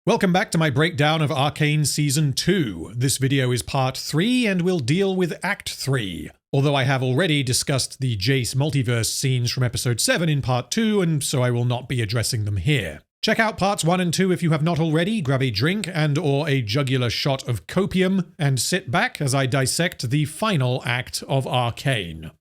Welcome back to my breakdown of Arcane Season 2. This video is part 3 and will deal with Act 3. Although I have already discussed the Jayce multiverse scenes from episode 7 in part 2, and so I will not be addressing them here. Check out parts 1 and 2 if you have not already, grab a drink and or a jugular shot of copium, and sit back as I dissect the final act of Arcane.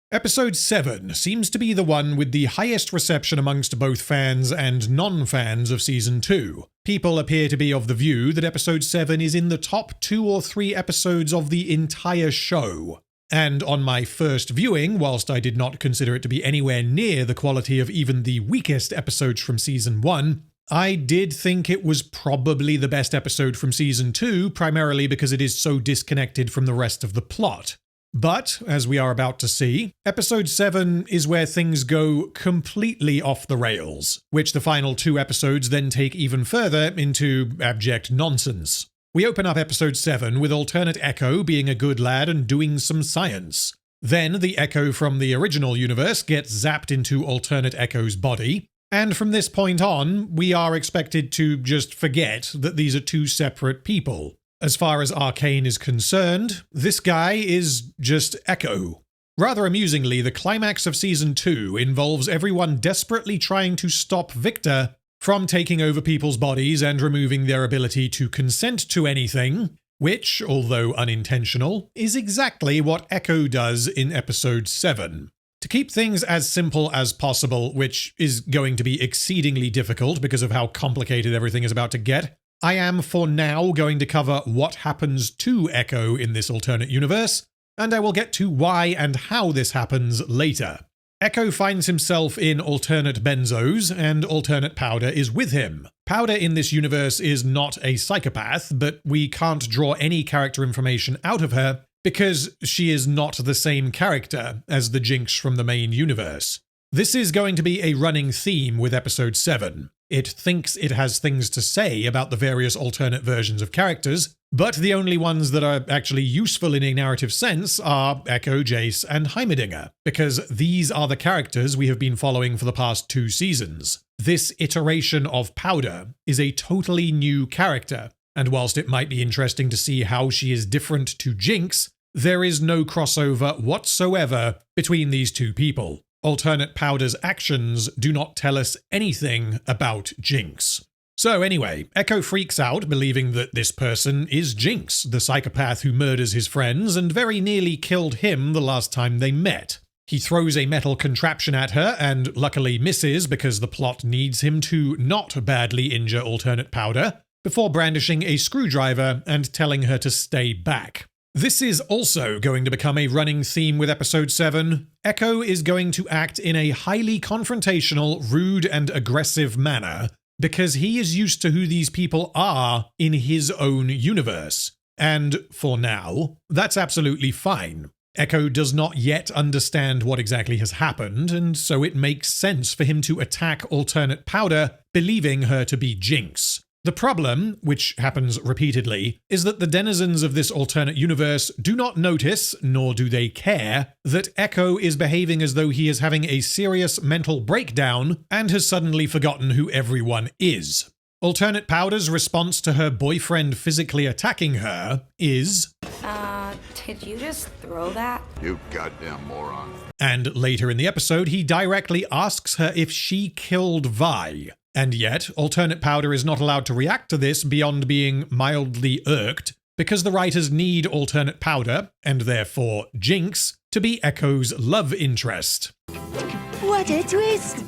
Episode 7 seems to be the one with the highest reception amongst both fans and non-fans of Season 2. People appear to be of the view that Episode 7 is in the top 2 or 3 episodes of the entire show. And on my first viewing, whilst I did not consider it to be anywhere near the quality of even the weakest episodes from Season 1, I did think it was probably the best episode from Season 2, primarily because it is so disconnected from the rest of the plot. But, as we are about to see, Episode 7 is where things go completely off the rails, which the final 2 episodes then take even further into abject nonsense. We open up Episode 7 with alternate Ekko being a good lad and doing some science. Then the Ekko from the original universe gets zapped into alternate Ekko's body, and from this point on, we are expected to just forget that these are 2 separate people. As far as Arcane is concerned, this guy is just Ekko. Rather amusingly, the climax of Season 2 involves everyone desperately trying to stop Viktor from taking over people's bodies and removing their ability to consent to anything, which, although unintentional, is exactly what Ekko does in Episode 7. To keep things as simple as possible, which is going to be exceedingly difficult because of how complicated everything is about to get, I am for now going to cover what happens to Ekko in this alternate universe, and I will get to why and how this happens later. Ekko finds himself in alternate benzos, and alternate Powder is with him. Powder in this universe is not a psychopath, but we can't draw any character information out of her because she is not the same character as the Jinx from the main universe. This is going to be a running theme with Episode 7. It thinks it has things to say about the various alternate versions of characters, but the only ones that are actually useful in a narrative sense are Ekko, Jayce, and Heimerdinger, because these are the characters we have been following for the past 2 seasons. This iteration of Powder is a totally new character, and whilst it might be interesting to see how she is different to Jinx, there is no crossover whatsoever between these 2 people. Alternate Powder's actions do not tell us anything about Jinx. So anyway, Ekko freaks out, believing that this person is Jinx, the psychopath who murders his friends and very nearly killed him the last time they met. He throws a metal contraption at her and luckily misses because the plot needs him to not badly injure Alternate Powder, before brandishing a screwdriver and telling her to stay back. This is also going to become a running theme with Episode 7. Ekko is going to act in a highly confrontational, rude and aggressive manner because he is used to who these people are in his own universe. And for now, that's absolutely fine. Ekko does not yet understand what exactly has happened, and so it makes sense for him to attack Alternate Powder, believing her to be Jinx. The problem, which happens repeatedly, is that the denizens of this alternate universe do not notice, nor do they care, that Ekko is behaving as though he is having a serious mental breakdown and has suddenly forgotten who everyone is. Alternate Powder's response to her boyfriend physically attacking her is, did you just throw that? You goddamn moron. And later in the episode, he directly asks her if she killed Vi. And yet, Alternate Powder is not allowed to react to this beyond being mildly irked, because the writers need Alternate Powder, and therefore Jinx, to be Ekko's love interest. What a twist!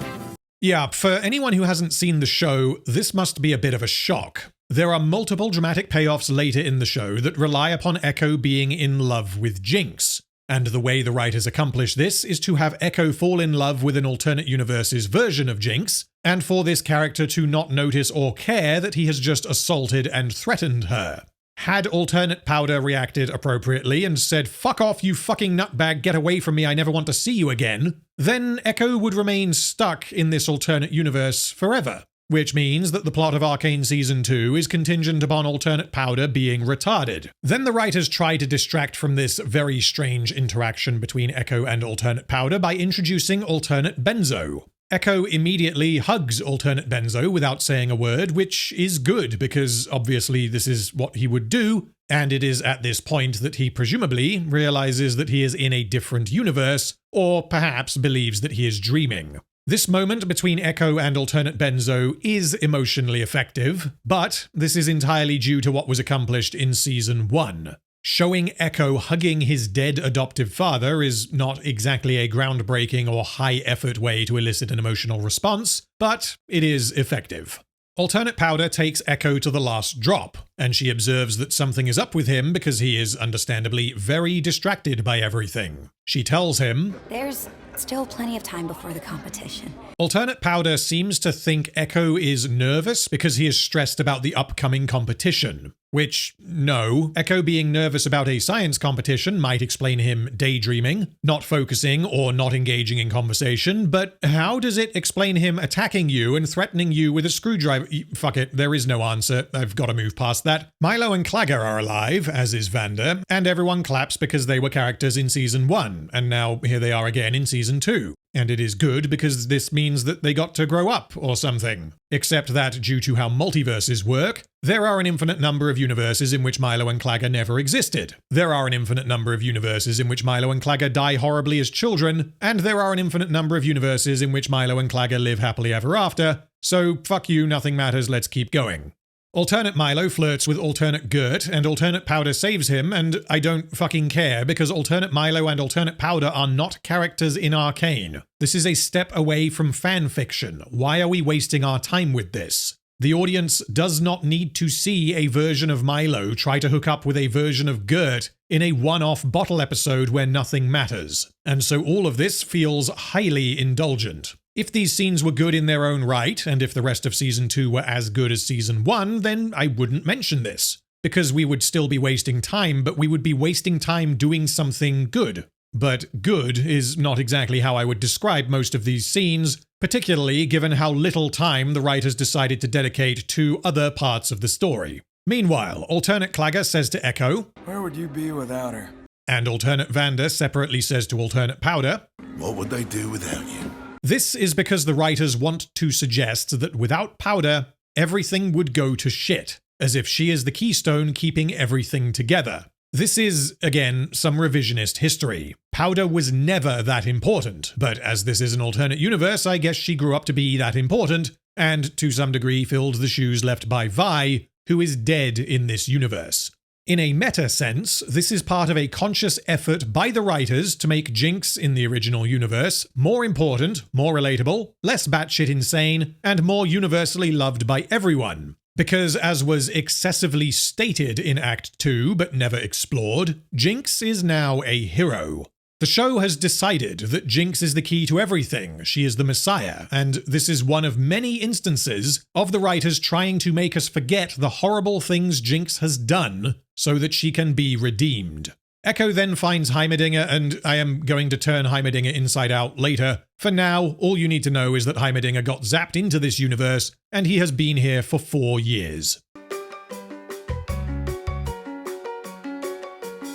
Yeah, for anyone who hasn't seen the show, this must be a bit of a shock. There are multiple dramatic payoffs later in the show that rely upon Ekko being in love with Jinx. And the way the writers accomplish this is to have Ekko fall in love with an alternate universe's version of Jinx, and for this character to not notice or care that he has just assaulted and threatened her. Had Alternate Powder reacted appropriately and said, "Fuck off, you fucking nutbag, get away from me, I never want to see you again," then Ekko would remain stuck in this alternate universe forever. Which means that the plot of Arcane Season 2 is contingent upon Alternate Powder being retarded. Then the writers try to distract from this very strange interaction between Ekko and Alternate Powder by introducing Alternate Benzo. Ekko immediately hugs alternate Benzo without saying a word, which is good because obviously this is what he would do, and it is at this point that he presumably realizes that he is in a different universe, or perhaps believes that he is dreaming. This moment between Ekko and alternate Benzo is emotionally effective, but this is entirely due to what was accomplished in Season 1. Showing Ekko hugging his dead adoptive father is not exactly a groundbreaking or high-effort way to elicit an emotional response, but it is effective. Alternate Powder takes Ekko to the last drop, and she observes that something is up with him because he is understandably very distracted by everything. She tells him, There's still plenty of time before the competition. Alternate Powder seems to think Ekko is nervous because he is stressed about the upcoming competition. Which, no, Ekko being nervous about a science competition might explain him daydreaming, not focusing, or not engaging in conversation, but how does it explain him attacking you and threatening you with a screwdriver? Fuck it, there is no answer. I've got to move past that. Milo and Clagger are alive, as is Vander, and everyone claps because they were characters in Season 1, and now here they are again in Season 2. And it is good because this means that they got to grow up or something. Except that, due to how multiverses work, there are an infinite number of universes in which Milo and Clagger never existed. There are an infinite number of universes in which Milo and Clagger die horribly as children, and there are an infinite number of universes in which Milo and Clagger live happily ever after. So, fuck you, nothing matters, let's keep going. Alternate Milo flirts with alternate Gert, and alternate Powder saves him, and I don't fucking care because alternate Milo and alternate Powder are not characters in Arcane. This is a step away from fan fiction. Why are we wasting our time with this? The audience does not need to see a version of Milo try to hook up with a version of Gert in a one-off bottle episode where nothing matters. And so all of this feels highly indulgent. If these scenes were good in their own right, and if the rest of Season 2 were as good as Season 1, then I wouldn't mention this. Because we would still be wasting time, but we would be wasting time doing something good. But good is not exactly how I would describe most of these scenes, particularly given how little time the writers decided to dedicate to other parts of the story. Meanwhile, alternate Clagger says to Ekko, Where would you be without her? And alternate Vander separately says to alternate Powder, What would they do without you? This is because the writers want to suggest that without Powder, everything would go to shit, as if she is the keystone keeping everything together. This is, again, some revisionist history. Powder was never that important, but as this is an alternate universe, I guess she grew up to be that important, and to some degree filled the shoes left by Vi, who is dead in this universe. In a meta sense, this is part of a conscious effort by the writers to make Jinx in the original universe more important, more relatable, less batshit insane, and more universally loved by everyone. Because, as was excessively stated in Act 2 but never explored, Jinx is now a hero. The show has decided that Jinx is the key to everything, she is the messiah, and this is one of many instances of the writers trying to make us forget the horrible things Jinx has done so that she can be redeemed. Ekko then finds Heimerdinger, and I am going to turn Heimerdinger inside out later. For now, all you need to know is that Heimerdinger got zapped into this universe, and he has been here for 4 years.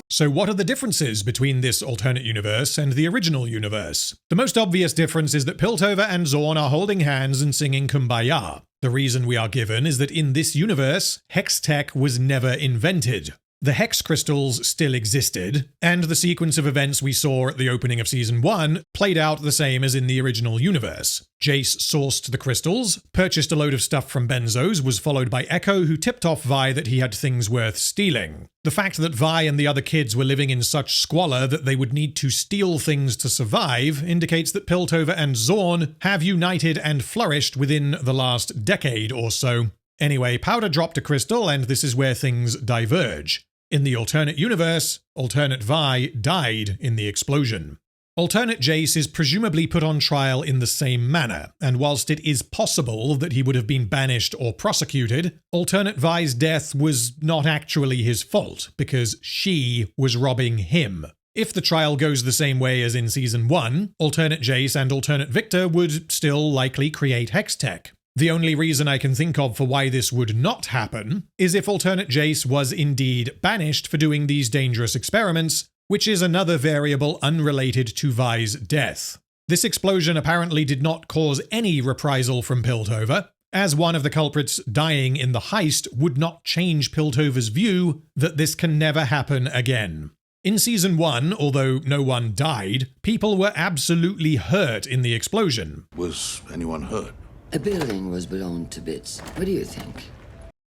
So what are the differences between this alternate universe and the original universe? The most obvious difference is that Piltover and Zorn are holding hands and singing Kumbaya. The reason we are given is that in this universe, Hex Tech was never invented. The Hex Crystals still existed, and the sequence of events we saw at the opening of Season 1 played out the same as in the original universe. Jayce sourced the crystals, purchased a load of stuff from Benzo's, was followed by Ekko, who tipped off Vi that he had things worth stealing. The fact that Vi and the other kids were living in such squalor that they would need to steal things to survive indicates that Piltover and Zorn have united and flourished within the last decade or so. Anyway, Powder dropped a crystal, and this is where things diverge. In the alternate universe, alternate Vi died in the explosion. Alternate Jayce is presumably put on trial in the same manner, and whilst it is possible that he would have been banished or prosecuted, alternate Vi's death was not actually his fault, because she was robbing him. If the trial goes the same way as in Season 1, alternate Jayce and alternate Viktor would still likely create Hex Tech. The only reason I can think of for why this would not happen is if alternate Jayce was indeed banished for doing these dangerous experiments, which is another variable unrelated to Vi's death. This explosion apparently did not cause any reprisal from Piltover, as one of the culprits dying in the heist would not change Piltover's view that this can never happen again. In Season 1, although no one died, people were absolutely hurt in the explosion. Was anyone hurt? A building was blown to bits. What do you think?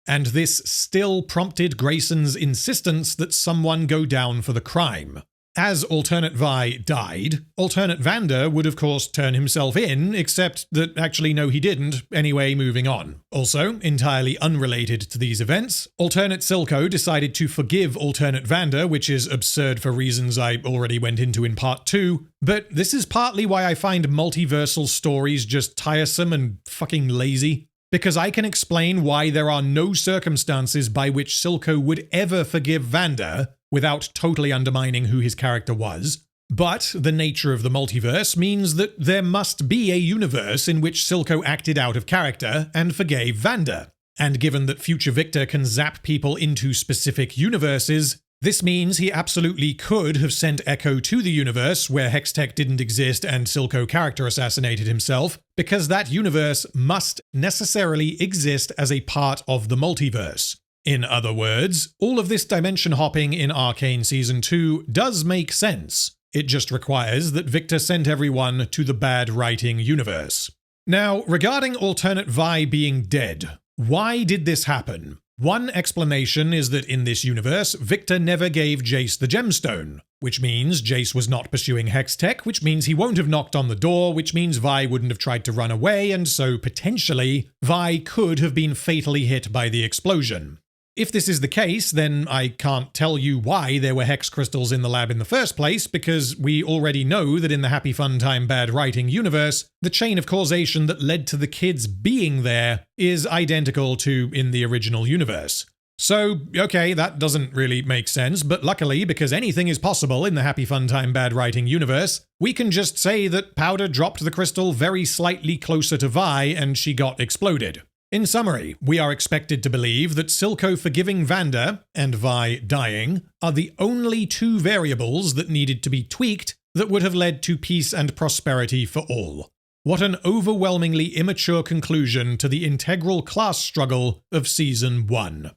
And this still prompted Grayson's insistence that someone go down for the crime. As alternate Vi died, alternate Vander would of course turn himself in, except that actually no he didn't, anyway moving on. Also, entirely unrelated to these events, alternate Silco decided to forgive alternate Vander, which is absurd for reasons I already went into in part 2, but this is partly why I find multiversal stories just tiresome and fucking lazy. Because I can explain why there are no circumstances by which Silco would ever forgive Vander without totally undermining who his character was. But the nature of the multiverse means that there must be a universe in which Silco acted out of character and forgave Vander. And given that future Viktor can zap people into specific universes, this means he absolutely could have sent Ekko to the universe where Hextech didn't exist and Silco character assassinated himself, because that universe must necessarily exist as a part of the multiverse. In other words, all of this dimension hopping in Arcane Season 2 does make sense. It just requires that Viktor sent everyone to the bad writing universe. Now, regarding alternate Vi being dead, why did this happen? One explanation is that in this universe, Viktor never gave Jayce the gemstone, which means Jayce was not pursuing Hextech, which means he won't have knocked on the door, which means Vi wouldn't have tried to run away, and so potentially, Vi could have been fatally hit by the explosion. If this is the case, then I can't tell you why there were hex crystals in the lab in the first place, because we already know that in the Happy Fun Time Bad Writing universe, the chain of causation that led to the kids being there is identical to in the original universe. So, okay, that doesn't really make sense, but luckily, because anything is possible in the Happy Fun Time Bad Writing universe, we can just say that Powder dropped the crystal very slightly closer to Vi and she got exploded. In summary, we are expected to believe that Silco forgiving Vander and Vi dying are the only two variables that needed to be tweaked that would have led to peace and prosperity for all. What an overwhelmingly immature conclusion to the integral class struggle of Season 1.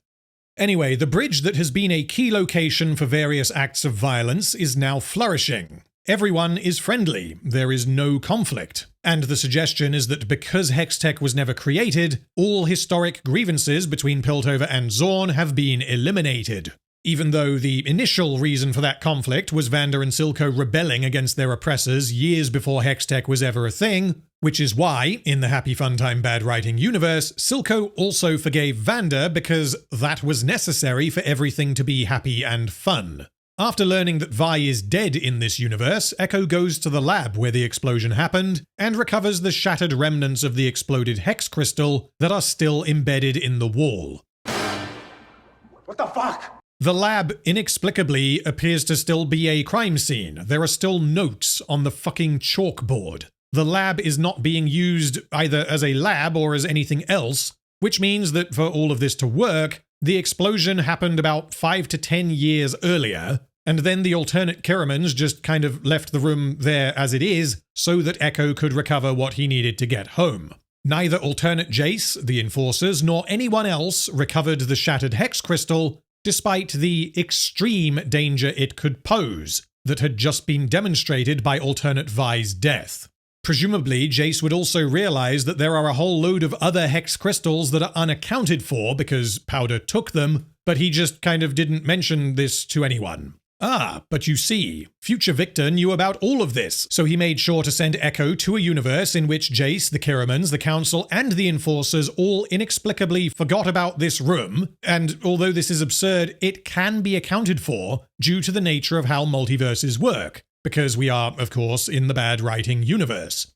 Anyway, the bridge that has been a key location for various acts of violence is now flourishing. Everyone is friendly, there is no conflict, and the suggestion is that because Hextech was never created, all historic grievances between Piltover and Zorn have been eliminated. Even though the initial reason for that conflict was Vander and Silco rebelling against their oppressors years before Hextech was ever a thing, which is why, in the Happy Fun Time Bad Writing universe, Silco also forgave Vander because that was necessary for everything to be happy and fun. After learning that Vi is dead in this universe, Ekko goes to the lab where the explosion happened and recovers the shattered remnants of the exploded hex crystal that are still embedded in the wall. What the fuck? The lab inexplicably appears to still be a crime scene. There are still notes on the fucking chalkboard. The lab is not being used either as a lab or as anything else, which means that for all of this to work, the explosion happened about 5 to 10 years earlier, and then the alternate Kiramans just kind of left the room there as it is so that Ekko could recover what he needed to get home. Neither alternate Jayce, the enforcers, nor anyone else recovered the shattered hex crystal, despite the extreme danger it could pose that had just been demonstrated by alternate Vi's death. Presumably, Jayce would also realize that there are a whole load of other hex crystals that are unaccounted for because Powder took them, but he just kind of didn't mention this to anyone. Ah, but you see, future Viktor knew about all of this, so he made sure to send Ekko to a universe in which Jayce, the Kiramans, the Council, and the Enforcers all inexplicably forgot about this room, and although this is absurd, it can be accounted for due to the nature of how multiverses work. Because we are, of course, in the bad writing universe.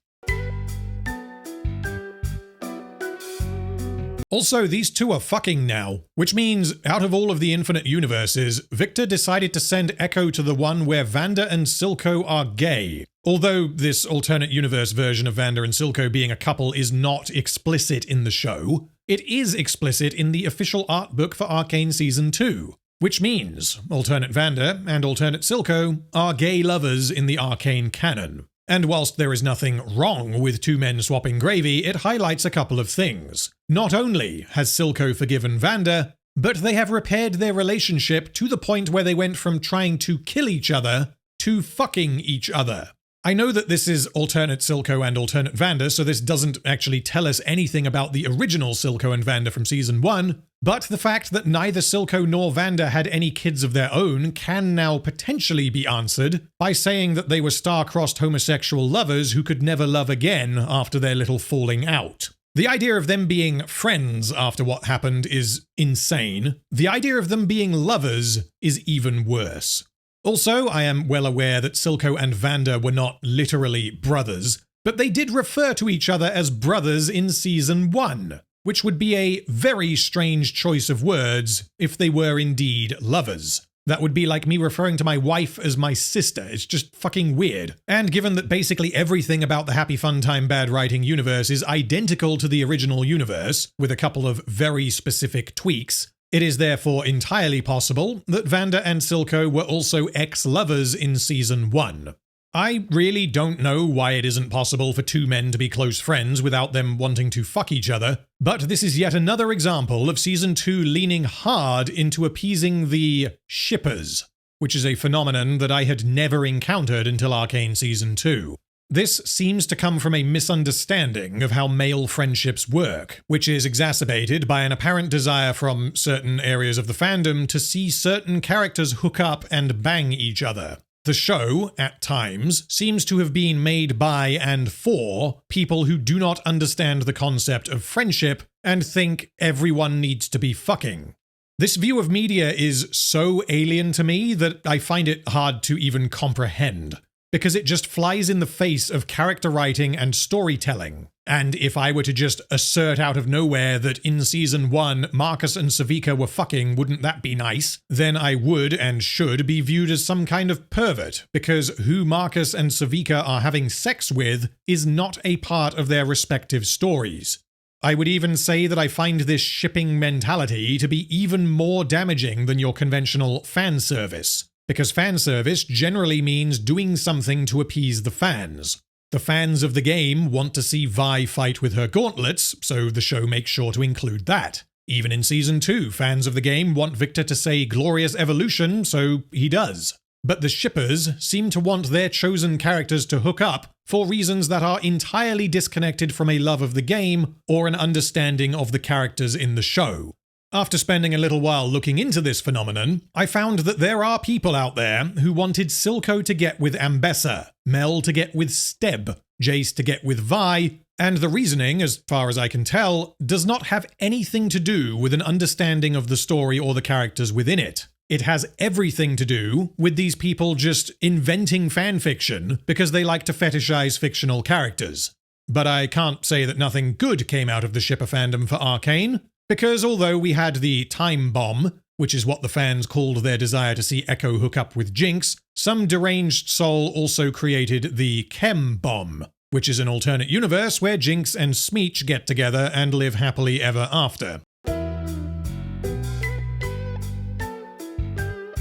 Also, these two are fucking now, which means, out of all of the infinite universes, Viktor decided to send Ekko to the one where Vander and Silco are gay. Although this alternate universe version of Vander and Silco being a couple is not explicit in the show, it is explicit in the official art book for Arcane Season 2. Which means alternate Vander and alternate Silco are gay lovers in the Arcane canon. And whilst there is nothing wrong with two men swapping gravy, it highlights a couple of things. Not only has Silco forgiven Vanda, but they have repaired their relationship to the point where they went from trying to kill each other to fucking each other. I know that this is alternate Silco and alternate Vanda, so this doesn't actually tell us anything about the original Silco and Vanda from Season 1, but the fact that neither Silco nor Vanda had any kids of their own can now potentially be answered by saying that they were star-crossed homosexual lovers who could never love again after their little falling out. The idea of them being friends after what happened is insane. The idea of them being lovers is even worse. Also, I am well aware that Silco and Vanda were not literally brothers, but they did refer to each other as brothers in Season 1, which would be a very strange choice of words if they were indeed lovers. That would be like me referring to my wife as my sister. It's just fucking weird. And given that basically everything about the Happy Fun Time Bad Writing universe is identical to the original universe, with a couple of very specific tweaks, it is therefore entirely possible that Vanda and Silco were also ex-lovers in Season 1. I really don't know why it isn't possible for two men to be close friends without them wanting to fuck each other, but this is yet another example of Season 2 leaning hard into appeasing the shippers, which is a phenomenon that I had never encountered until Arcane Season 2. This seems to come from a misunderstanding of how male friendships work, which is exacerbated by an apparent desire from certain areas of the fandom to see certain characters hook up and bang each other. The show, at times, seems to have been made by and for people who do not understand the concept of friendship and think everyone needs to be fucking. This view of media is so alien to me that I find it hard to even comprehend, because it just flies in the face of character writing and storytelling. And if I were to just assert out of nowhere that in Season 1 Marcus and Savika were fucking, wouldn't that be nice? Then I would and should be viewed as some kind of pervert, because who Marcus and Savika are having sex with is not a part of their respective stories. I would even say that I find this shipping mentality to be even more damaging than your conventional fan service, because fan service generally means doing something to appease the fans. The fans of the game want to see Vi fight with her gauntlets, so the show makes sure to include that. Even in Season 2, fans of the game want Viktor to say glorious evolution, so he does. But the shippers seem to want their chosen characters to hook up for reasons that are entirely disconnected from a love of the game or an understanding of the characters in the show. After spending a little while looking into this phenomenon, I found that there are people out there who wanted Silco to get with Ambessa, Mel to get with Steb, Jayce to get with Vi, and the reasoning, as far as I can tell, does not have anything to do with an understanding of the story or the characters within it. It has everything to do with these people just inventing fanfiction because they like to fetishize fictional characters. But I can't say that nothing good came out of the shipper fandom for Arcane, because although we had the time bomb, which is what the fans called their desire to see Ekko hook up with Jinx, some deranged soul also created the chem bomb, which is an alternate universe where Jinx and Smeech get together and live happily ever after.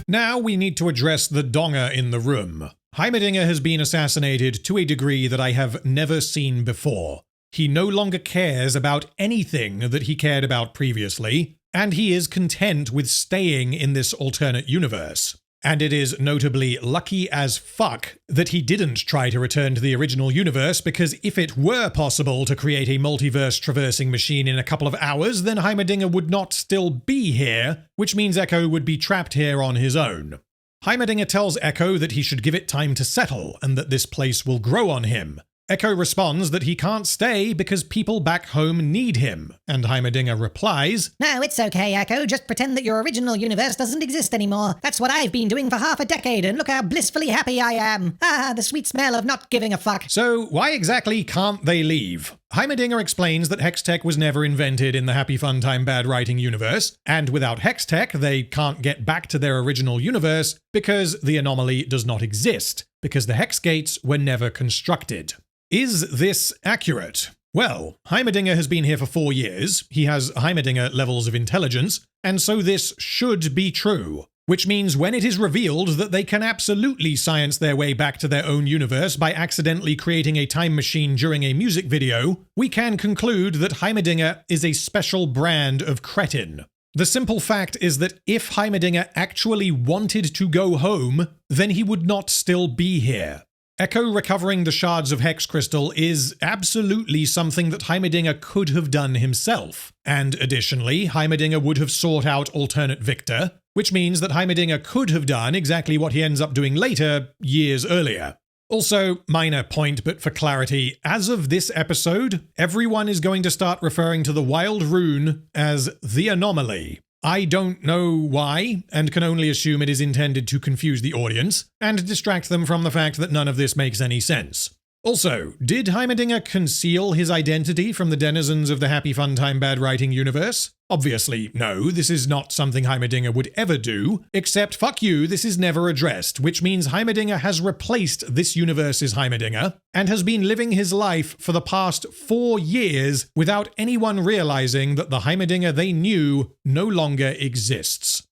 Now we need to address the donger in the room. Heimerdinger has been assassinated to a degree that I have never seen before. He no longer cares about anything that he cared about previously, and he is content with staying in this alternate universe. And it is notably lucky as fuck that he didn't try to return to the original universe, because if it were possible to create a multiverse-traversing machine in a couple of hours, then Heimerdinger would not still be here, which means Ekko would be trapped here on his own. Heimerdinger tells Ekko that he should give it time to settle, and that this place will grow on him. Ekko responds that he can't stay because people back home need him, and Heimerdinger replies, "No, it's okay, Ekko. Just pretend that your original universe doesn't exist anymore. That's what I've been doing for half a decade, and look how blissfully happy I am. Ah, the sweet smell of not giving a fuck." So why exactly can't they leave? Heimerdinger explains that Hextech was never invented in the Happy Fun Time Bad Writing universe, and without Hextech they can't get back to their original universe because the anomaly does not exist, because the Hex Gates were never constructed. Is this accurate? Well, Heimerdinger has been here for 4 years, he has Heimerdinger levels of intelligence, and so this should be true. Which means when it is revealed that they can absolutely science their way back to their own universe by accidentally creating a time machine during a music video, we can conclude that Heimerdinger is a special brand of cretin. The simple fact is that if Heimerdinger actually wanted to go home, then he would not still be here. Ekko recovering the shards of Hex Crystal is absolutely something that Heimerdinger could have done himself. And additionally, Heimerdinger would have sought out alternate Viktor, which means that Heimerdinger could have done exactly what he ends up doing later, years earlier. Also, minor point, but for clarity, as of this episode, everyone is going to start referring to the Wild Rune as the Anomaly. I don't know why, and can only assume it is intended to confuse the audience, and distract them from the fact that none of this makes any sense. Also, did Heimerdinger conceal his identity from the denizens of the Happy Fun Time Bad Writing universe? Obviously, no, this is not something Heimerdinger would ever do, except fuck you, this is never addressed, which means Heimerdinger has replaced this universe's Heimerdinger, and has been living his life for the past 4 years without anyone realizing that the Heimerdinger they knew no longer exists.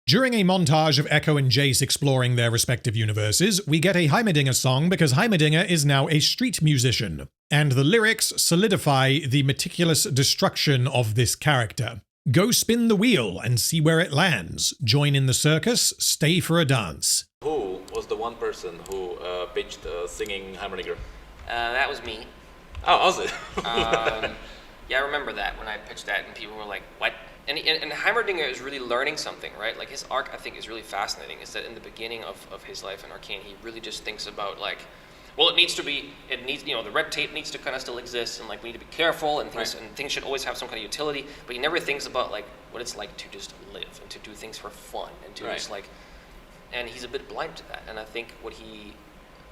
During a montage of Ekko and Jayce exploring their respective universes, we get a Heimerdinger song because Heimerdinger is now a street musician, and the lyrics solidify the meticulous destruction of this character. Go spin the wheel and see where it lands. Join in the circus, stay for a dance. Who was the one person who pitched singing Heimerdinger? That was me. Oh, was it? Yeah, I remember that when I pitched that and people were like, what? And Heimerdinger is really learning something, right? Like his arc, I think, is really fascinating. Is that in the beginning of his life in Arcane, he really just thinks about like, well, it needs, the red tape needs to kind of still exist, and like we need to be careful, and things should always have some kind of utility. But he never thinks about like what it's like to just live and to do things for fun and to just like, and he's a bit blind to that. And I think what he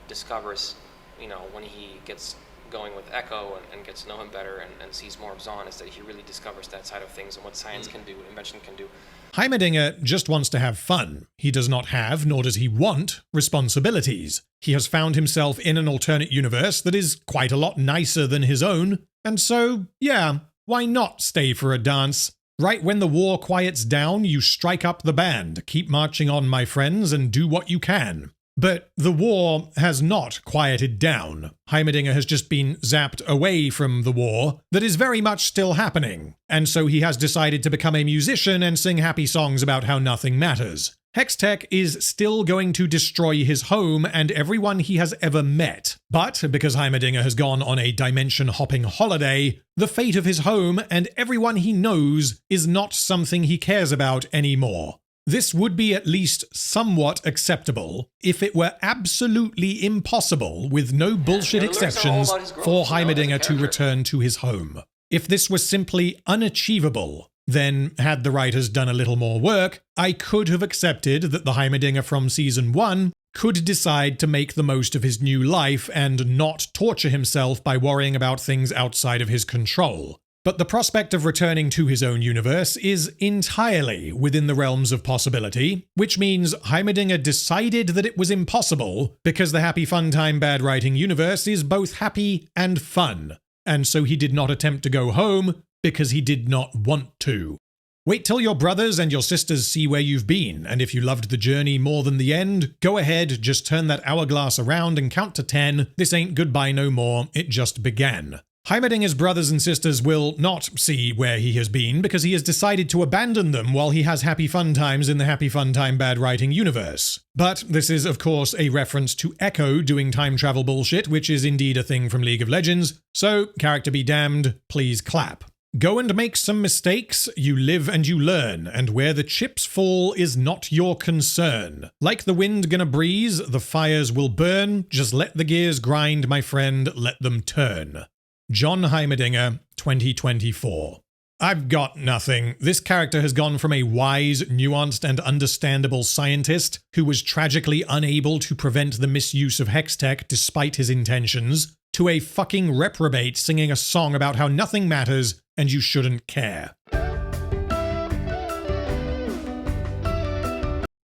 discovers, when he gets going with Ekko and gets to know him better and sees more of Zahn, is that he really discovers that side of things and what science can do, what invention can do. Heimerdinger just wants to have fun. He does not have, nor does he want, responsibilities. He has found himself in an alternate universe that is quite a lot nicer than his own, and so, yeah, why not stay for a dance? Right when the war quiets down, you strike up the band. Keep marching on, my friends, and do what you can. But the war has not quieted down. Heimerdinger has just been zapped away from the war that is very much still happening, and so he has decided to become a musician and sing happy songs about how nothing matters. Hextech is still going to destroy his home and everyone he has ever met. But because Heimerdinger has gone on a dimension-hopping holiday, the fate of his home and everyone he knows is not something he cares about anymore. This would be at least somewhat acceptable if it were absolutely impossible, with no bullshit exceptions, for Heimerdinger to return to his home. If this was simply unachievable, then had the writers done a little more work, I could have accepted that the Heimerdinger from Season 1 could decide to make the most of his new life and not torture himself by worrying about things outside of his control. But the prospect of returning to his own universe is entirely within the realms of possibility, which means Heimerdinger decided that it was impossible because the Happy Fun Time Bad Writing universe is both happy and fun, and so he did not attempt to go home because he did not want to. Wait till your brothers and your sisters see where you've been, and if you loved the journey more than the end, go ahead, just turn that hourglass around and count to 10. This ain't goodbye no more, it just began. Heimerdinger's brothers and sisters will not see where he has been because he has decided to abandon them while he has happy fun times in the Happy Fun Time Bad Writing universe. But this is of course a reference to Ekko doing time travel bullshit, which is indeed a thing from League of Legends, so character be damned, please clap. Go and make some mistakes, you live and you learn, and where the chips fall is not your concern. Like the wind gonna breeze, the fires will burn, just let the gears grind, my friend, let them turn. John Heimerdinger, 2024. I've got nothing. This character has gone from a wise, nuanced, and understandable scientist who was tragically unable to prevent the misuse of Hextech despite his intentions, to a fucking reprobate singing a song about how nothing matters and you shouldn't care.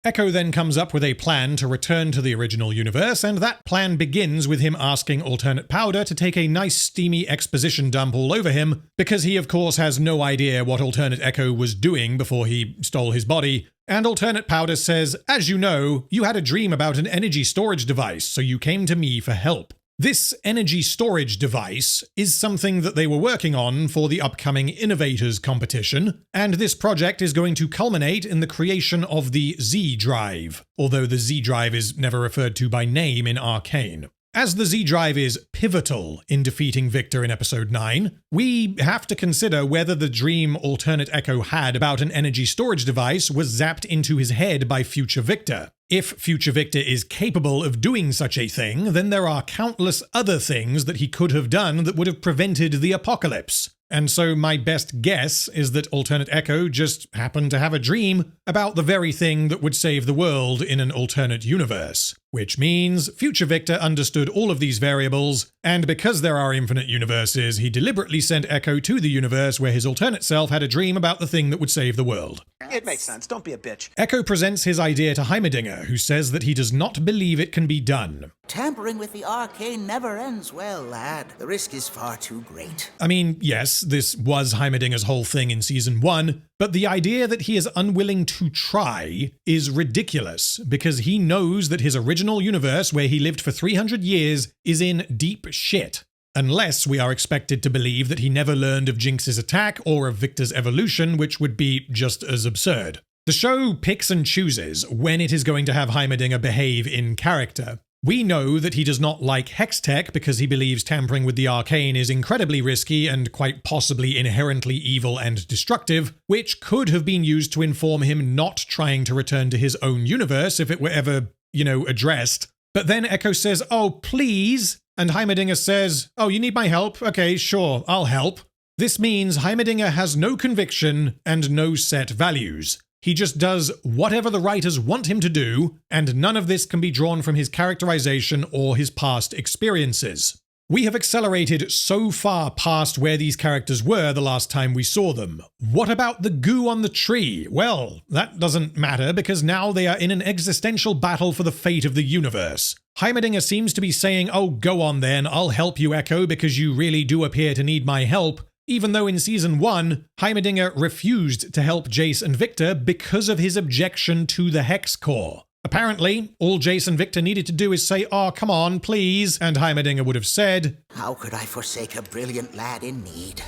Ekko then comes up with a plan to return to the original universe, and that plan begins with him asking Alternate Powder to take a nice steamy exposition dump all over him, because he of course has no idea what Alternate Ekko was doing before he stole his body, And Alternate Powder says, as you know, you had a dream about an energy storage device, so you came to me for help. This energy storage device is something that they were working on for the upcoming Innovators competition, and this project is going to culminate in the creation of the Z-Drive, although the Z-Drive is never referred to by name in Arcane. As the Z-Drive is pivotal in defeating Viktor in episode 9, we have to consider whether the dream Alternate Ekko had about an energy storage device was zapped into his head by future Viktor. If future Viktor is capable of doing such a thing, then there are countless other things that he could have done that would have prevented the apocalypse. And so my best guess is that Alternate Ekko just happened to have a dream about the very thing that would save the world in an alternate universe. Which means future Viktor understood all of these variables, and because there are infinite universes, he deliberately sent Ekko to the universe where his alternate self had a dream about the thing that would save the world. It makes sense. Don't be a bitch. Ekko presents his idea to Heimerdinger, who says that he does not believe it can be done. Tampering with the Arcane never ends well, lad. The risk is far too great. I mean, yes, this was Heimerdinger's whole thing in Season 1, but the idea that he is unwilling to try is ridiculous, because he knows that his original universe, where he lived for 300 years, is in deep shit. Unless we are expected to believe that he never learned of Jinx's attack or of Viktor's evolution, which would be just as absurd. The show picks and chooses when it is going to have Heimerdinger behave in character. We know that he does not like hex tech because he believes tampering with the arcane is incredibly risky and quite possibly inherently evil and destructive, which could have been used to inform him not trying to return to his own universe if it were ever, addressed. But then Ekko says, "Oh, please," and Heimerdinger says, "Oh, you need my help? Okay, sure, I'll help." This means Heimerdinger has no conviction and no set values. He just does whatever the writers want him to do, and none of this can be drawn from his characterization or his past experiences. We have accelerated so far past where these characters were the last time we saw them. What about the goo on the tree? Well, that doesn't matter because now they are in an existential battle for the fate of the universe. Heimerdinger seems to be saying, "Oh, go on then, I'll help you, Ekko, because you really do appear to need my help," even though in Season 1, Heimerdinger refused to help Jayce and Viktor because of his objection to the Hex Core. Apparently, all Jayce and Viktor needed to do is say, "Oh, come on, please," and Heimerdinger would have said, "How could I forsake a brilliant lad in need?"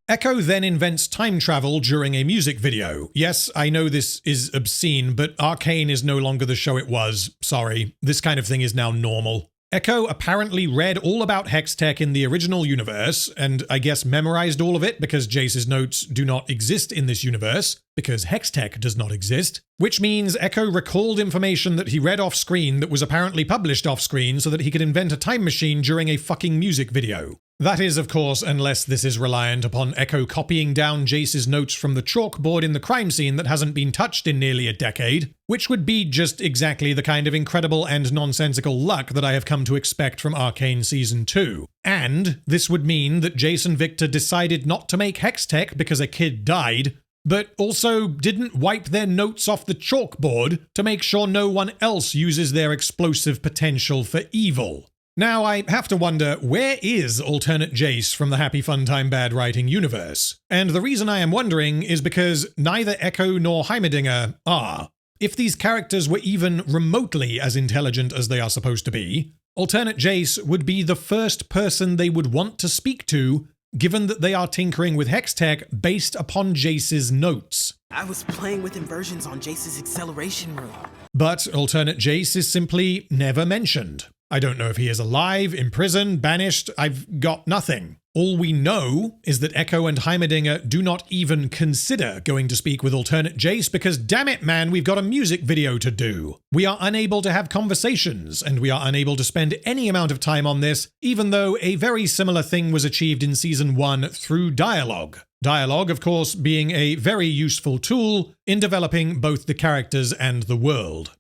Ekko then invents time travel during a music video. Yes, I know this is obscene, but Arcane is no longer the show it was. Sorry, this kind of thing is now normal. Ekko apparently read all about hex tech in the original universe, and I guess memorized all of it because Jayce's notes do not exist in this universe, because hex tech does not exist, which means Ekko recalled information that he read off-screen that was apparently published off-screen so that he could invent a time machine during a fucking music video. That is, of course, unless this is reliant upon Ekko copying down Jayce's notes from the chalkboard in the crime scene that hasn't been touched in nearly a decade, which would be just exactly the kind of incredible and nonsensical luck that I have come to expect from Arcane Season 2. And this would mean that Jayce and Viktor decided not to make hex tech because a kid died, but also didn't wipe their notes off the chalkboard to make sure no one else uses their explosive potential for evil. Now, I have to wonder, where is alternate Jayce from the Happy Fun Time Bad Writing universe? And the reason I am wondering is because neither Ekko nor Heimerdinger are. If these characters were even remotely as intelligent as they are supposed to be, alternate Jayce would be the first person they would want to speak to, given that they are tinkering with hex tech based upon Jayce's notes. I was playing with inversions on Jayce's acceleration room. But alternate Jayce is simply never mentioned. I don't know if he is alive, in prison, banished, I've got nothing. All we know is that Ekko and Heimerdinger do not even consider going to speak with alternate Jayce because damn it man, we've got a music video to do. We are unable to have conversations, and we are unable to spend any amount of time on this, even though a very similar thing was achieved in Season 1 through dialogue. Dialogue, of course, being a very useful tool in developing both the characters and the world.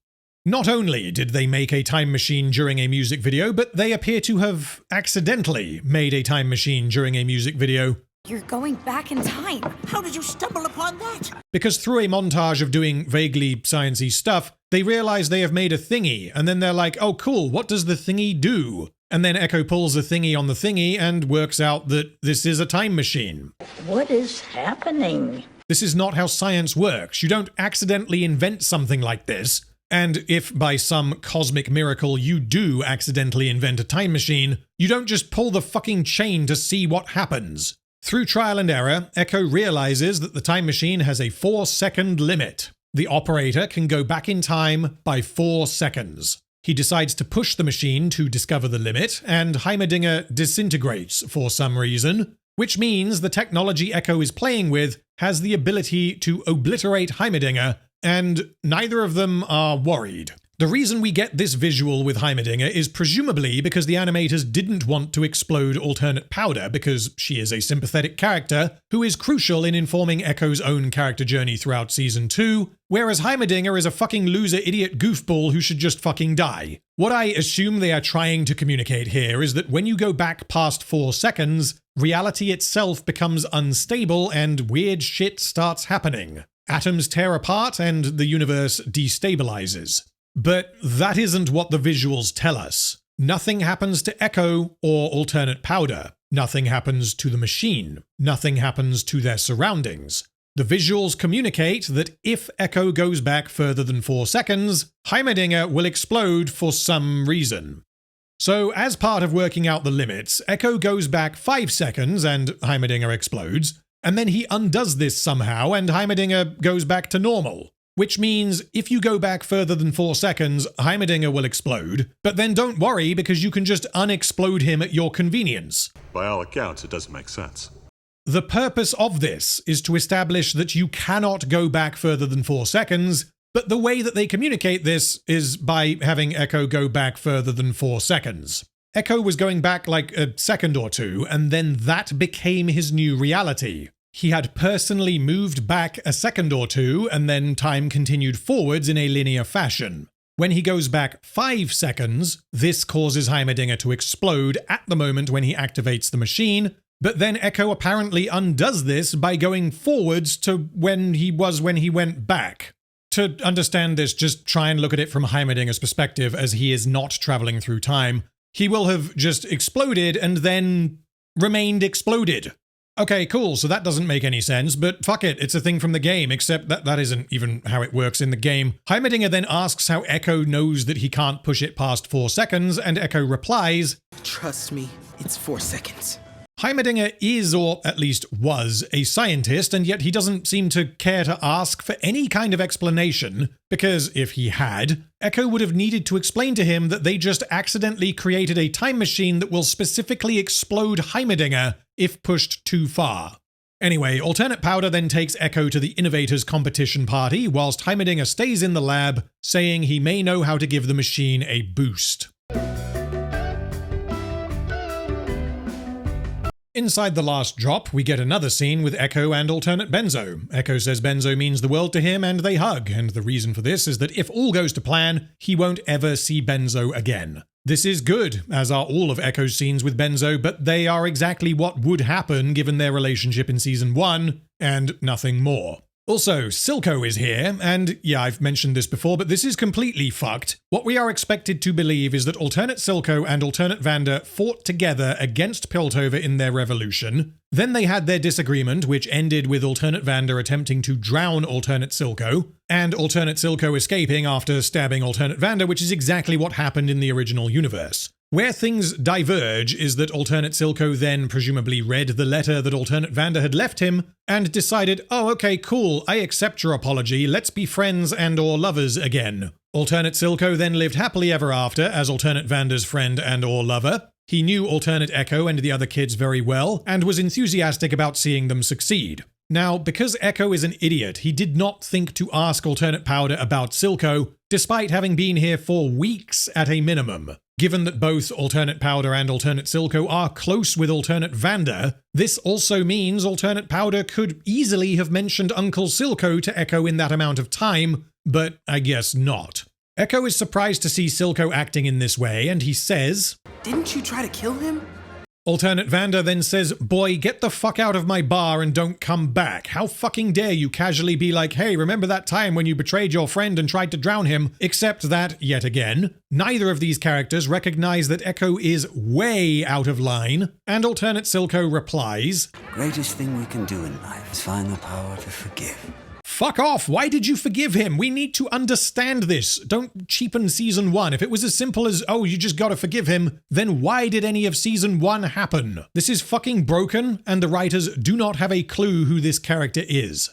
Not only did they make a time machine during a music video, but they appear to have accidentally made a time machine during a music video. You're going back in time. How did you stumble upon that? Because through a montage of doing vaguely sciencey stuff, they realize they have made a thingy, and then they're like, "Oh cool, what does the thingy do?" And then Ekko pulls a thingy on the thingy and works out that this is a time machine. What is happening? This is not how science works. You don't accidentally invent something like this. And if by some cosmic miracle you do accidentally invent a time machine, you don't just pull the fucking chain to see what happens. Through trial and error, Ekko realizes that the time machine has a 4-second limit. The operator can go back in time by 4 seconds. He decides to push the machine to discover the limit, and Heimerdinger disintegrates for some reason, which means the technology Ekko is playing with has the ability to obliterate Heimerdinger, and neither of them are worried. The reason we get this visual with Heimerdinger is presumably because the animators didn't want to explode alternate powder because she is a sympathetic character who is crucial in informing Ekko's own character journey throughout Season 2, whereas Heimerdinger is a fucking loser idiot goofball who should just fucking die. What I assume they are trying to communicate here is that when you go back past 4 seconds, reality itself becomes unstable and weird shit starts happening. Atoms tear apart and the universe destabilizes. But that isn't what the visuals tell us. Nothing happens to Ekko or alternate powder. Nothing happens to the machine. Nothing happens to their surroundings. The visuals communicate that if Ekko goes back further than 4 seconds, Heimerdinger will explode for some reason. So as part of working out the limits, Ekko goes back 5 seconds and Heimerdinger explodes, and then he undoes this somehow and Heimerdinger goes back to normal. Which means if you go back further than 4 seconds, Heimerdinger will explode, but then don't worry because you can just unexplode him at your convenience. By all accounts, it doesn't make sense. The purpose of this is to establish that you cannot go back further than 4 seconds, but the way that they communicate this is by having Ekko go back further than 4 seconds. Ekko was going back like a second or two, and then that became his new reality. He had personally moved back a second or two, and then time continued forwards in a linear fashion. When he goes back 5 seconds, this causes Heimerdinger to explode at the moment when he activates the machine, but then Ekko apparently undoes this by going forwards to when he went back. To understand this, just try and look at it from Heimerdinger's perspective, as he is not traveling through time. He will have just exploded and then remained exploded. Okay, cool, so that doesn't make any sense, but fuck it, it's a thing from the game, except that isn't even how it works in the game. Heimerdinger then asks how Ekko knows that he can't push it past 4 seconds, and Ekko replies, Trust me, it's 4 seconds. Heimerdinger is, or at least was, a scientist, and yet he doesn't seem to care to ask for any kind of explanation, because if he had, Ekko would have needed to explain to him that they just accidentally created a time machine that will specifically explode Heimerdinger if pushed too far. Anyway, alternate powder then takes Ekko to the Innovators competition party, whilst Heimerdinger stays in the lab, saying he may know how to give the machine a boost. Inside the last drop, we get another scene with Ekko and alternate Benzo. Ekko says Benzo means the world to him and they hug, and the reason for this is that if all goes to plan, he won't ever see Benzo again. This is good, as are all of Ekko's scenes with Benzo, but they are exactly what would happen given their relationship in Season 1, and nothing more. Also, Silco is here, and yeah, I've mentioned this before, but this is completely fucked. What we are expected to believe is that alternate Silco and alternate Vander fought together against Piltover in their revolution. Then they had their disagreement, which ended with alternate Vander attempting to drown alternate Silco, and alternate Silco escaping after stabbing alternate Vander, which is exactly what happened in the original universe. Where things diverge is that alternate Silco then presumably read the letter that alternate Vander had left him and decided, oh okay, cool, I accept your apology, let's be friends and or lovers again. Alternate Silco then lived happily ever after as alternate Vander's friend and or lover. He knew alternate Ekko and the other kids very well and was enthusiastic about seeing them succeed. Now, because Ekko is an idiot, he did not think to ask alternate Powder about Silco, despite having been here for weeks at a minimum. Given that both alternate Powder and alternate Silco are close with alternate Vander, this also means alternate Powder could easily have mentioned Uncle Silco to Ekko in that amount of time, but I guess not. Ekko is surprised to see Silco acting in this way, and he says, Didn't you try to kill him? Alternate Vander then says, "Boy, get the fuck out of my bar and don't come back. How fucking dare you casually be like, hey, remember that time when you betrayed your friend and tried to drown him?" Except that, yet again, neither of these characters recognize that Ekko is way out of line, and Alternate Silco replies, "Greatest thing we can do in life is find the power to forgive." Fuck off! Why did you forgive him? We need to understand this. Don't cheapen season 1. If it was as simple as, oh, you just gotta forgive him, then why did any of season 1 happen? This is fucking broken, and the writers do not have a clue who this character is.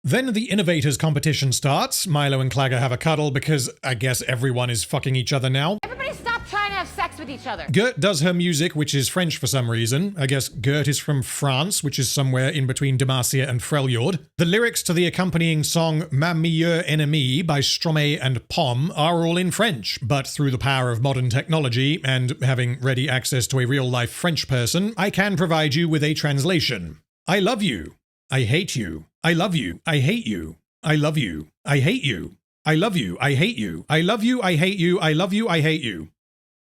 Then the Innovators competition starts. Milo and Clagger have a cuddle because I guess everyone is fucking each other now. Everybody stop trying to have sex with each other. Gert does her music, which is French for some reason. I guess Gert is from France, which is somewhere in between Demacia and Freljord. The lyrics to the accompanying song Ma Meilleure Ennemie by Stromae and Pomme are all in French, but through the power of modern technology and having ready access to a real-life French person, I can provide you with a translation. I love you. I hate you. I love you. I hate you. I love you. I hate you. I love you. I hate you. I love you. I hate you. I love you. I hate you.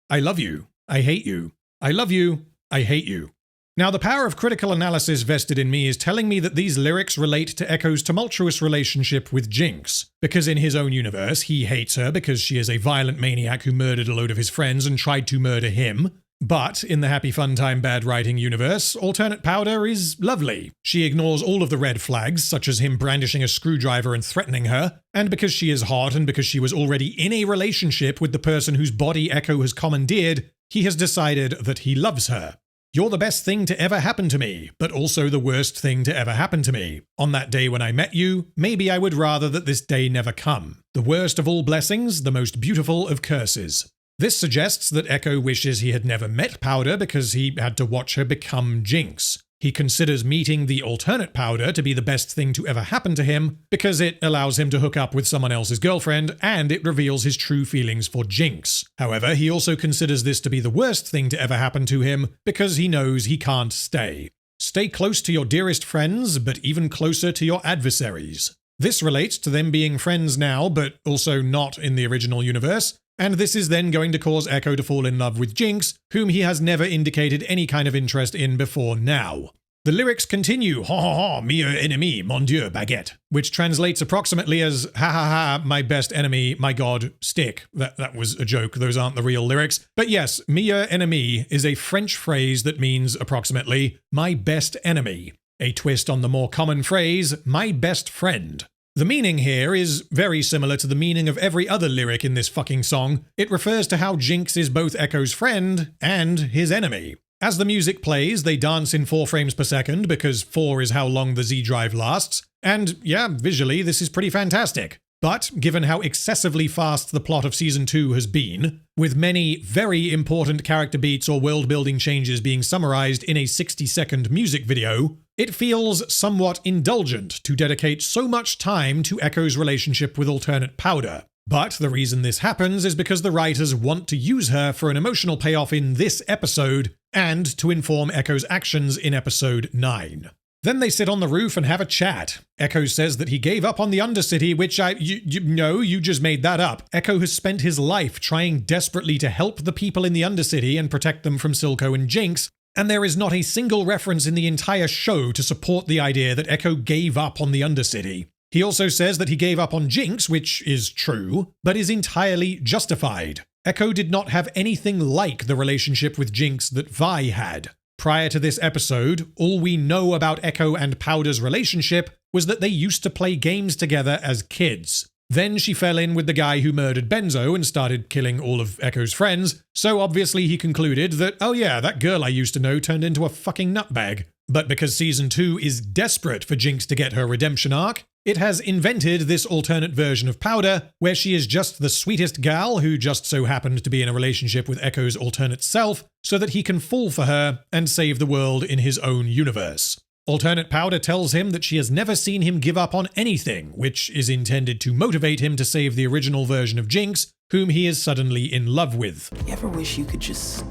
I love you. I hate you. I love you. I hate you. Now, the power of critical analysis vested in me is telling me that these lyrics relate to Ekko's tumultuous relationship with Jinx, because in his own universe, he hates her because she is a violent maniac who murdered a load of his friends and tried to murder him. But in the Happy Fun Time Bad Writing universe, Alternate Powder is lovely. She ignores all of the red flags, such as him brandishing a screwdriver and threatening her, and because she is hot and because she was already in a relationship with the person whose body Ekko has commandeered, he has decided that he loves her. You're the best thing to ever happen to me, but also the worst thing to ever happen to me. On that day when I met you, maybe I would rather that this day never come. The worst of all blessings, the most beautiful of curses. This suggests that Ekko wishes he had never met Powder because he had to watch her become Jinx. He considers meeting the alternate Powder to be the best thing to ever happen to him because it allows him to hook up with someone else's girlfriend and it reveals his true feelings for Jinx. However, he also considers this to be the worst thing to ever happen to him because he knows he can't stay. Stay close to your dearest friends, but even closer to your adversaries. This relates to them being friends now, but also not in the original universe. And this is then going to cause Ekko to fall in love with Jinx, whom he has never indicated any kind of interest in before now. The lyrics continue, ha ha ha, meilleur ennemi, mon dieu, baguette, which translates approximately as, ha ha ha, my best enemy, my god, stick. That was a joke, those aren't the real lyrics. But yes, meilleur ennemi is a French phrase that means approximately, my best enemy. A twist on the more common phrase, my best friend. The meaning here is very similar to the meaning of every other lyric in this fucking song. It refers to how Jinx is both Ekko's friend and his enemy. As the music plays, they dance in 4 frames per second because 4 is how long the Z drive lasts. And yeah, visually, this is pretty fantastic. But given how excessively fast the plot of Season 2 has been, with many very important character beats or world-building changes being summarized in a 60-second music video, it feels somewhat indulgent to dedicate so much time to Ekko's relationship with Alternate Powder. But the reason this happens is because the writers want to use her for an emotional payoff in this episode, and to inform Ekko's actions in episode 9. Then they sit on the roof and have a chat. Ekko says that he gave up on the Undercity, which you just made that up. Ekko has spent his life trying desperately to help the people in the Undercity and protect them from Silco and Jinx, and there is not a single reference in the entire show to support the idea that Ekko gave up on the Undercity. He also says that he gave up on Jinx, which is true, but is entirely justified. Ekko did not have anything like the relationship with Jinx that Vi had. Prior to this episode, all we know about Ekko and Powder's relationship was that they used to play games together as kids. Then she fell in with the guy who murdered Benzo and started killing all of Ekko's friends, so obviously he concluded that, oh yeah, that girl I used to know turned into a fucking nutbag. But because Season 2 is desperate for Jinx to get her redemption arc, it has invented this alternate version of Powder, where she is just the sweetest gal who just so happened to be in a relationship with Ekko's alternate self, so that he can fall for her and save the world in his own universe. Alternate Powder tells him that she has never seen him give up on anything, which is intended to motivate him to save the original version of Jinx, whom he is suddenly in love with. You ever wish you could just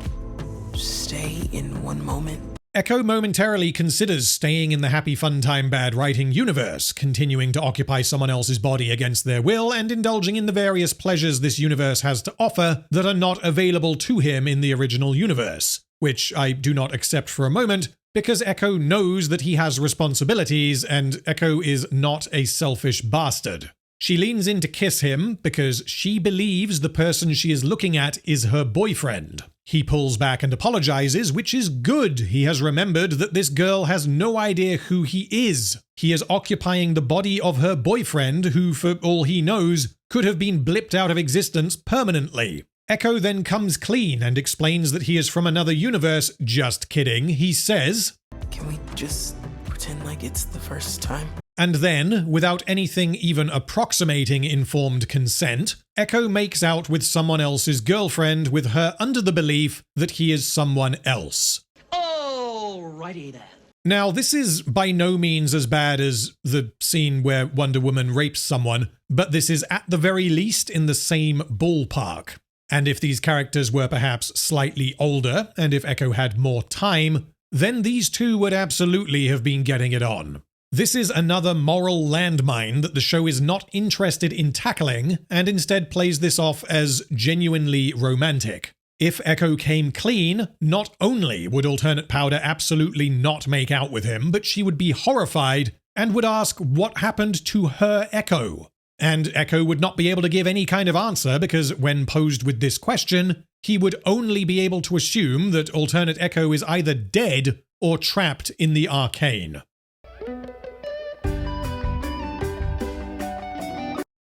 stay in one moment? Ekko momentarily considers staying in the Happy Fun Time Bad Writing universe, continuing to occupy someone else's body against their will and indulging in the various pleasures this universe has to offer that are not available to him in the original universe. which I do not accept for a moment, because Ekko knows that he has responsibilities, and Ekko is not a selfish bastard. She leans in to kiss him because she believes the person she is looking at is her boyfriend. He pulls back and apologizes, which is good. He has remembered that this girl has no idea who he is. He is occupying the body of her boyfriend, who, for all he knows, could have been blipped out of existence permanently. Ekko then comes clean and explains that he is from another universe. Just kidding. He says, "Can we just pretend like it's the first time?" And then, without anything even approximating informed consent, Ekko makes out with someone else's girlfriend with her under the belief that he is someone else. Alrighty then. Now, this is by no means as bad as the scene where Wonder Woman rapes someone, but this is at the very least in the same ballpark. And if these characters were perhaps slightly older, and if Ekko had more time, then these two would absolutely have been getting it on. This is another moral landmine that the show is not interested in tackling, and instead plays this off as genuinely romantic. If Ekko came clean, not only would Alternate Powder absolutely not make out with him, but she would be horrified and would ask what happened to her Ekko. And Ekko would not be able to give any kind of answer because when posed with this question, he would only be able to assume that Alternate Ekko is either dead or trapped in the Arcane.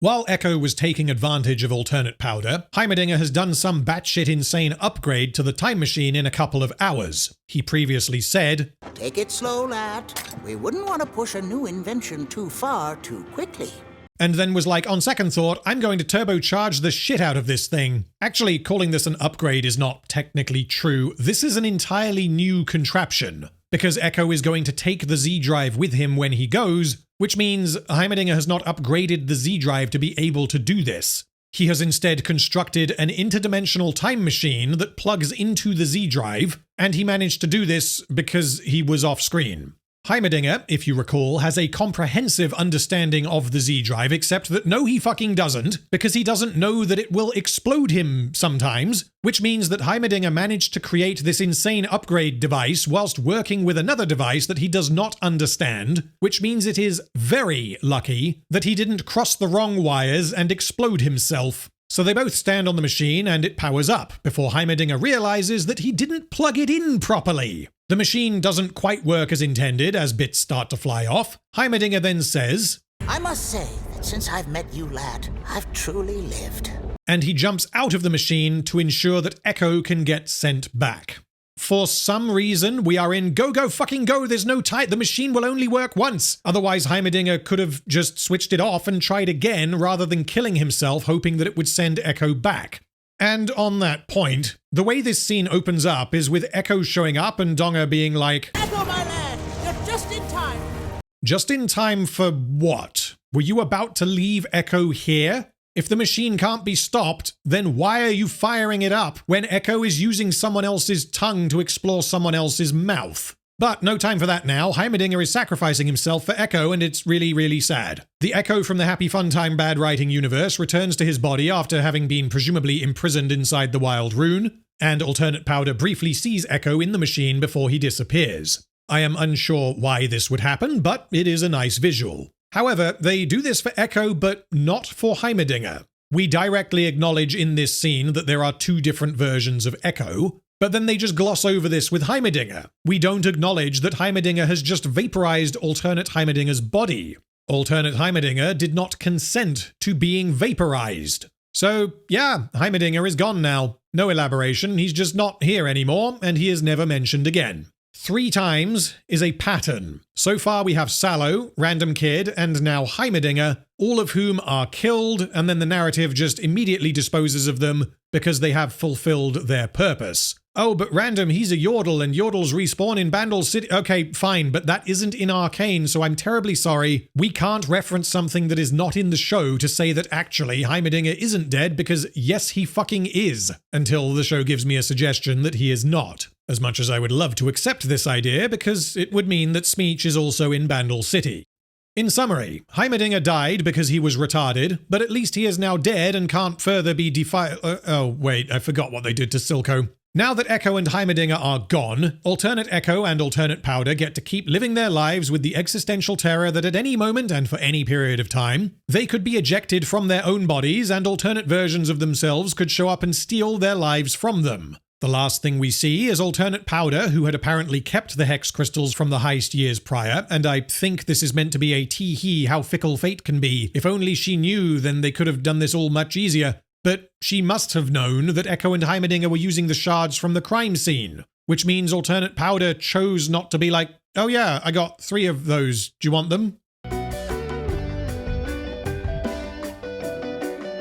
While Ekko was taking advantage of Alternate Powder, Heimerdinger has done some batshit insane upgrade to the time machine in a couple of hours. He previously said, "Take it slow, lad. We wouldn't want to push a new invention too far too quickly." And then was like, on second thought, I'm going to turbocharge the shit out of this thing. Actually, calling this an upgrade is not technically true. This is an entirely new contraption, because Ekko is going to take the Z-Drive with him when he goes, which means Heimerdinger has not upgraded the Z-Drive to be able to do this. He has instead constructed an interdimensional time machine that plugs into the Z-Drive, and he managed to do this because he was off-screen. Heimerdinger, if you recall, has a comprehensive understanding of the Z-Drive, except that no he fucking doesn't, because he doesn't know that it will explode him sometimes, which means that Heimerdinger managed to create this insane upgrade device whilst working with another device that he does not understand, which means it is very lucky that he didn't cross the wrong wires and explode himself. So they both stand on the machine and it powers up before Heimerdinger realizes that he didn't plug it in properly. The machine doesn't quite work as intended as bits start to fly off. Heimerdinger then says, "I must say that since I've met you, lad, I've truly lived." And he jumps out of the machine to ensure that Ekko can get sent back. For some reason, we are in go fucking go, there's no time, the machine will only work once. Otherwise, Heimerdinger could have just switched it off and tried again rather than killing himself hoping that it would send Ekko back. And on that point, the way this scene opens up is with Ekko showing up and Donger being like, "Ekko, my lad, you're just in time." Just in time for what? Were you about to leave Ekko here? If the machine can't be stopped, then why are you firing it up when Ekko is using someone else's tongue to explore someone else's mouth? But no time for that now. Heimerdinger is sacrificing himself for Ekko, and it's really, really sad. The Ekko from the Happy Fun Time Bad Writing universe returns to his body after having been presumably imprisoned inside the Wild Rune, and Alternate Powder briefly sees Ekko in the machine before he disappears. I am unsure why this would happen, but it is a nice visual. However, they do this for Ekko, but not for Heimerdinger. We directly acknowledge in this scene that there are two different versions of Ekko, but then they just gloss over this with Heimerdinger. We don't acknowledge that Heimerdinger has just vaporized Alternate Heimerdinger's body. Alternate Heimerdinger did not consent to being vaporized. So, yeah, Heimerdinger is gone now. No elaboration, he's just not here anymore, and he is never mentioned again. 3 times is a pattern. So far we have Sallow, Random Kid, and now Heimerdinger, all of whom are killed, and then the narrative just immediately disposes of them because they have fulfilled their purpose. Oh, but Random, he's a Yordle, and Yordles respawn in Bandle City. Okay, fine, but that isn't in Arcane, so I'm terribly sorry. We can't reference something that is not in the show to say that actually Heimerdinger isn't dead, because yes, he fucking is, until the show gives me a suggestion that he is not. As much as I would love to accept this idea, because it would mean that Smeech is also in Bandle City. In summary, Heimerdinger died because he was retarded, but at least he is now dead and can't further be oh wait, I forgot what they did to Silco. Now that Ekko and Heimerdinger are gone, alternate Ekko and alternate Powder get to keep living their lives with the existential terror that at any moment and for any period of time, they could be ejected from their own bodies and alternate versions of themselves could show up and steal their lives from them. The last thing we see is alternate Powder, who had apparently kept the hex crystals from the heist years prior, and I think this is meant to be a tee-hee how fickle fate can be. If only she knew, then they could have done this all much easier. But she must have known that Ekko and Heimerdinger were using the shards from the crime scene, which means alternate Powder chose not to be like, oh yeah, I got 3 of those, do you want them?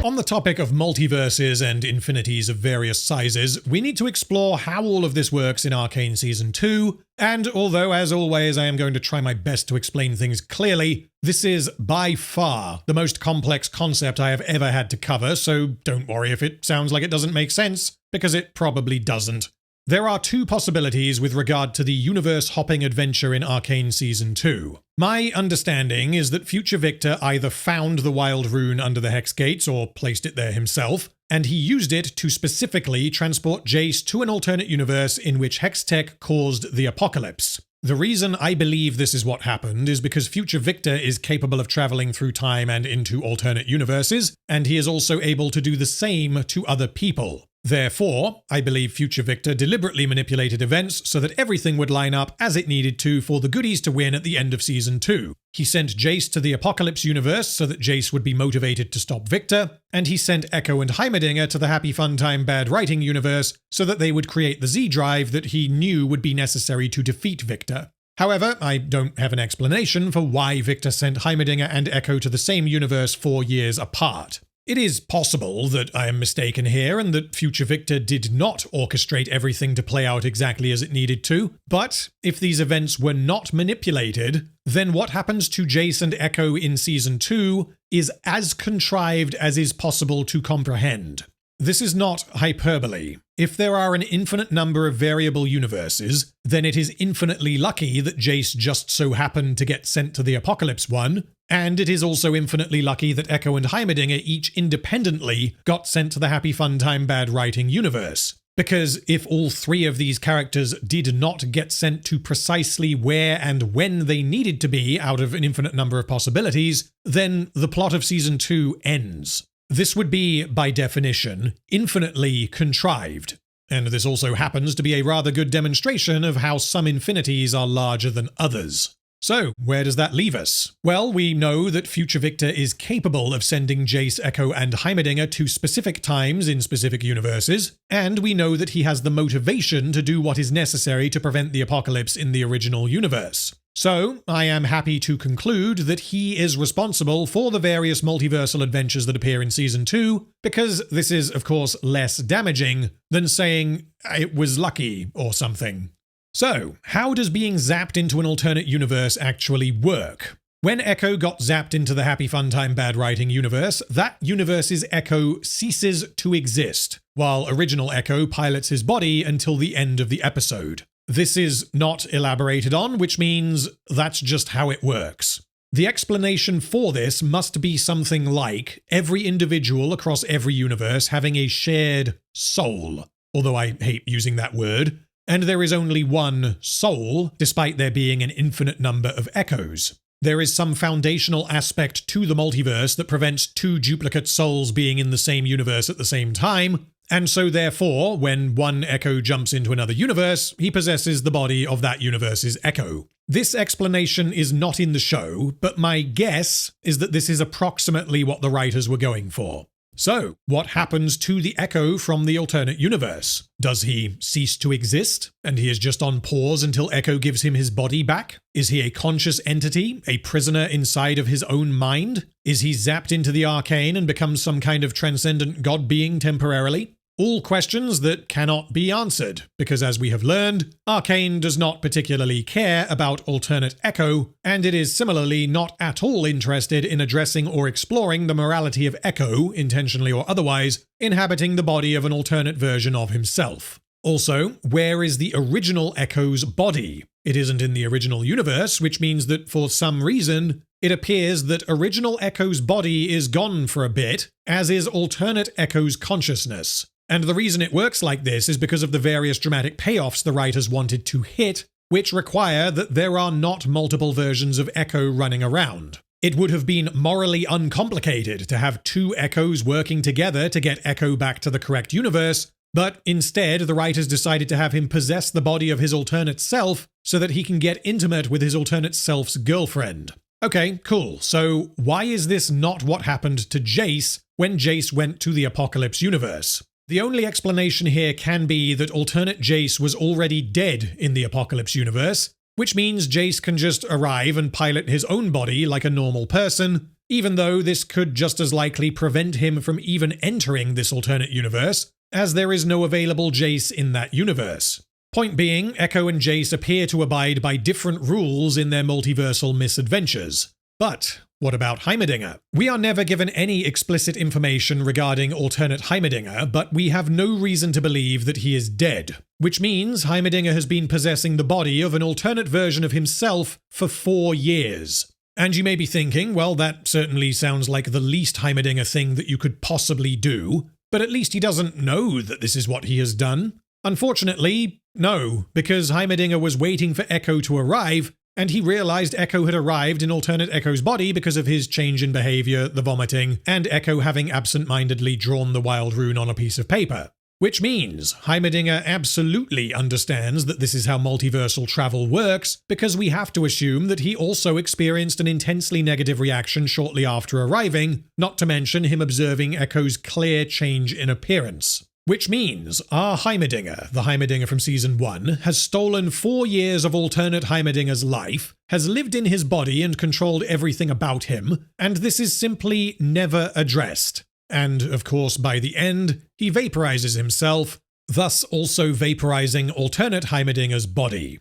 On the topic of multiverses and infinities of various sizes, we need to explore how all of this works in Arcane Season 2, and although, as always, I am going to try my best to explain things clearly, this is by far the most complex concept I have ever had to cover, so don't worry if it sounds like it doesn't make sense, because it probably doesn't. There are 2 possibilities with regard to the universe-hopping adventure in Arcane Season 2. My understanding is that future Viktor either found the wild rune under the Hex Gates or placed it there himself, and he used it to specifically transport Jayce to an alternate universe in which Hex Tech caused the apocalypse. The reason I believe this is what happened is because future Viktor is capable of traveling through time and into alternate universes, and he is also able to do the same to other people. Therefore, I believe future Viktor deliberately manipulated events so that everything would line up as it needed to for the goodies to win at the end of Season 2. He sent Jayce to the Apocalypse universe so that Jayce would be motivated to stop Viktor, and he sent Ekko and Heimerdinger to the Happy Fun Time Bad Writing universe so that they would create the Z-Drive that he knew would be necessary to defeat Viktor. However, I don't have an explanation for why Viktor sent Heimerdinger and Ekko to the same universe 4 years apart. It is possible that I am mistaken here and that future Viktor did not orchestrate everything to play out exactly as it needed to, but if these events were not manipulated, then what happens to Jayce and Ekko in Season 2 is as contrived as is possible to comprehend. This is not hyperbole. If there are an infinite number of variable universes, then it is infinitely lucky that Jayce just so happened to get sent to the Apocalypse one, and it is also infinitely lucky that Ekko and Heimerdinger each independently got sent to the Happy Fun Time Bad Writing universe. Because if all 3 of these characters did not get sent to precisely where and when they needed to be out of an infinite number of possibilities, then the plot of Season 2 ends. This would be, by definition, infinitely contrived. And this also happens to be a rather good demonstration of how some infinities are larger than others. So, where does that leave us? Well, we know that future Viktor is capable of sending Jayce, Ekko, and Heimerdinger to specific times in specific universes, and we know that he has the motivation to do what is necessary to prevent the apocalypse in the original universe. So, I am happy to conclude that he is responsible for the various multiversal adventures that appear in Season 2, because this is, of course, less damaging than saying it was lucky or something. So, how does being zapped into an alternate universe actually work? When Ekko got zapped into the Happy Fun Time Bad Writing universe, that universe's Ekko ceases to exist, while original Ekko pilots his body until the end of the episode. This is not elaborated on, which means that's just how it works. The explanation for this must be something like every individual across every universe having a shared soul, although I hate using that word, and there is only one soul, despite there being an infinite number of Ekkos. There is some foundational aspect to the multiverse that prevents 2 duplicate souls being in the same universe at the same time, and so therefore, when one Ekko jumps into another universe, he possesses the body of that universe's Ekko. This explanation is not in the show, but my guess is that this is approximately what the writers were going for. So, what happens to the Ekko from the alternate universe? Does he cease to exist, and he is just on pause until Ekko gives him his body back? Is he a conscious entity, a prisoner inside of his own mind? Is he zapped into the Arcane and becomes some kind of transcendent god being temporarily? All questions that cannot be answered, because as we have learned, Arcane does not particularly care about alternate Ekko, and it is similarly not at all interested in addressing or exploring the morality of Ekko, intentionally or otherwise, inhabiting the body of an alternate version of himself. Also, where is the original Ekko's body? It isn't in the original universe, which means that for some reason, it appears that original Ekko's body is gone for a bit, as is alternate Ekko's consciousness. And the reason it works like this is because of the various dramatic payoffs the writers wanted to hit, which require that there are not multiple versions of Ekko running around. It would have been morally uncomplicated to have two Ekkos working together to get Ekko back to the correct universe, but instead the writers decided to have him possess the body of his alternate self so that he can get intimate with his alternate self's girlfriend. Okay, cool. So why is this not what happened to Jayce when Jayce went to the Apocalypse universe? The only explanation here can be that alternate Jayce was already dead in the Apocalypse universe, which means Jayce can just arrive and pilot his own body like a normal person, even though this could just as likely prevent him from even entering this alternate universe, as there is no available Jayce in that universe. Point being, Ekko and Jayce appear to abide by different rules in their multiversal misadventures. But what about Heimerdinger? We are never given any explicit information regarding alternate Heimerdinger, but we have no reason to believe that he is dead, which means Heimerdinger has been possessing the body of an alternate version of himself for 4 years. And you may be thinking, well, that certainly sounds like the least Heimerdinger thing that you could possibly do, but at least he doesn't know that this is what he has done. Unfortunately, no, because Heimerdinger was waiting for Ekko to arrive, and he realized Ekko had arrived in alternate Ekko's body because of his change in behavior, the vomiting, and Ekko having absent-mindedly drawn the wild rune on a piece of paper. Which means Heimerdinger absolutely understands that this is how multiversal travel works, because we have to assume that he also experienced an intensely negative reaction shortly after arriving, not to mention him observing Ekko's clear change in appearance. Which means our Heimerdinger, the Heimerdinger from Season 1, has stolen 4 years of alternate Heimerdinger's life, has lived in his body and controlled everything about him, and this is simply never addressed. And, of course, by the end, he vaporizes himself, thus also vaporizing alternate Heimerdinger's body.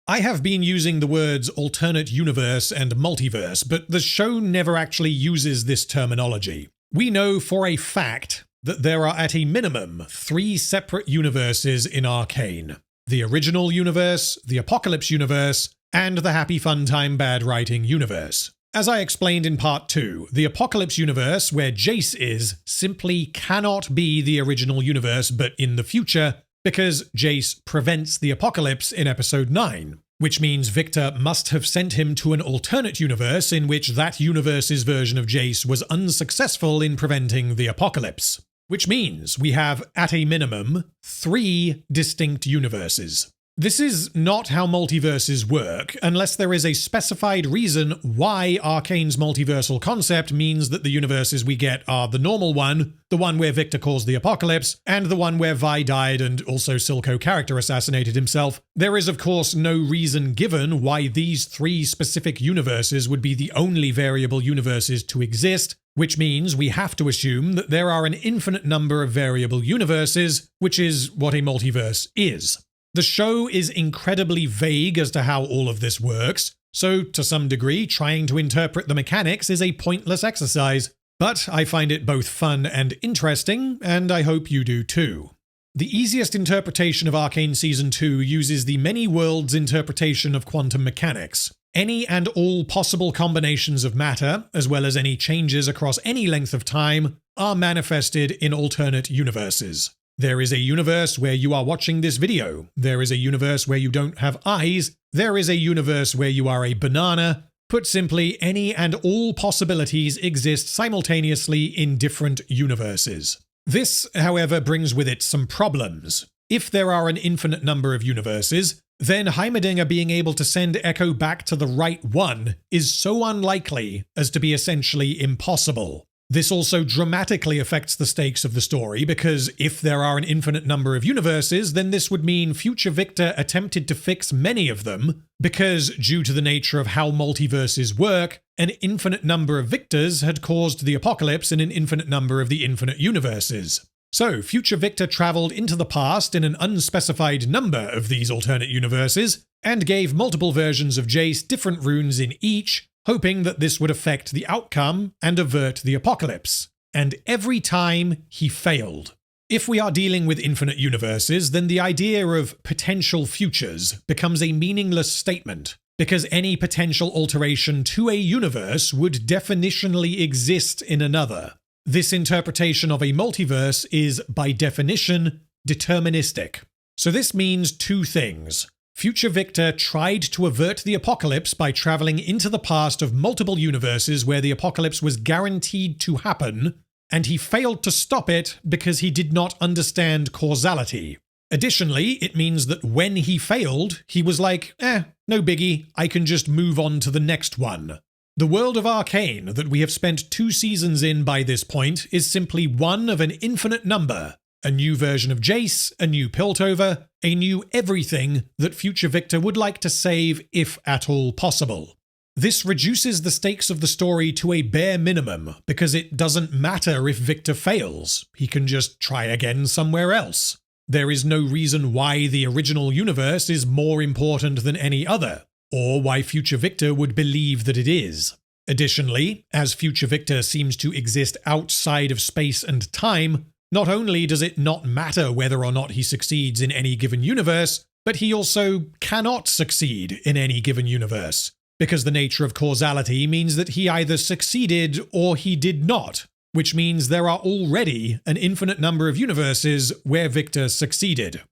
I have been using the words alternate universe and multiverse, but the show never actually uses this terminology. We know for a fact that there are at a minimum 3 separate universes in Arcane. The original universe, the Apocalypse universe, and the Happy Fun Time Bad Writing universe. As I explained in Part 2, the Apocalypse universe, where Jayce is, simply cannot be the original universe but in the future, because Jayce prevents the apocalypse in Episode 9. Which means Viktor must have sent him to an alternate universe in which that universe's version of Jayce was unsuccessful in preventing the apocalypse. Which means we have, at a minimum, 3 distinct universes. This is not how multiverses work, unless there is a specified reason why Arcane's multiversal concept means that the universes we get are the normal one, the one where Viktor caused the apocalypse, and the one where Vi died and also Silco character assassinated himself. There is of course no reason given why these 3 specific universes would be the only variable universes to exist, which means we have to assume that there are an infinite number of variable universes, which is what a multiverse is. The show is incredibly vague as to how all of this works, so to some degree trying to interpret the mechanics is a pointless exercise, but I find it both fun and interesting, and I hope you do too. The easiest interpretation of Arcane Season 2 uses the many worlds interpretation of quantum mechanics. Any and all possible combinations of matter, as well as any changes across any length of time, are manifested in alternate universes. There is a universe where you are watching this video. There is a universe where you don't have eyes. There is a universe where you are a banana. Put simply, any and all possibilities exist simultaneously in different universes. This, however, brings with it some problems. If there are an infinite number of universes, then Heimerdinger being able to send Ekko back to the right one is so unlikely as to be essentially impossible. This also dramatically affects the stakes of the story, because if there are an infinite number of universes, then this would mean future Viktor attempted to fix many of them, because due to the nature of how multiverses work, an infinite number of Viktors had caused the apocalypse in an infinite number of the infinite universes. So, future Viktor traveled into the past in an unspecified number of these alternate universes, and gave multiple versions of Jayce different runes in each, hoping that this would affect the outcome and avert the apocalypse. And every time, he failed. If we are dealing with infinite universes, then the idea of potential futures becomes a meaningless statement, because any potential alteration to a universe would definitionally exist in another. this interpretation of a multiverse is, by definition, deterministic. So this means two things. Future Viktor tried to avert the apocalypse by traveling into the past of multiple universes where the apocalypse was guaranteed to happen, and he failed to stop it because he did not understand causality. Additionally, it means that when he failed, he was like, no biggie, I can just move on to the next one. The world of Arcane that we have spent 2 seasons in by this point is simply one of an infinite number. A new version of Jayce, a new Piltover, a new everything that future Viktor would like to save if at all possible. This reduces the stakes of the story to a bare minimum because it doesn't matter if Viktor fails. He can just try again somewhere else. There is no reason why the original universe is more important than any other, or why future Viktor would believe that it is. Additionally, as future Viktor seems to exist outside of space and time, not only does it not matter whether or not he succeeds in any given universe, but he also cannot succeed in any given universe, because the nature of causality means that he either succeeded or he did not, which means there are already an infinite number of universes where Viktor succeeded.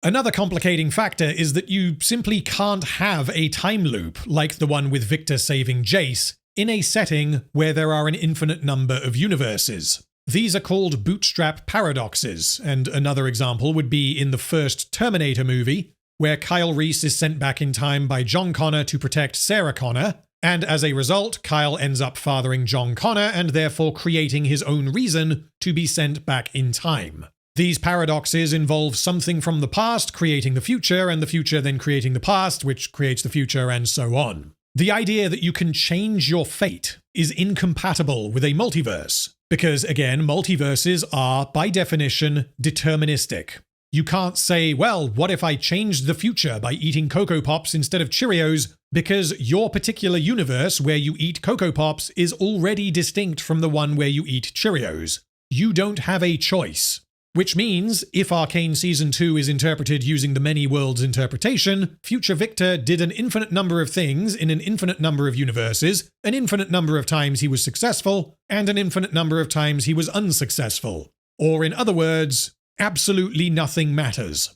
Another complicating factor is that you simply can't have a time loop like the one with Viktor saving Jayce in a setting where there are an infinite number of universes. These are called bootstrap paradoxes, and another example would be in the first Terminator movie, where Kyle Reese is sent back in time by John Connor to protect Sarah Connor, and as a result, Kyle ends up fathering John Connor and therefore creating his own reason to be sent back in time. These paradoxes involve something from the past creating the future, and the future then creating the past, which creates the future, and so on. The idea that you can change your fate is incompatible with a multiverse, because again, multiverses are, by definition, deterministic. You can't say, well, what if I changed the future by eating Cocoa Pops instead of Cheerios, because your particular universe where you eat Cocoa Pops is already distinct from the one where you eat Cheerios. You don't have a choice. Which means, if Arcane Season 2 is interpreted using the many worlds interpretation, future Viktor did an infinite number of things in an infinite number of universes, an infinite number of times he was successful, and an infinite number of times he was unsuccessful. Or in other words, absolutely nothing matters.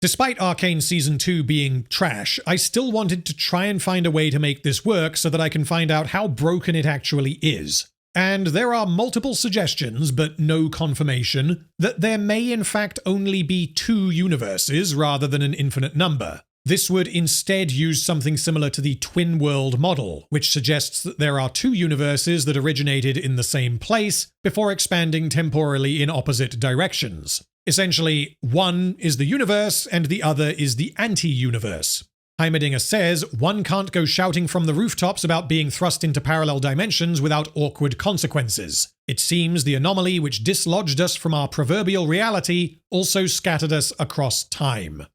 Despite Arcane Season 2 being trash, I still wanted to try and find a way to make this work so that I can find out how broken it actually is. And there are multiple suggestions, but no confirmation, that there may in fact only be 2 universes rather than an infinite number. This would instead use something similar to the twin world model, which suggests that there are 2 universes that originated in the same place before expanding temporally in opposite directions. Essentially, one is the universe and the other is the anti-universe. Heimerdinger says, one can't go shouting from the rooftops about being thrust into parallel dimensions without awkward consequences. It seems the anomaly which dislodged us from our proverbial reality also scattered us across time.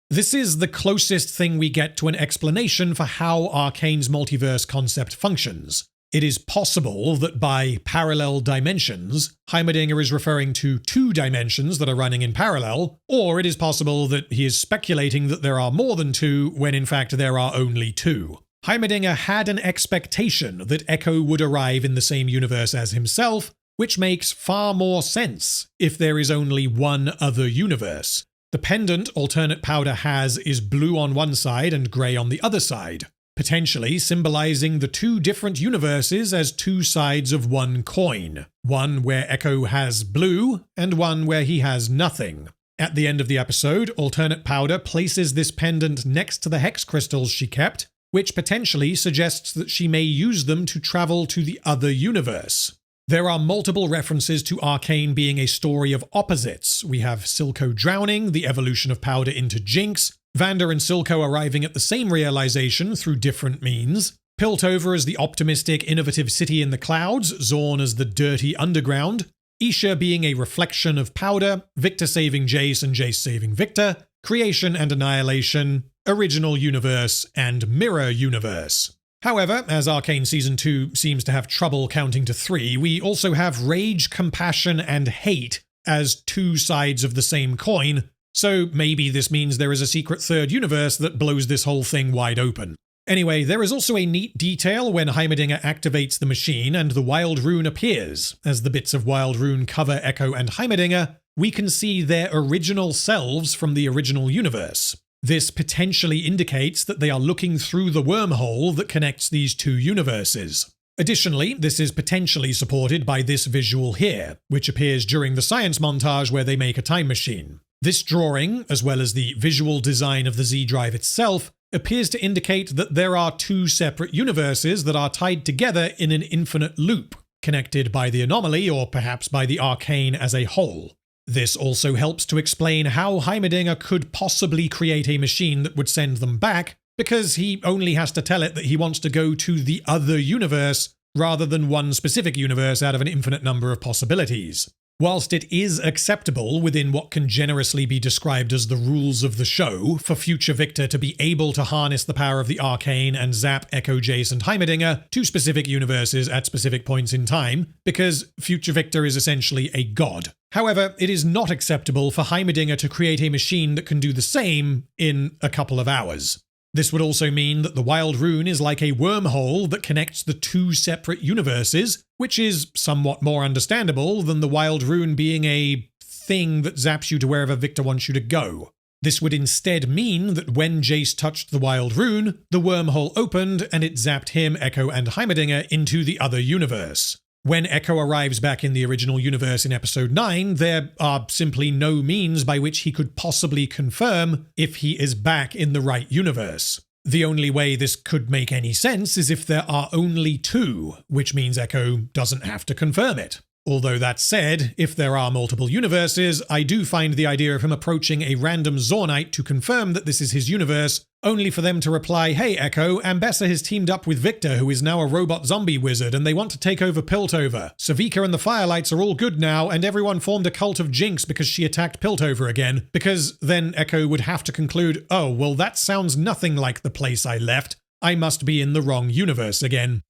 This is the closest thing we get to an explanation for how Arcane's multiverse concept functions. It is possible that by parallel dimensions, Heimerdinger is referring to 2 dimensions that are running in parallel, or it is possible that he is speculating that there are more than 2 when in fact there are only 2. Heimerdinger had an expectation that Ekko would arrive in the same universe as himself, which makes far more sense if there is only one other universe. The pendant alternate powder has is blue on one side and grey on the other side, potentially symbolizing the 2 different universes as 2 sides of one coin, one where Ekko has blue and one where he has nothing. At the end of the episode, alternate powder places this pendant next to the hex crystals she kept, which potentially suggests that she may use them to travel to the other universe. There are multiple references to Arcane being a story of opposites. We have Silco drowning, the evolution of powder into Jinx, Vander and Silco arriving at the same realization through different means, Piltover as the optimistic, innovative city in the clouds, Zorn as the dirty underground, Isha being a reflection of powder, Viktor saving Jayce and Jayce saving Viktor, creation and annihilation, original universe, and mirror universe. However, as Arcane Season 2 seems to have trouble counting to 3, we also have rage, compassion, and hate as 2 sides of the same coin, so maybe this means there is a secret third universe that blows this whole thing wide open. Anyway, there is also a neat detail when Heimerdinger activates the machine and the Wild Rune appears. As the bits of Wild Rune cover Ekko and Heimerdinger, we can see their original selves from the original universe. This potentially indicates that they are looking through the wormhole that connects these two universes. Additionally, this is potentially supported by this visual here, which appears during the science montage where they make a time machine. This drawing, as well as the visual design of the Z-Drive itself, appears to indicate that there are two separate universes that are tied together in an infinite loop, connected by the anomaly or perhaps by the Arcane as a whole. This also helps to explain how Heimerdinger could possibly create a machine that would send them back, because he only has to tell it that he wants to go to the other universe rather than one specific universe out of an infinite number of possibilities. Whilst it is acceptable within what can generously be described as the rules of the show for future Viktor to be able to harness the power of the Arcane and zap Ekko, Jayce, and Heimerdinger to specific universes at specific points in time, because future Viktor is essentially a god. However, it is not acceptable for Heimerdinger to create a machine that can do the same in a couple of hours. This would also mean that the Wild Rune is like a wormhole that connects the two separate universes, which is somewhat more understandable than the Wild Rune being a thing that zaps you to wherever Viktor wants you to go. This would instead mean that when Jayce touched the Wild Rune, the wormhole opened and it zapped him, Ekko, and Heimerdinger into the other universe. When Ekko arrives back in the original universe in episode 9, there are simply no means by which he could possibly confirm if he is back in the right universe. The only way this could make any sense is if there are only two, which means Ekko doesn't have to confirm it. Although that said, if there are multiple universes, I do find the idea of him approaching a random Zornite to confirm that this is his universe, only for them to reply, "Hey Ekko, Ambessa has teamed up with Viktor, who is now a robot zombie wizard, and they want to take over Piltover. Savika and the Firelights are all good now, and everyone formed a cult of Jinx because she attacked Piltover again," because then Ekko would have to conclude, "Oh, well that sounds nothing like the place I left. I must be in the wrong universe again."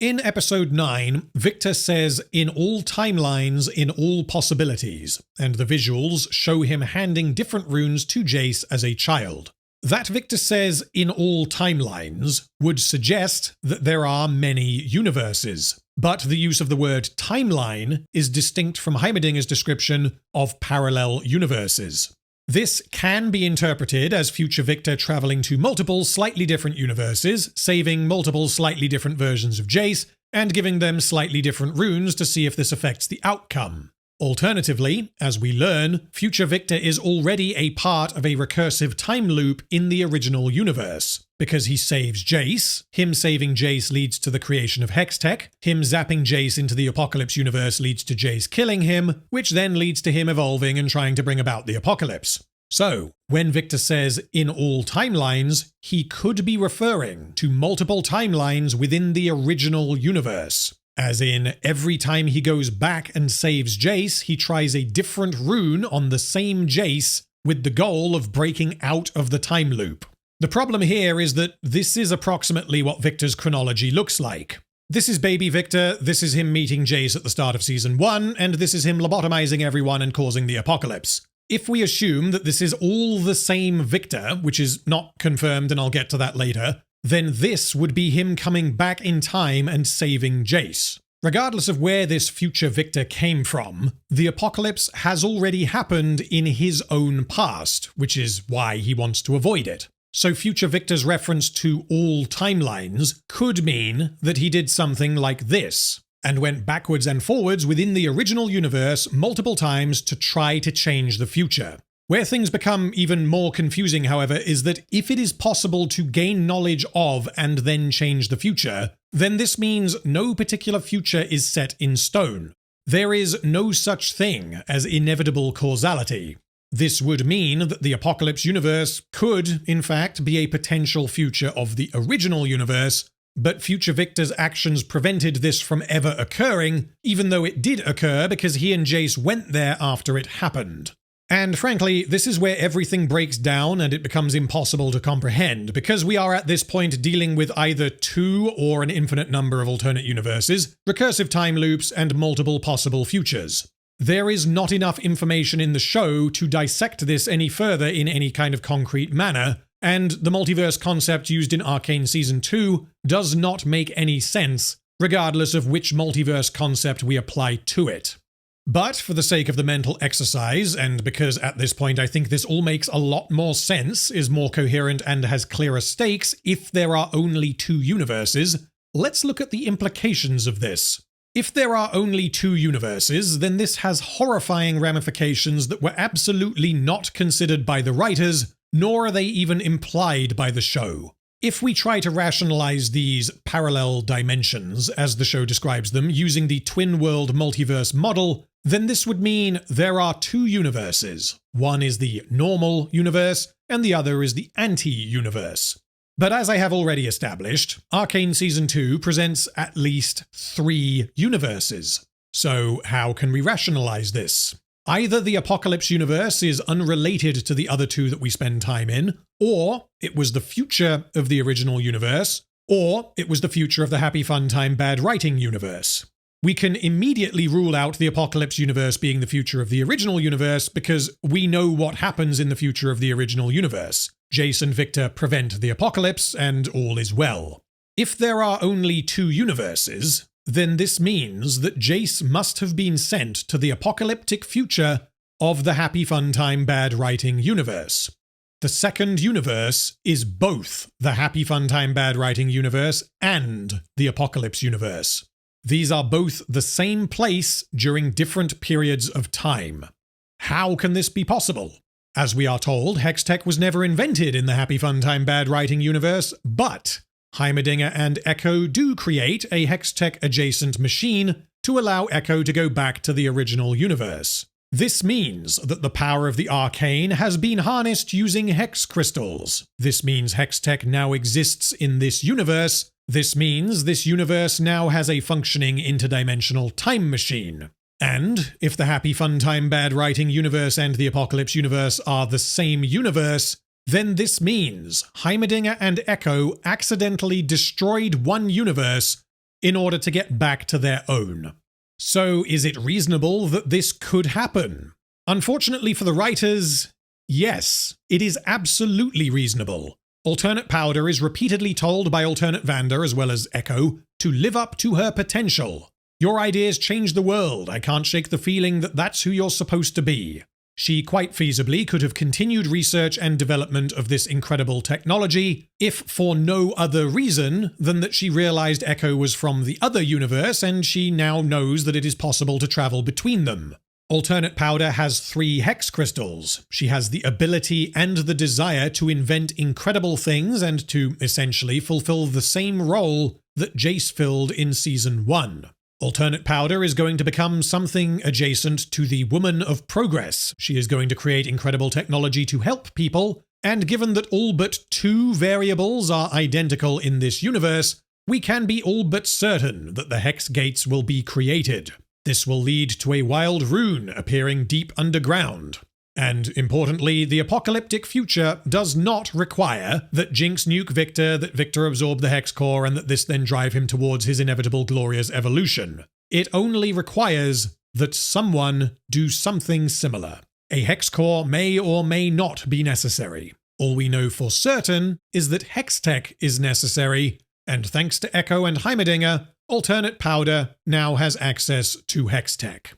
In episode 9, Viktor says, "In all timelines, in all possibilities," and the visuals show him handing different runes to Jayce as a child. That Viktor says, "in all timelines," would suggest that there are many universes. But the use of the word timeline is distinct from Heimerdinger's description of parallel universes. This can be interpreted as future Viktor traveling to multiple slightly different universes, saving multiple slightly different versions of Jayce, and giving them slightly different runes to see if this affects the outcome. Alternatively, as we learn, future Viktor is already a part of a recursive time loop in the original universe. Because he saves Jayce, him saving Jayce leads to the creation of Hextech, him zapping Jayce into the Apocalypse universe leads to Jayce killing him, which then leads to him evolving and trying to bring about the Apocalypse. So, when Viktor says "in all timelines," he could be referring to multiple timelines within the original universe. As in, every time he goes back and saves Jayce, he tries a different rune on the same Jayce with the goal of breaking out of the time loop. The problem here is that this is approximately what Viktor's chronology looks like. This is baby Viktor, this is him meeting Jayce at the start of season 1, and this is him lobotomizing everyone and causing the apocalypse. If we assume that this is all the same Viktor, which is not confirmed and I'll get to that later, then this would be him coming back in time and saving Jayce. Regardless of where this future Viktor came from, the apocalypse has already happened in his own past, which is why he wants to avoid it. So future Viktor's reference to all timelines could mean that he did something like this, and went backwards and forwards within the original universe multiple times to try to change the future. Where things become even more confusing, however, is that if it is possible to gain knowledge of and then change the future, then this means no particular future is set in stone. There is no such thing as inevitable causality. This would mean that the Apocalypse universe could, in fact, be a potential future of the original universe, but future Viktor's actions prevented this from ever occurring, even though it did occur because he and Jayce went there after it happened. And frankly, this is where everything breaks down and it becomes impossible to comprehend, because we are at this point dealing with either two or an infinite number of alternate universes, recursive time loops, and multiple possible futures. There is not enough information in the show to dissect this any further in any kind of concrete manner, and the multiverse concept used in Arcane Season 2 does not make any sense, regardless of which multiverse concept we apply to it. But for the sake of the mental exercise, and because at this point I think this all makes a lot more sense, is more coherent and has clearer stakes if there are only two universes, let's look at the implications of this. If there are only two universes, then this has horrifying ramifications that were absolutely not considered by the writers, nor are they even implied by the show. If we try to rationalize these parallel dimensions, as the show describes them, using the twin-world multiverse model, then this would mean there are two universes. One is the normal universe, and the other is the anti-universe. But as I have already established, Arcane Season 2 presents at least 3 universes. So how can we rationalize this? Either the Apocalypse universe is unrelated to the other two that we spend time in, or it was the future of the original universe, or it was the future of the Happy Fun Time Bad Writing universe. We can immediately rule out the Apocalypse universe being the future of the original universe because we know what happens in the future of the original universe. Jayce and Viktor prevent the apocalypse, and all is well. If there are only two universes, then this means that Jayce must have been sent to the apocalyptic future of the Happy Fun Time Bad Writing universe. The second universe is both the Happy Fun Time Bad Writing universe and the Apocalypse universe. These are both the same place during different periods of time. How can this be possible? As we are told, Hextech was never invented in the Happy Fun Time Bad Writing universe, but Heimerdinger and Ekko do create a Hextech-adjacent machine to allow Ekko to go back to the original universe. This means that the power of the Arcane has been harnessed using hex crystals. This means Hextech now exists in this universe. This means this universe now has a functioning interdimensional time machine. And if the Happy Fun Time Bad Writing universe and the Apocalypse universe are the same universe, then this means Heimerdinger and Ekko accidentally destroyed one universe in order to get back to their own. So is it reasonable that this could happen? Unfortunately for the writers, yes, it is absolutely reasonable. Alternate Powder is repeatedly told by Alternate Vander as well as Ekko to live up to her potential. Your ideas change the world. I can't shake the feeling that that's who you're supposed to be. She quite feasibly could have continued research and development of this incredible technology, if for no other reason than that she realized Ekko was from the other universe and she now knows that it is possible to travel between them. Alternate Powder has 3 hex crystals. She has the ability and the desire to invent incredible things and to essentially fulfill the same role that Jayce filled in Season 1. Alternate Powder is going to become something adjacent to the Woman of Progress. She is going to create incredible technology to help people, and given that all but 2 variables are identical in this universe, we can be all but certain that the Hex Gates will be created. This will lead to a wild rune appearing deep underground. And importantly, the apocalyptic future does not require that Jinx nuke Viktor, that Viktor absorb the Hex Core, and that this then drive him towards his inevitable glorious evolution. It only requires that someone do something similar. A Hex Core may or may not be necessary. All we know for certain is that Hextech is necessary, and thanks to Ekko and Heimerdinger, Alternate Powder now has access to Hextech.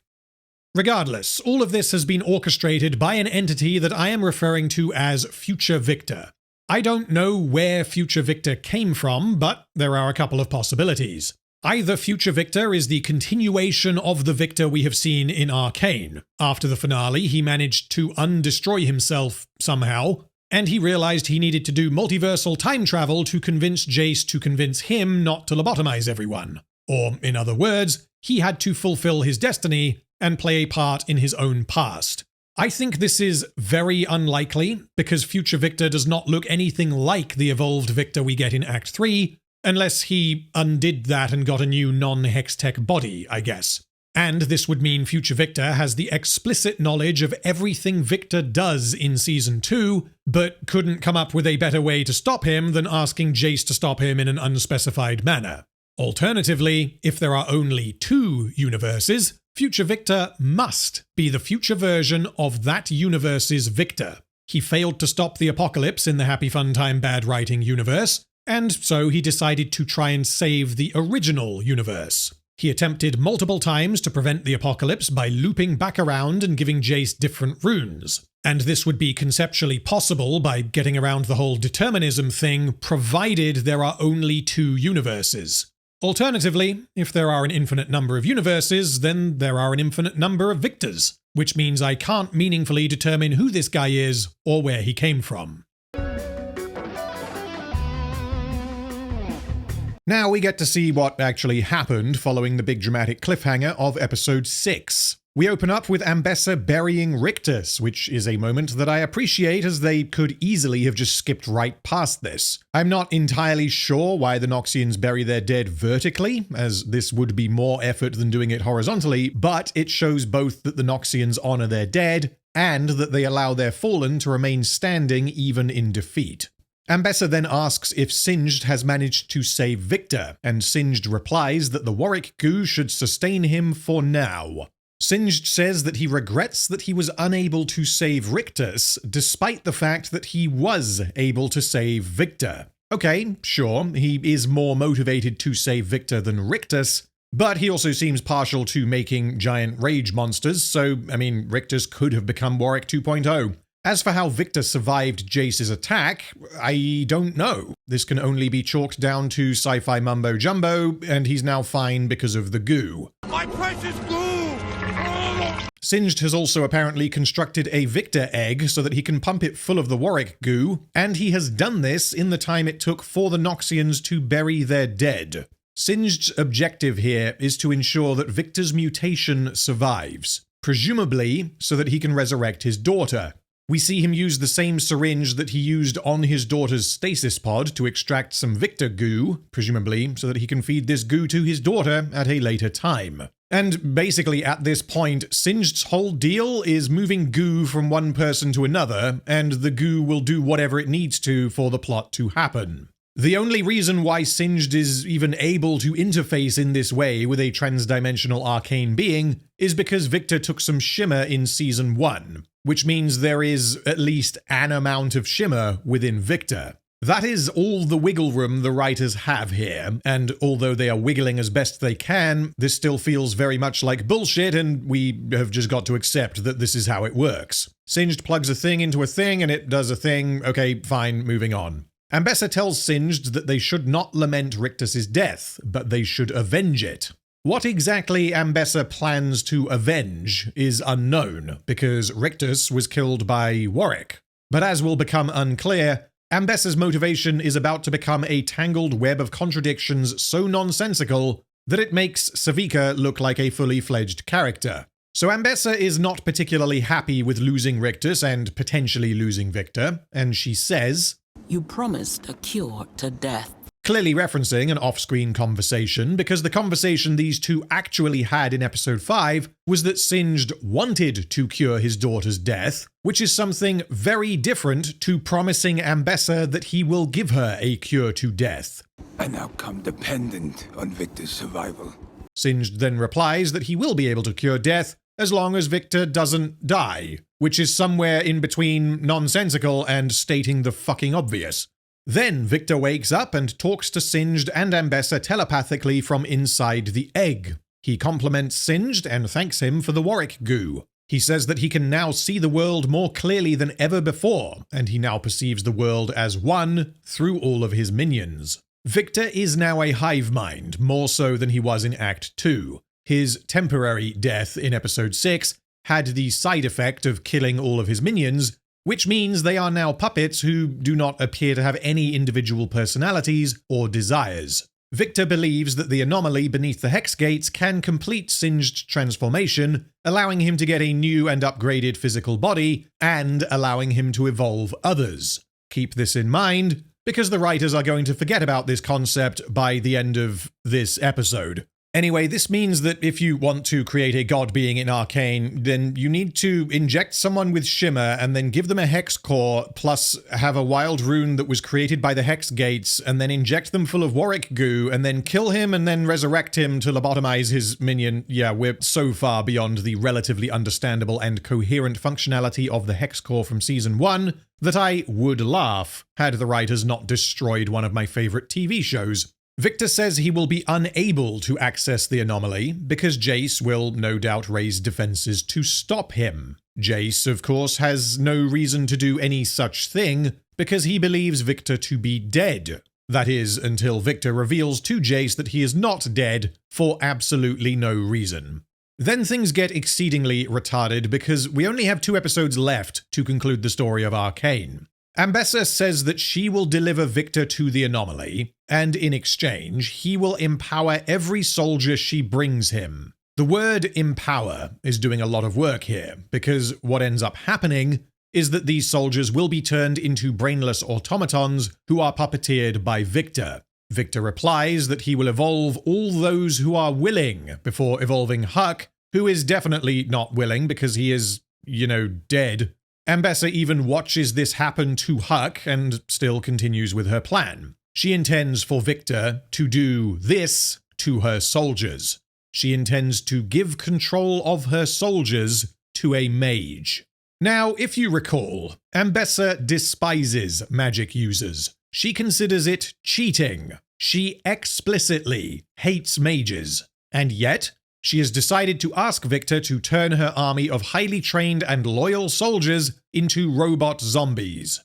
Regardless, all of this has been orchestrated by an entity that I am referring to as Future Viktor. I don't know where Future Viktor came from, but there are a couple of possibilities. Either Future Viktor is the continuation of the Viktor we have seen in Arcane. After the finale, he managed to undestroy himself somehow, and he realized he needed to do multiversal time travel to convince Jayce to convince him not to lobotomize everyone. Or, in other words, he had to fulfill his destiny and play a part in his own past. I think this is very unlikely, because Future Viktor does not look anything like the evolved Viktor we get in Act 3, unless he undid that and got a new non-Hextech body, I guess. And this would mean Future Viktor has the explicit knowledge of everything Viktor does in Season 2, but couldn't come up with a better way to stop him than asking Jayce to stop him in an unspecified manner. Alternatively, if there are only 2 universes, Future Viktor must be the future version of that universe's Viktor. He failed to stop the apocalypse in the Happy Fun Time Bad Writing universe, and so he decided to try and save the original universe. He attempted multiple times to prevent the apocalypse by looping back around and giving Jayce different runes. And this would be conceptually possible by getting around the whole determinism thing, provided there are only 2 universes. Alternatively, if there are an infinite number of universes, then there are an infinite number of Viktors, which means I can't meaningfully determine who this guy is or where he came from. Now we get to see what actually happened following the big dramatic cliffhanger of episode 6. We open up with Ambessa burying Rictus, which is a moment that I appreciate as they could easily have just skipped right past this. I'm not entirely sure why the Noxians bury their dead vertically, as this would be more effort than doing it horizontally, but it shows both that the Noxians honor their dead and that they allow their fallen to remain standing even in defeat. Ambessa then asks if Singed has managed to save Viktor, and Singed replies that the Warwick goo should sustain him for now. Singed says that he regrets that he was unable to save Rictus, despite the fact that he was able to save Viktor. Okay, sure, he is more motivated to save Viktor than Rictus, but he also seems partial to making giant rage monsters, so, Rictus could have become Warwick 2.0. As for how Viktor survived Jayce's attack, I don't know. This can only be chalked down to sci-fi mumbo-jumbo, and he's now fine because of the goo. My precious goo! Singed has also apparently constructed a Viktor egg so that he can pump it full of the Warwick goo, and he has done this in the time it took for the Noxians to bury their dead. Singed's objective here is to ensure that Viktor's mutation survives, presumably so that he can resurrect his daughter. We see him use the same syringe that he used on his daughter's stasis pod to extract some Viktor goo, presumably so that he can feed this goo to his daughter at a later time. And basically at this point, Singed's whole deal is moving goo from one person to another, and the goo will do whatever it needs to for the plot to happen. The only reason why Singed is even able to interface in this way with a transdimensional arcane being is because Viktor took some shimmer in Season 1, which means there is at least an amount of shimmer within Viktor. That is all the wiggle room the writers have here, and although they are wiggling as best they can, this still feels very much like bullshit, and we have just got to accept that this is how it works. Singed plugs a thing into a thing, and it does a thing. Okay, fine, moving on. Ambessa tells Singed that they should not lament Rictus's death, but they should avenge it. What exactly Ambessa plans to avenge is unknown, because Rictus was killed by Warwick. But as will become unclear, Ambessa's motivation is about to become a tangled web of contradictions so nonsensical that it makes Savika look like a fully fledged character. So Ambessa is not particularly happy with losing Rictus and potentially losing Viktor, and she says, "You promised a cure to death." Clearly referencing an off-screen conversation, because the conversation these two actually had in episode 5 was that Singed wanted to cure his daughter's death, which is something very different to promising Ambessa that he will give her a cure to death. An outcome dependent on Viktor's survival. Singed then replies that he will be able to cure death as long as Viktor doesn't die, which is somewhere in between nonsensical and stating the fucking obvious. Then Viktor wakes up and talks to Singed and Ambessa telepathically from inside the egg. He compliments Singed and thanks him for the Warwick goo. He says that he can now see the world more clearly than ever before, and he now perceives the world as one through all of his minions. Viktor is now a hive mind, more so than he was in Act 2. His temporary death in Episode 6 had the side effect of killing all of his minions, which means they are now puppets who do not appear to have any individual personalities or desires. Viktor believes that the anomaly beneath the Hex Gates can complete Singed transformation, allowing him to get a new and upgraded physical body, and allowing him to evolve others. Keep this in mind, because the writers are going to forget about this concept by the end of this episode. Anyway, this means that if you want to create a god being in Arcane, then you need to inject someone with Shimmer and then give them a hex core, plus have a wild rune that was created by the hex gates, and then inject them full of Warwick goo, and then kill him and then resurrect him to lobotomize his minion. Yeah, we're so far beyond the relatively understandable and coherent functionality of the hex core from Season 1 that I would laugh had the writers not destroyed one of my favorite TV shows. Viktor says he will be unable to access the anomaly because Jayce will no doubt raise defenses to stop him. Jayce, of course, has no reason to do any such thing because he believes Viktor to be dead. That is, until Viktor reveals to Jayce that he is not dead for absolutely no reason. Then things get exceedingly retarded because we only have 2 episodes left to conclude the story of Arcane. Ambessa says that she will deliver Viktor to the anomaly, and in exchange, he will empower every soldier she brings him. The word empower is doing a lot of work here, because what ends up happening is that these soldiers will be turned into brainless automatons who are puppeteered by Viktor. Viktor replies that he will evolve all those who are willing before evolving Huck, who is definitely not willing because he is, dead. Ambessa even watches this happen to Huck and still continues with her plan. She intends for Viktor to do this to her soldiers. She intends to give control of her soldiers to a mage. Now, if you recall, Ambessa despises magic users. She considers it cheating. She explicitly hates mages. And yet, she has decided to ask Viktor to turn her army of highly trained and loyal soldiers into robot zombies.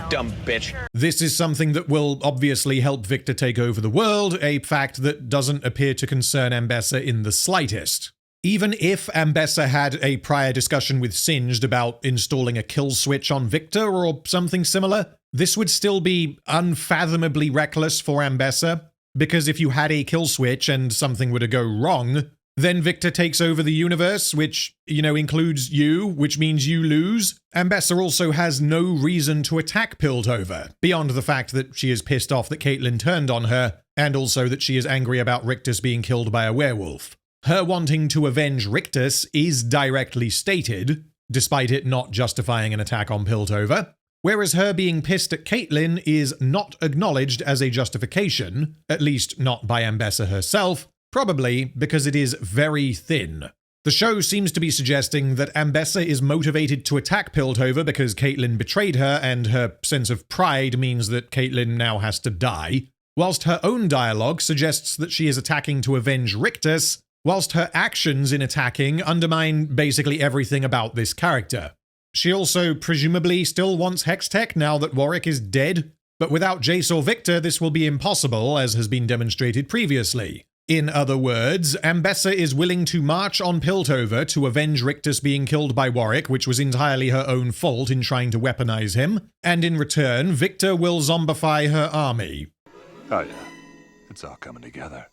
Dumb bitch. This is something that will obviously help Viktor take over the world, a fact that doesn't appear to concern Ambessa in the slightest. Even if Ambessa had a prior discussion with Singed about installing a kill switch on Viktor or something similar, this would still be unfathomably reckless for Ambessa, because if you had a kill switch and something were to go wrong, then Viktor takes over the universe, which, includes you, which means you lose. Ambessa also has no reason to attack Piltover, beyond the fact that she is pissed off that Caitlyn turned on her, and also that she is angry about Rictus being killed by a werewolf. Her wanting to avenge Rictus is directly stated, despite it not justifying an attack on Piltover, whereas her being pissed at Caitlyn is not acknowledged as a justification, at least not by Ambessa herself, probably because it is very thin. The show seems to be suggesting that Ambessa is motivated to attack Piltover because Caitlyn betrayed her and her sense of pride means that Caitlyn now has to die, whilst her own dialogue suggests that she is attacking to avenge Rictus, whilst her actions in attacking undermine basically everything about this character. She also presumably still wants Hextech now that Warwick is dead, but without Jayce or Viktor this will be impossible, as has been demonstrated previously. In other words, Ambessa is willing to march on Piltover to avenge Rictus being killed by Warwick, which was entirely her own fault in trying to weaponize him, and in return, Viktor will zombify her army. Oh yeah, it's all coming together.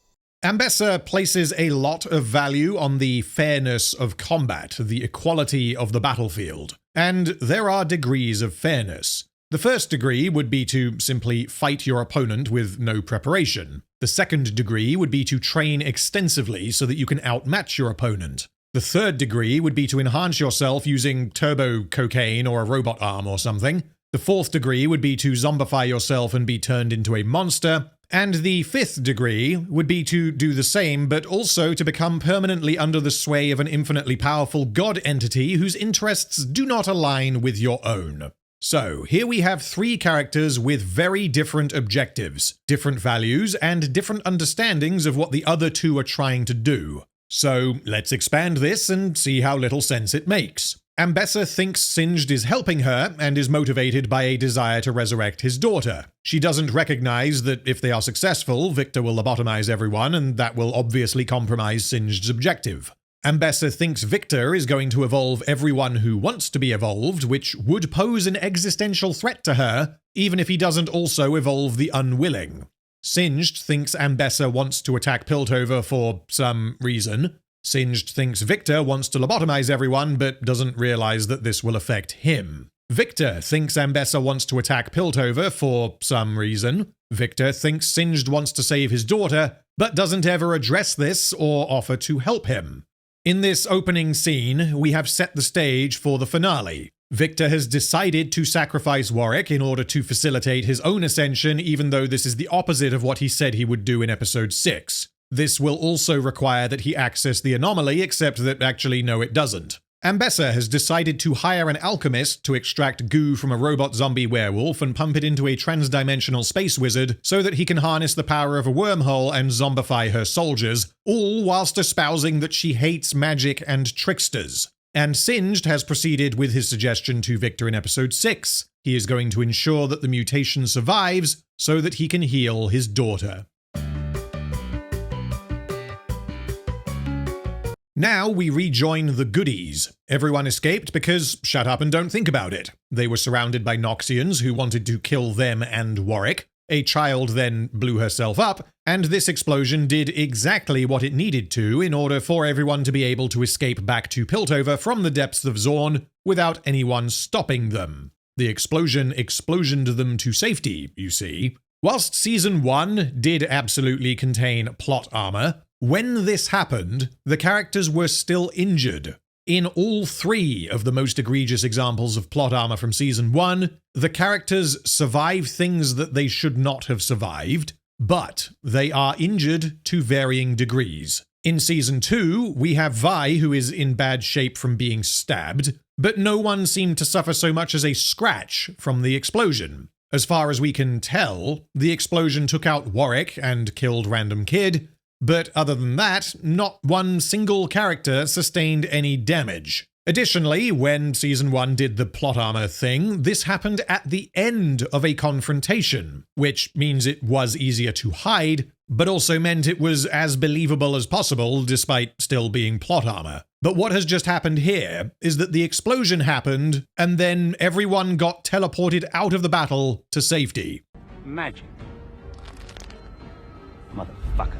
Ambessa places a lot of value on the fairness of combat, the equality of the battlefield, and there are degrees of fairness. The first degree would be to simply fight your opponent with no preparation. The second degree would be to train extensively so that you can outmatch your opponent. The third degree would be to enhance yourself using turbo cocaine or a robot arm or something. The fourth degree would be to zombify yourself and be turned into a monster. And the fifth degree would be to do the same, but also to become permanently under the sway of an infinitely powerful god entity whose interests do not align with your own. So, here we have 3 characters with very different objectives, different values, and different understandings of what the other 2 are trying to do. So, let's expand this and see how little sense it makes. Ambessa thinks Singed is helping her and is motivated by a desire to resurrect his daughter. She doesn't recognize that if they are successful, Viktor will lobotomize everyone, and that will obviously compromise Singed's objective. Ambessa thinks Viktor is going to evolve everyone who wants to be evolved, which would pose an existential threat to her, even if he doesn't also evolve the unwilling. Singed thinks Ambessa wants to attack Piltover for some reason. Singed thinks Viktor wants to lobotomize everyone, but doesn't realize that this will affect him. Viktor thinks Ambessa wants to attack Piltover for some reason. Viktor thinks Singed wants to save his daughter, but doesn't ever address this or offer to help him. In this opening scene, we have set the stage for the finale. Viktor has decided to sacrifice Warwick in order to facilitate his own ascension, even though this is the opposite of what he said he would do in episode 6. This will also require that he access the anomaly, except that actually no it doesn't. Ambessa has decided to hire an alchemist to extract goo from a robot zombie werewolf and pump it into a transdimensional space wizard so that he can harness the power of a wormhole and zombify her soldiers, all whilst espousing that she hates magic and tricksters. And Singed has proceeded with his suggestion to Viktor in episode 6. He is going to ensure that the mutation survives so that he can heal his daughter. Now we rejoin the goodies. Everyone escaped because shut up and don't think about it. They were surrounded by Noxians who wanted to kill them and Warwick. A child then blew herself up, and this explosion did exactly what it needed to in order for everyone to be able to escape back to Piltover from the depths of Zorn without anyone stopping them. The explosion explosioned them to safety, you see. Whilst Season 1 did absolutely contain plot armor, when this happened, the characters were still injured. In all 3 of the most egregious examples of plot armor from Season 1, the characters survive things that they should not have survived, but they are injured to varying degrees. In Season 2, we have Vi, who is in bad shape from being stabbed, but no one seemed to suffer so much as a scratch from the explosion. As far as we can tell, the explosion took out Warwick and killed Random Kid, but other than that, not one single character sustained any damage. Additionally, when Season 1 did the plot armor thing, this happened at the end of a confrontation, which means it was easier to hide, but also meant it was as believable as possible despite still being plot armor. But what has just happened here is that the explosion happened, and then everyone got teleported out of the battle to safety. Magic. Motherfucker.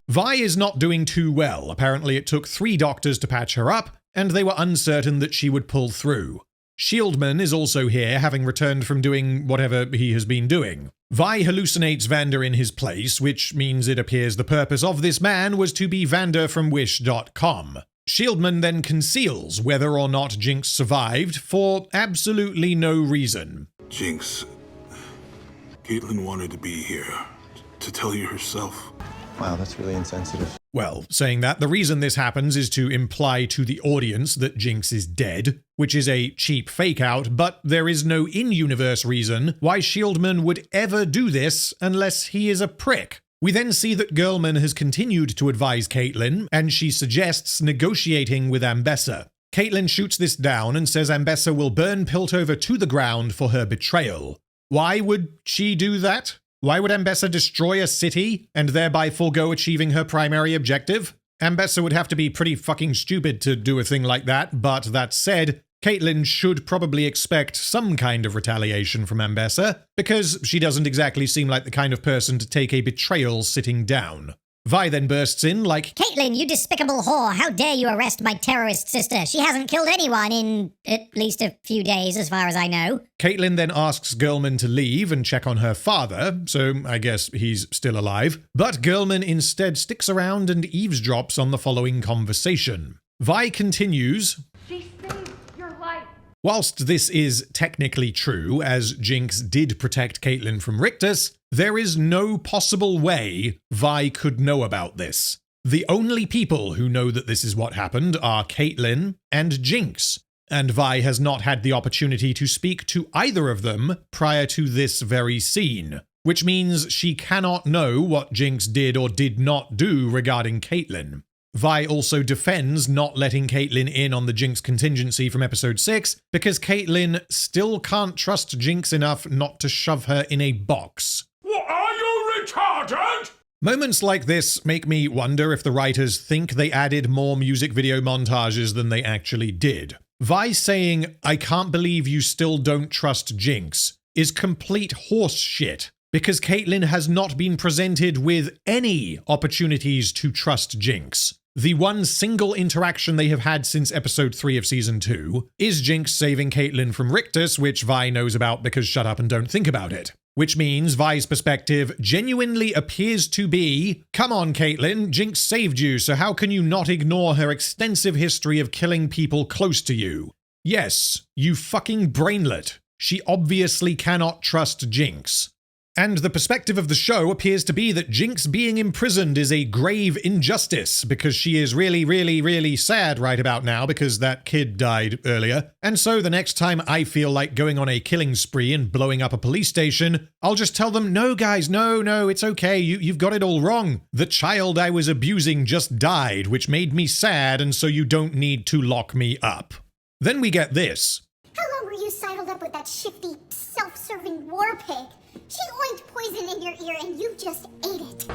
Vi is not doing too well. Apparently it took 3 doctors to patch her up, and they were uncertain that she would pull through. Shieldman is also here, having returned from doing whatever he has been doing. Vi hallucinates Vander in his place, which means it appears the purpose of this man was to be Vander from Wish.com. Shieldman then conceals whether or not Jinx survived for absolutely no reason. Jinx, Caitlyn wanted to be here to tell you herself. Wow, that's really insensitive. Well, saying that, the reason this happens is to imply to the audience that Jinx is dead, which is a cheap fake-out, but there is no in-universe reason why Shieldman would ever do this unless he is a prick. We then see that Girlman has continued to advise Caitlyn, and she suggests negotiating with Ambessa. Caitlyn shoots this down and says Ambessa will burn Piltover to the ground for her betrayal. Why would she do that? Why would Ambessa destroy a city and thereby forego achieving her primary objective? Ambessa would have to be pretty fucking stupid to do a thing like that, but that said, Caitlyn should probably expect some kind of retaliation from Ambessa, because she doesn't exactly seem like the kind of person to take a betrayal sitting down. Vi then bursts in like, Caitlyn, you despicable whore, how dare you arrest my terrorist sister? She hasn't killed anyone in at least a few days, as far as I know. Caitlyn then asks Girlman to leave and check on her father, so I guess he's still alive. But Girlman instead sticks around and eavesdrops on the following conversation. Vi continues, She saved your life. Whilst this is technically true, as Jinx did protect Caitlyn from Rictus, there is no possible way Vi could know about this. The only people who know that this is what happened are Caitlyn and Jinx, and Vi has not had the opportunity to speak to either of them prior to this very scene, which means she cannot know what Jinx did or did not do regarding Caitlyn. Vi also defends not letting Caitlyn in on the Jinx contingency from episode 6 because Caitlyn still can't trust Jinx enough not to shove her in a box. What, are you retarded? Moments like this make me wonder if the writers think they added more music video montages than they actually did. Vi saying, I can't believe you still don't trust Jinx, is complete horse shit, because Caitlyn has not been presented with any opportunities to trust Jinx. The one single interaction they have had since episode 3 of season 2 is Jinx saving Caitlyn from Rictus, which Vi knows about because shut up and don't think about it. Which means Vi's perspective genuinely appears to be, come on Caitlyn, Jinx saved you, so how can you not ignore her extensive history of killing people close to you? Yes, you fucking brainlet. She obviously cannot trust Jinx. And the perspective of the show appears to be that Jinx being imprisoned is a grave injustice because she is really, really, really sad right about now because that kid died earlier. And so the next time I feel like going on a killing spree and blowing up a police station, I'll just tell them, no guys, no, it's okay, you've got it all wrong. The child I was abusing just died, which made me sad, and so you don't need to lock me up. Then we get this. How long were you sidled up with that shifty, self-serving war pig? She oinked poison in your ear and you just ate it.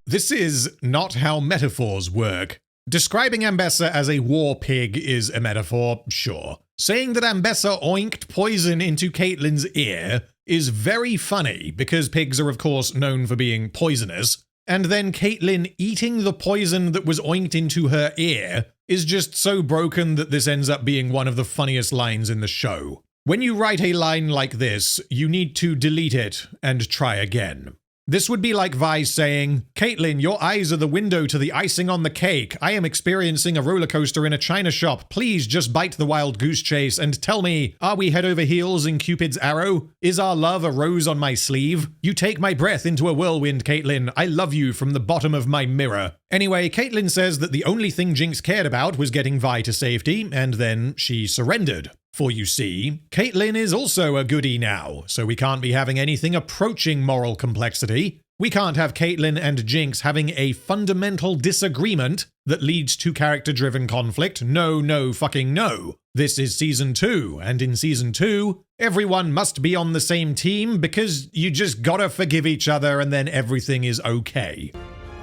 This is not how metaphors work. Describing Ambessa as a war pig is a metaphor, sure. Saying that Ambessa oinked poison into Caitlyn's ear is very funny because pigs are of course known for being poisonous, and then Caitlyn eating the poison that was oinked into her ear is just so broken that this ends up being one of the funniest lines in the show. When you write a line like this, you need to delete it and try again. This would be like Vi saying, Caitlyn, your eyes are the window to the icing on the cake. I am experiencing a roller coaster in a china shop. Please just bite the wild goose chase and tell me, are we head over heels in Cupid's arrow? Is our love a rose on my sleeve? You take my breath into a whirlwind, Caitlyn. I love you from the bottom of my mirror. Anyway, Caitlyn says that the only thing Jinx cared about was getting Vi to safety, and then she surrendered. For you see, Caitlyn is also a goodie now, so we can't be having anything approaching moral complexity. We can't have Caitlyn and Jinx having a fundamental disagreement that leads to character-driven conflict. No, fucking no. This is Season 2, and in Season 2, everyone must be on the same team because you just gotta forgive each other and then everything is okay.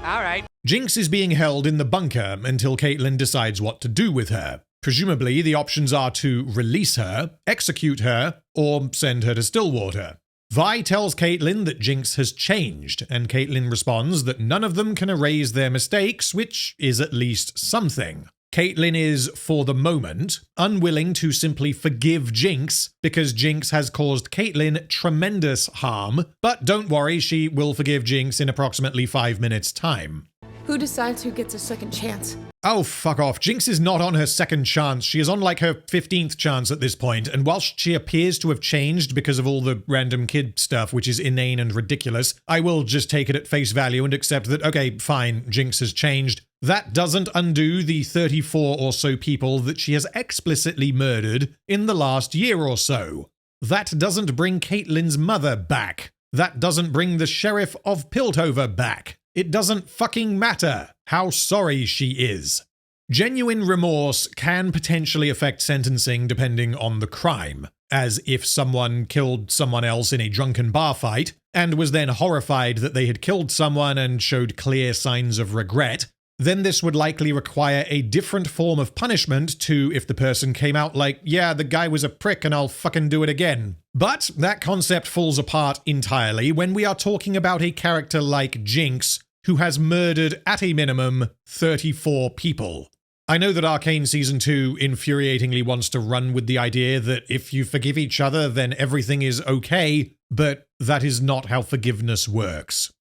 Alright. Jinx is being held in the bunker until Caitlyn decides what to do with her. Presumably, the options are to release her, execute her, or send her to Stillwater. Vi tells Caitlyn that Jinx has changed, and Caitlyn responds that none of them can erase their mistakes, which is at least something. Caitlyn is, for the moment, unwilling to simply forgive Jinx because Jinx has caused Caitlyn tremendous harm, but don't worry, she will forgive Jinx in approximately 5 minutes' time. Who decides who gets a second chance? Oh, fuck off. Jinx is not on her second chance. She is on like her 15th chance at this point, and whilst she appears to have changed because of all the random kid stuff, which is inane and ridiculous, I will just take it at face value and accept that, okay, fine, Jinx has changed. That doesn't undo the 34 or so people that she has explicitly murdered in the last year or so. That doesn't bring Caitlyn's mother back. That doesn't bring the Sheriff of Piltover back. It doesn't fucking matter how sorry she is. Genuine remorse can potentially affect sentencing depending on the crime, as if someone killed someone else in a drunken bar fight and was then horrified that they had killed someone and showed clear signs of regret, then this would likely require a different form of punishment to if the person came out like, yeah, the guy was a prick and I'll fucking do it again. But that concept falls apart entirely when we are talking about a character like Jinx, who has murdered, at a minimum, 34 people. I know that Arcane Season 2 infuriatingly wants to run with the idea that if you forgive each other, then everything is okay, but that is not how forgiveness works.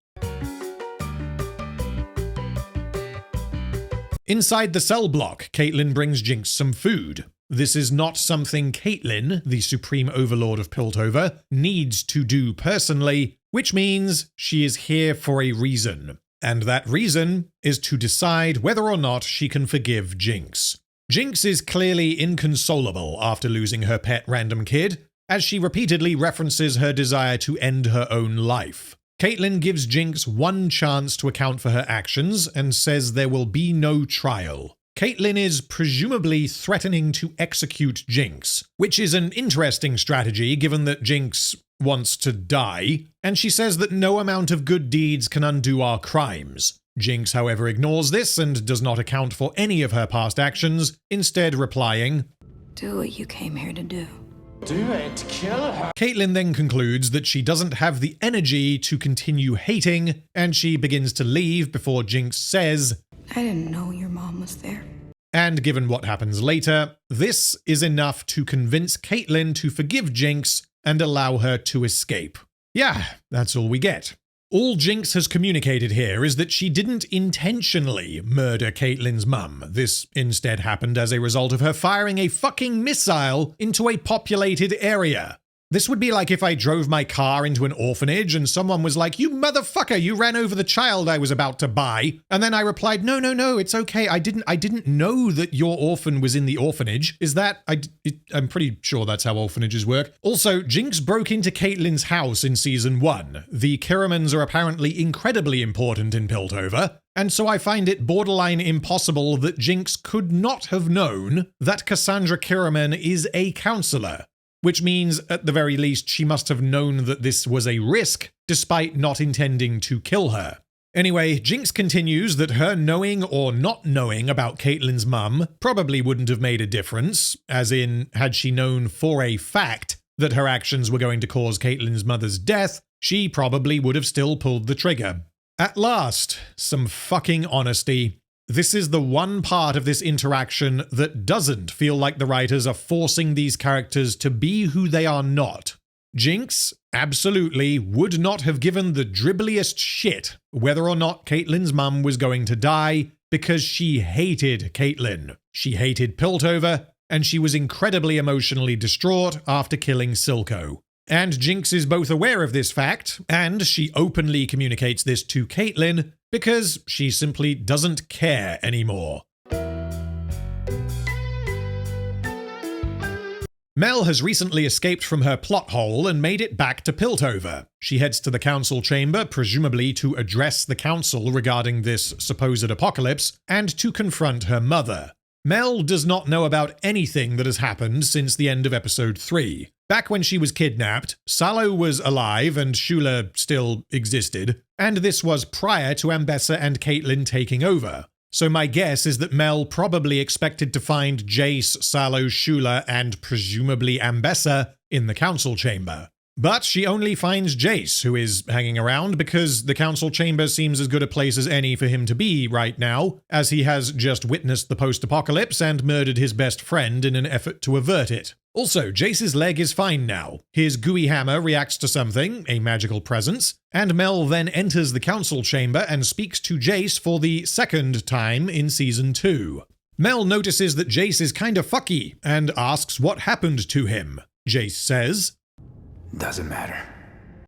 Inside the cell block, Caitlyn brings Jinx some food. This is not something Caitlyn, the supreme overlord of Piltover, needs to do personally, which means she is here for a reason. And that reason is to decide whether or not she can forgive Jinx. Jinx is clearly inconsolable after losing her pet random kid, as she repeatedly references her desire to end her own life. Caitlyn gives Jinx one chance to account for her actions and says there will be no trial. Caitlyn is presumably threatening to execute Jinx, which is an interesting strategy given that Jinx wants to die, and she says that no amount of good deeds can undo our crimes. Jinx, however, ignores this and does not account for any of her past actions, instead replying, Do what you came here to do. Do it, kill her. Caitlyn then concludes that she doesn't have the energy to continue hating, and she begins to leave before Jinx says, I didn't know your mom was there. And given what happens later, this is enough to convince Caitlyn to forgive Jinx and allow her to escape. Yeah, that's all we get. All Jinx has communicated here is that she didn't intentionally murder Caitlyn's mum. This instead happened as a result of her firing a fucking missile into a populated area. This would be like if I drove my car into an orphanage and someone was like, "You motherfucker, you ran over the child I was about to buy." And then I replied, "No, it's okay. I didn't know that your orphan was in the orphanage." Is that, I'm pretty sure that's how orphanages work. Also, Jinx broke into Caitlyn's house in season 1. The Kiramans are apparently incredibly important in Piltover. And so I find it borderline impossible that Jinx could not have known that Cassandra Kiraman is a counselor. Which means, at the very least, she must have known that this was a risk, despite not intending to kill her. Anyway, Jinx continues that her knowing or not knowing about Caitlyn's mum probably wouldn't have made a difference, as in, had she known for a fact that her actions were going to cause Caitlyn's mother's death, she probably would have still pulled the trigger. At last, some fucking honesty. This is the one part of this interaction that doesn't feel like the writers are forcing these characters to be who they are not. Jinx absolutely would not have given the dribbliest shit whether or not Caitlyn's mum was going to die because she hated Caitlyn. She hated Piltover, and she was incredibly emotionally distraught after killing Silco. And Jinx is both aware of this fact, and she openly communicates this to Caitlyn because she simply doesn't care anymore. Mel has recently escaped from her plot hole and made it back to Piltover. She heads to the council chamber, presumably to address the council regarding this supposed apocalypse, and to confront her mother. Mel does not know about anything that has happened since the end of episode 3. Back when she was kidnapped, Salo was alive and Shula still existed, and this was prior to Ambessa and Caitlyn taking over. So my guess is that Mel probably expected to find Jayce, Salo, Shula, and presumably Ambessa in the council chamber. But she only finds Jayce, who is hanging around because the council chamber seems as good a place as any for him to be right now, as he has just witnessed the post-apocalypse and murdered his best friend in an effort to avert it. Also, Jayce's leg is fine now. His gooey hammer reacts to something, a magical presence, and Mel then enters the council chamber and speaks to Jayce for the second time in season 2. Mel notices that Jayce is kinda fucky and asks what happened to him. Jayce says, "Doesn't matter."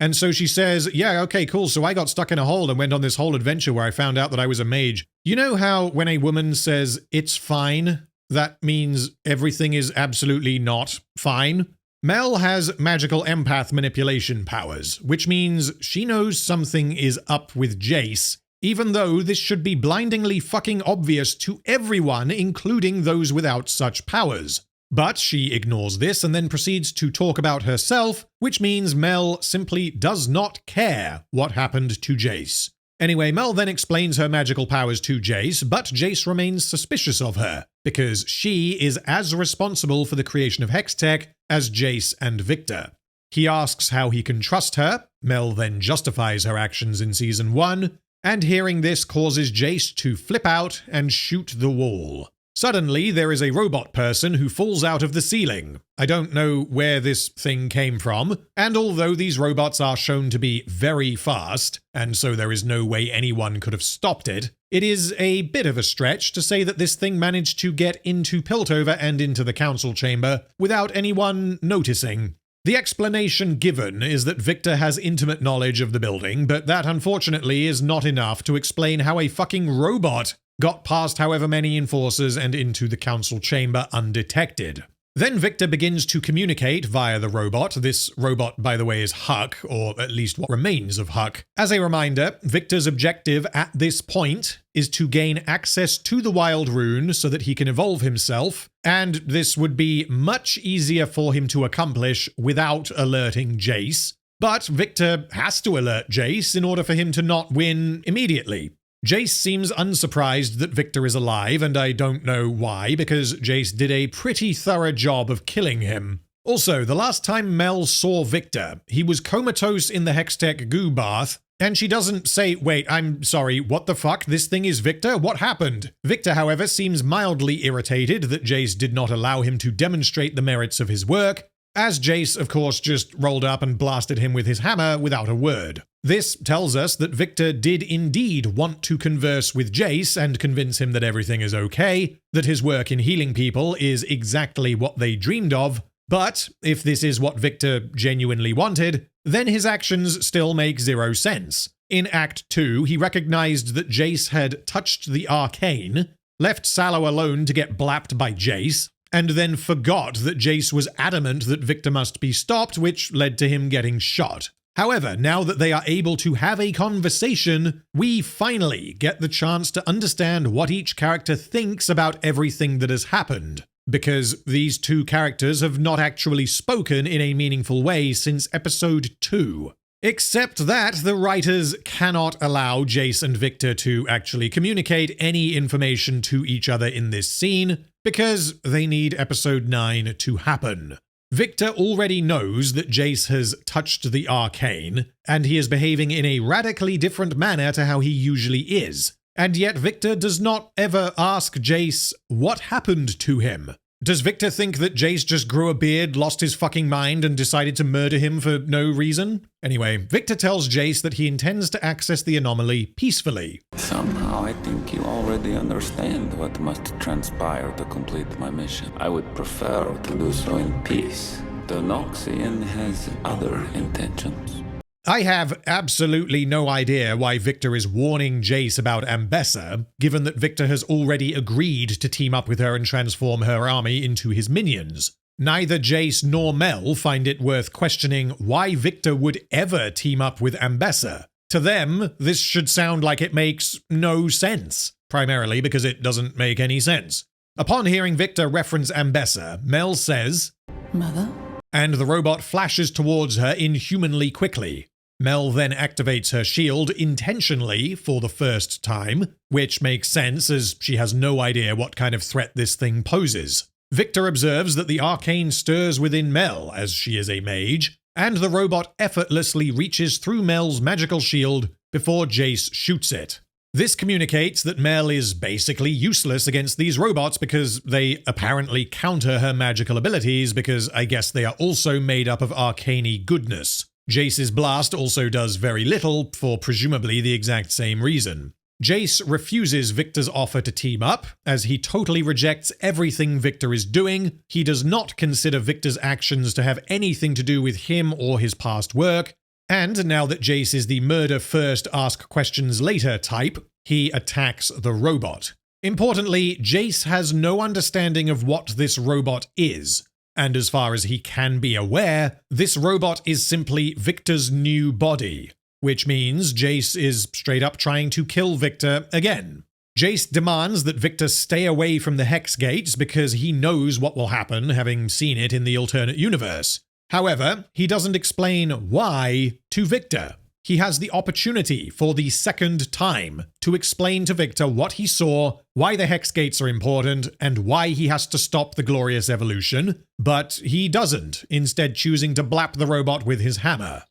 And so she says, "Yeah, okay, cool, so I got stuck in a hole and went on this whole adventure where I found out that I was a mage." You know how when a woman says, "It's fine," that means everything is absolutely not fine? Mel has magical empath manipulation powers, which means she knows something is up with Jayce, even though this should be blindingly fucking obvious to everyone, including those without such powers. But she ignores this and then proceeds to talk about herself, which means Mel simply does not care what happened to Jayce. Anyway, Mel then explains her magical powers to Jayce, but Jayce remains suspicious of her, because she is as responsible for the creation of Hextech as Jayce and Viktor. He asks how he can trust her. Mel then justifies her actions in season 1, and hearing this causes Jayce to flip out and shoot the wall. Suddenly, there is a robot person who falls out of the ceiling. I don't know where this thing came from, and although these robots are shown to be very fast, and so there is no way anyone could have stopped it, it is a bit of a stretch to say that this thing managed to get into Piltover and into the council chamber without anyone noticing. The explanation given is that Viktor has intimate knowledge of the building, but that unfortunately is not enough to explain how a fucking robot got past however many enforcers and into the council chamber undetected. Then Viktor begins to communicate via the robot. This robot, by the way, is Huck, or at least what remains of Huck. As a reminder, Viktor's objective at this point is to gain access to the Wild Rune so that he can evolve himself, and this would be much easier for him to accomplish without alerting Jayce. But Viktor has to alert Jayce in order for him to not win immediately. Jayce seems unsurprised that Viktor is alive, and I don't know why, because Jayce did a pretty thorough job of killing him. Also, the last time Mel saw Viktor, he was comatose in the Hextech goo bath, and she doesn't say, "Wait, I'm sorry, what the fuck? This thing is Viktor? What happened?" Viktor, however, seems mildly irritated that Jayce did not allow him to demonstrate the merits of his work, as Jayce, of course, just rolled up and blasted him with his hammer without a word. This tells us that Viktor did indeed want to converse with Jayce and convince him that everything is okay, that his work in healing people is exactly what they dreamed of, but if this is what Viktor genuinely wanted, then his actions still make zero sense. In Act 2, he recognized that Jayce had touched the Arcane, left Sallow alone to get blapped by Jayce, and then forgot that Jayce was adamant that Viktor must be stopped, which led to him getting shot. However, now that they are able to have a conversation, we finally get the chance to understand what each character thinks about everything that has happened, because these two characters have not actually spoken in a meaningful way since episode 2. Except that the writers cannot allow Jayce and Viktor to actually communicate any information to each other in this scene, because they need episode 9 to happen. Viktor already knows that Jayce has touched the Arcane, and he is behaving in a radically different manner to how he usually is. And yet Viktor does not ever ask Jayce what happened to him. Does Viktor think that Jayce just grew a beard, lost his fucking mind, and decided to murder him for no reason? Anyway, Viktor tells Jayce that he intends to access the anomaly peacefully. Somehow I think you already understand what must transpire to complete my mission. I would prefer to do so in peace. The Noxian has other intentions. I have absolutely no idea why Viktor is warning Jayce about Ambessa, given that Viktor has already agreed to team up with her and transform her army into his minions. Neither Jayce nor Mel find it worth questioning why Viktor would ever team up with Ambessa. To them, this should sound like it makes no sense, primarily because it doesn't make any sense. Upon hearing Viktor reference Ambessa, Mel says, "Mother?" and the robot flashes towards her inhumanly quickly. Mel then activates her shield intentionally for the first time, which makes sense as she has no idea what kind of threat this thing poses. Viktor observes that the Arcane stirs within Mel as she is a mage, and the robot effortlessly reaches through Mel's magical shield before Jayce shoots it. This communicates that Mel is basically useless against these robots because they apparently counter her magical abilities because I guess they are also made up of arcane goodness. Jayce's blast also does very little for presumably the exact same reason. Jayce refuses Viktor's offer to team up, as he totally rejects everything Viktor is doing. He does not consider Viktor's actions to have anything to do with him or his past work, and now that Jayce is the murder first, ask questions later type, he attacks the robot. Importantly, Jayce has no understanding of what this robot is. And as far as he can be aware, this robot is simply Viktor's new body, which means Jayce is straight up trying to kill Viktor again. Jayce demands that Viktor stay away from the Hex Gates because he knows what will happen, having seen it in the alternate universe. However, he doesn't explain why to Viktor. He has the opportunity for the second time to explain to Viktor what he saw, why the Hex Gates are important, and why he has to stop the glorious evolution, but he doesn't, instead choosing to blap the robot with his hammer.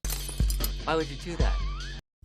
Why would you do that?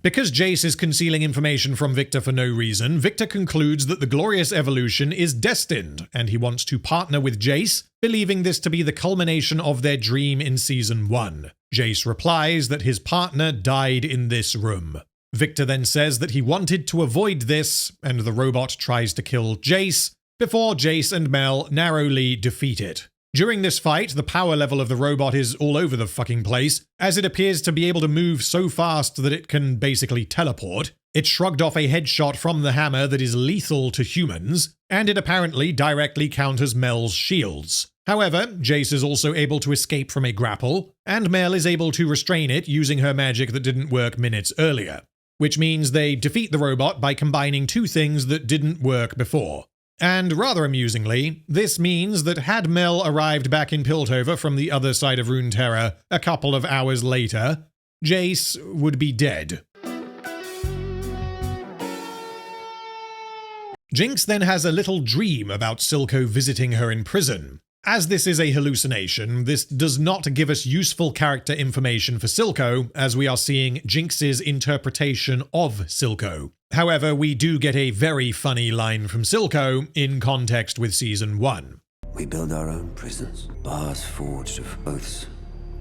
Because Jayce is concealing information from Viktor for no reason, Viktor concludes that the glorious evolution is destined, and he wants to partner with Jayce, believing this to be the culmination of their dream in Season 1. Jayce replies that his partner died in this room. Viktor then says that he wanted to avoid this, and the robot tries to kill Jayce, before Jayce and Mel narrowly defeat it. During this fight, the power level of the robot is all over the fucking place, as it appears to be able to move so fast that it can basically teleport. It shrugged off a headshot from the hammer that is lethal to humans, and it apparently directly counters Mel's shields. However, Jayce is also able to escape from a grapple, and Mel is able to restrain it using her magic that didn't work minutes earlier. Which means they defeat the robot by combining two things that didn't work before. And rather amusingly, this means that had Mel arrived back in Piltover from the other side of Runeterra a couple of hours later, Jayce would be dead. Jinx then has a little dream about Silco visiting her in prison. As this is a hallucination, this does not give us useful character information for Silco, as we are seeing Jinx's interpretation of Silco. However, we do get a very funny line from Silco in context with Season 1. We build our own prisons, bars forged of oaths,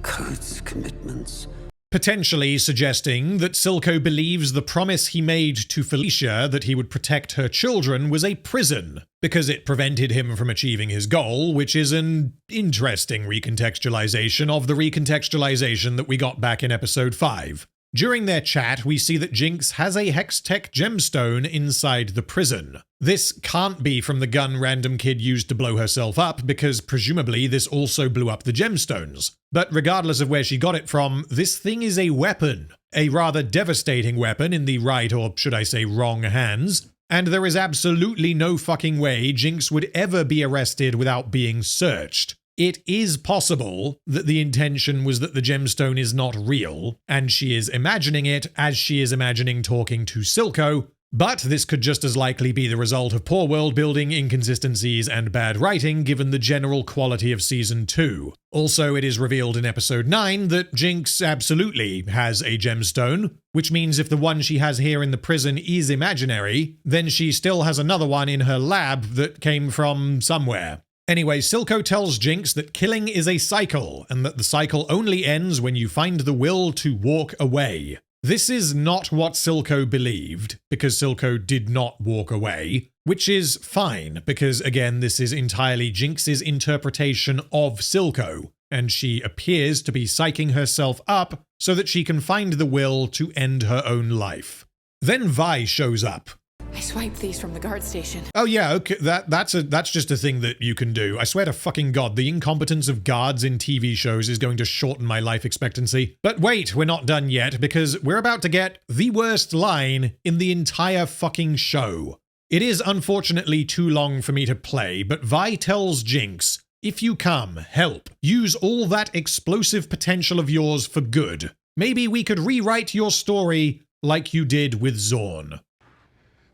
codes, commitments. Potentially suggesting that Silco believes the promise he made to Felicia that he would protect her children was a prison, because it prevented him from achieving his goal, which is an interesting recontextualization of the recontextualization that we got back in episode 5. During their chat, we see that Jinx has a Hextech gemstone inside the prison. This can't be from the gun Random Kid used to blow herself up, because presumably this also blew up the gemstones. But regardless of where she got it from, this thing is a weapon. A rather devastating weapon in the right, or should I say wrong, hands. And there is absolutely no fucking way Jinx would ever be arrested without being searched. It is possible that the intention was that the gemstone is not real, and she is imagining it as she is imagining talking to Silco, but this could just as likely be the result of poor world-building, inconsistencies, and bad writing given the general quality of Season 2. Also, it is revealed in Episode 9 that Jinx absolutely has a gemstone, which means if the one she has here in the prison is imaginary, then she still has another one in her lab that came from somewhere. Anyway, Silco tells Jinx that killing is a cycle, and that the cycle only ends when you find the will to walk away. This is not what Silco believed, because Silco did not walk away, which is fine, because again, this is entirely Jinx's interpretation of Silco, and she appears to be psyching herself up so that she can find the will to end her own life. Then Vi shows up. I swiped these from the guard station. Oh yeah, okay, that's just a thing that you can do. I swear to fucking God, the incompetence of guards in TV shows is going to shorten my life expectancy. But wait, we're not done yet, because we're about to get the worst line in the entire fucking show. It is unfortunately too long for me to play, but Vi tells Jinx, "If you come, help. Use all that explosive potential of yours for good. Maybe we could rewrite your story like you did with Zorn."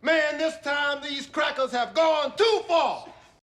Man, this time these crackers have gone too far!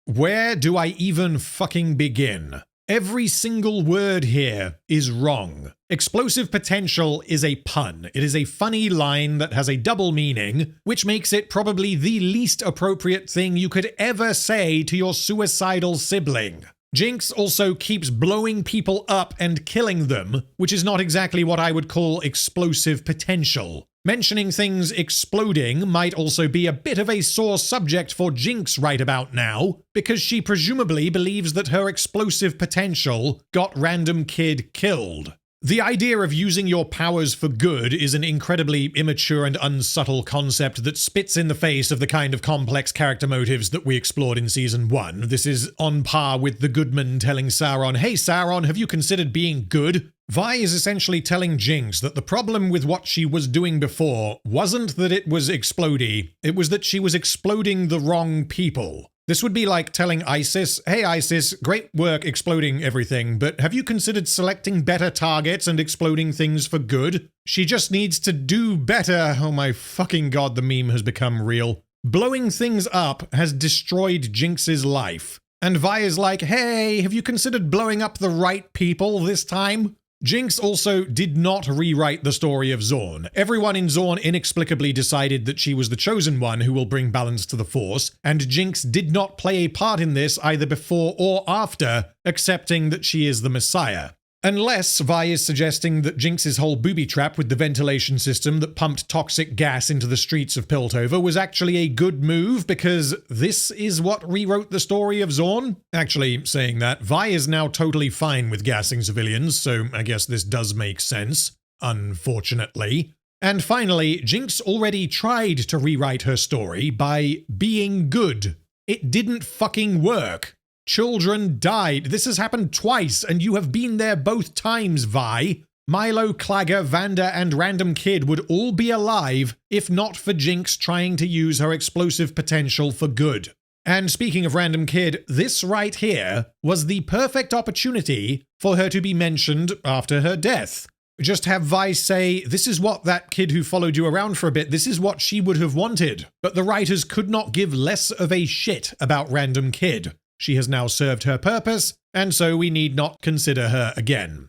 Where do I even fucking begin? Every single word here is wrong. Explosive potential is a pun. It is a funny line that has a double meaning, which makes it probably the least appropriate thing you could ever say to your suicidal sibling. Jinx also keeps blowing people up and killing them, which is not exactly what I would call explosive potential. Mentioning things exploding might also be a bit of a sore subject for Jinx right about now, because she presumably believes that her explosive potential got Random Kid killed. The idea of using your powers for good is an incredibly immature and unsubtle concept that spits in the face of the kind of complex character motives that we explored in Season 1. This is on par with the Goodman telling Sauron, "Hey Sauron, have you considered being good?" Vi is essentially telling Jinx that the problem with what she was doing before wasn't that it was explodey, it was that she was exploding the wrong people. This would be like telling Isis, "Hey Isis, great work exploding everything, but have you considered selecting better targets and exploding things for good?" She just needs to do better. Oh my fucking God, the meme has become real. Blowing things up has destroyed Jinx's life. And Vi is like, "Hey, have you considered blowing up the right people this time?" Jinx also did not rewrite the story of Zorn. Everyone in Zorn inexplicably decided that she was the chosen one who will bring balance to the Force, and Jinx did not play a part in this either before or after accepting that she is the Messiah. Unless Vi is suggesting that Jinx's whole booby trap with the ventilation system that pumped toxic gas into the streets of Piltover was actually a good move because this is what rewrote the story of Zorn. Actually, saying that, Vi is now totally fine with gassing civilians, so I guess this does make sense, unfortunately. And finally, Jinx already tried to rewrite her story by being good. It didn't fucking work. Children died. This has happened twice, and you have been there both times, Vi. Milo, Clagger, Vanda, and Random Kid would all be alive if not for Jinx trying to use her explosive potential for good. And speaking of Random Kid, this right here was the perfect opportunity for her to be mentioned after her death. Just have Vi say, "This is what that kid who followed you around for a bit, this is what she would have wanted." But the writers could not give less of a shit about Random Kid. She has now served her purpose, and so we need not consider her again.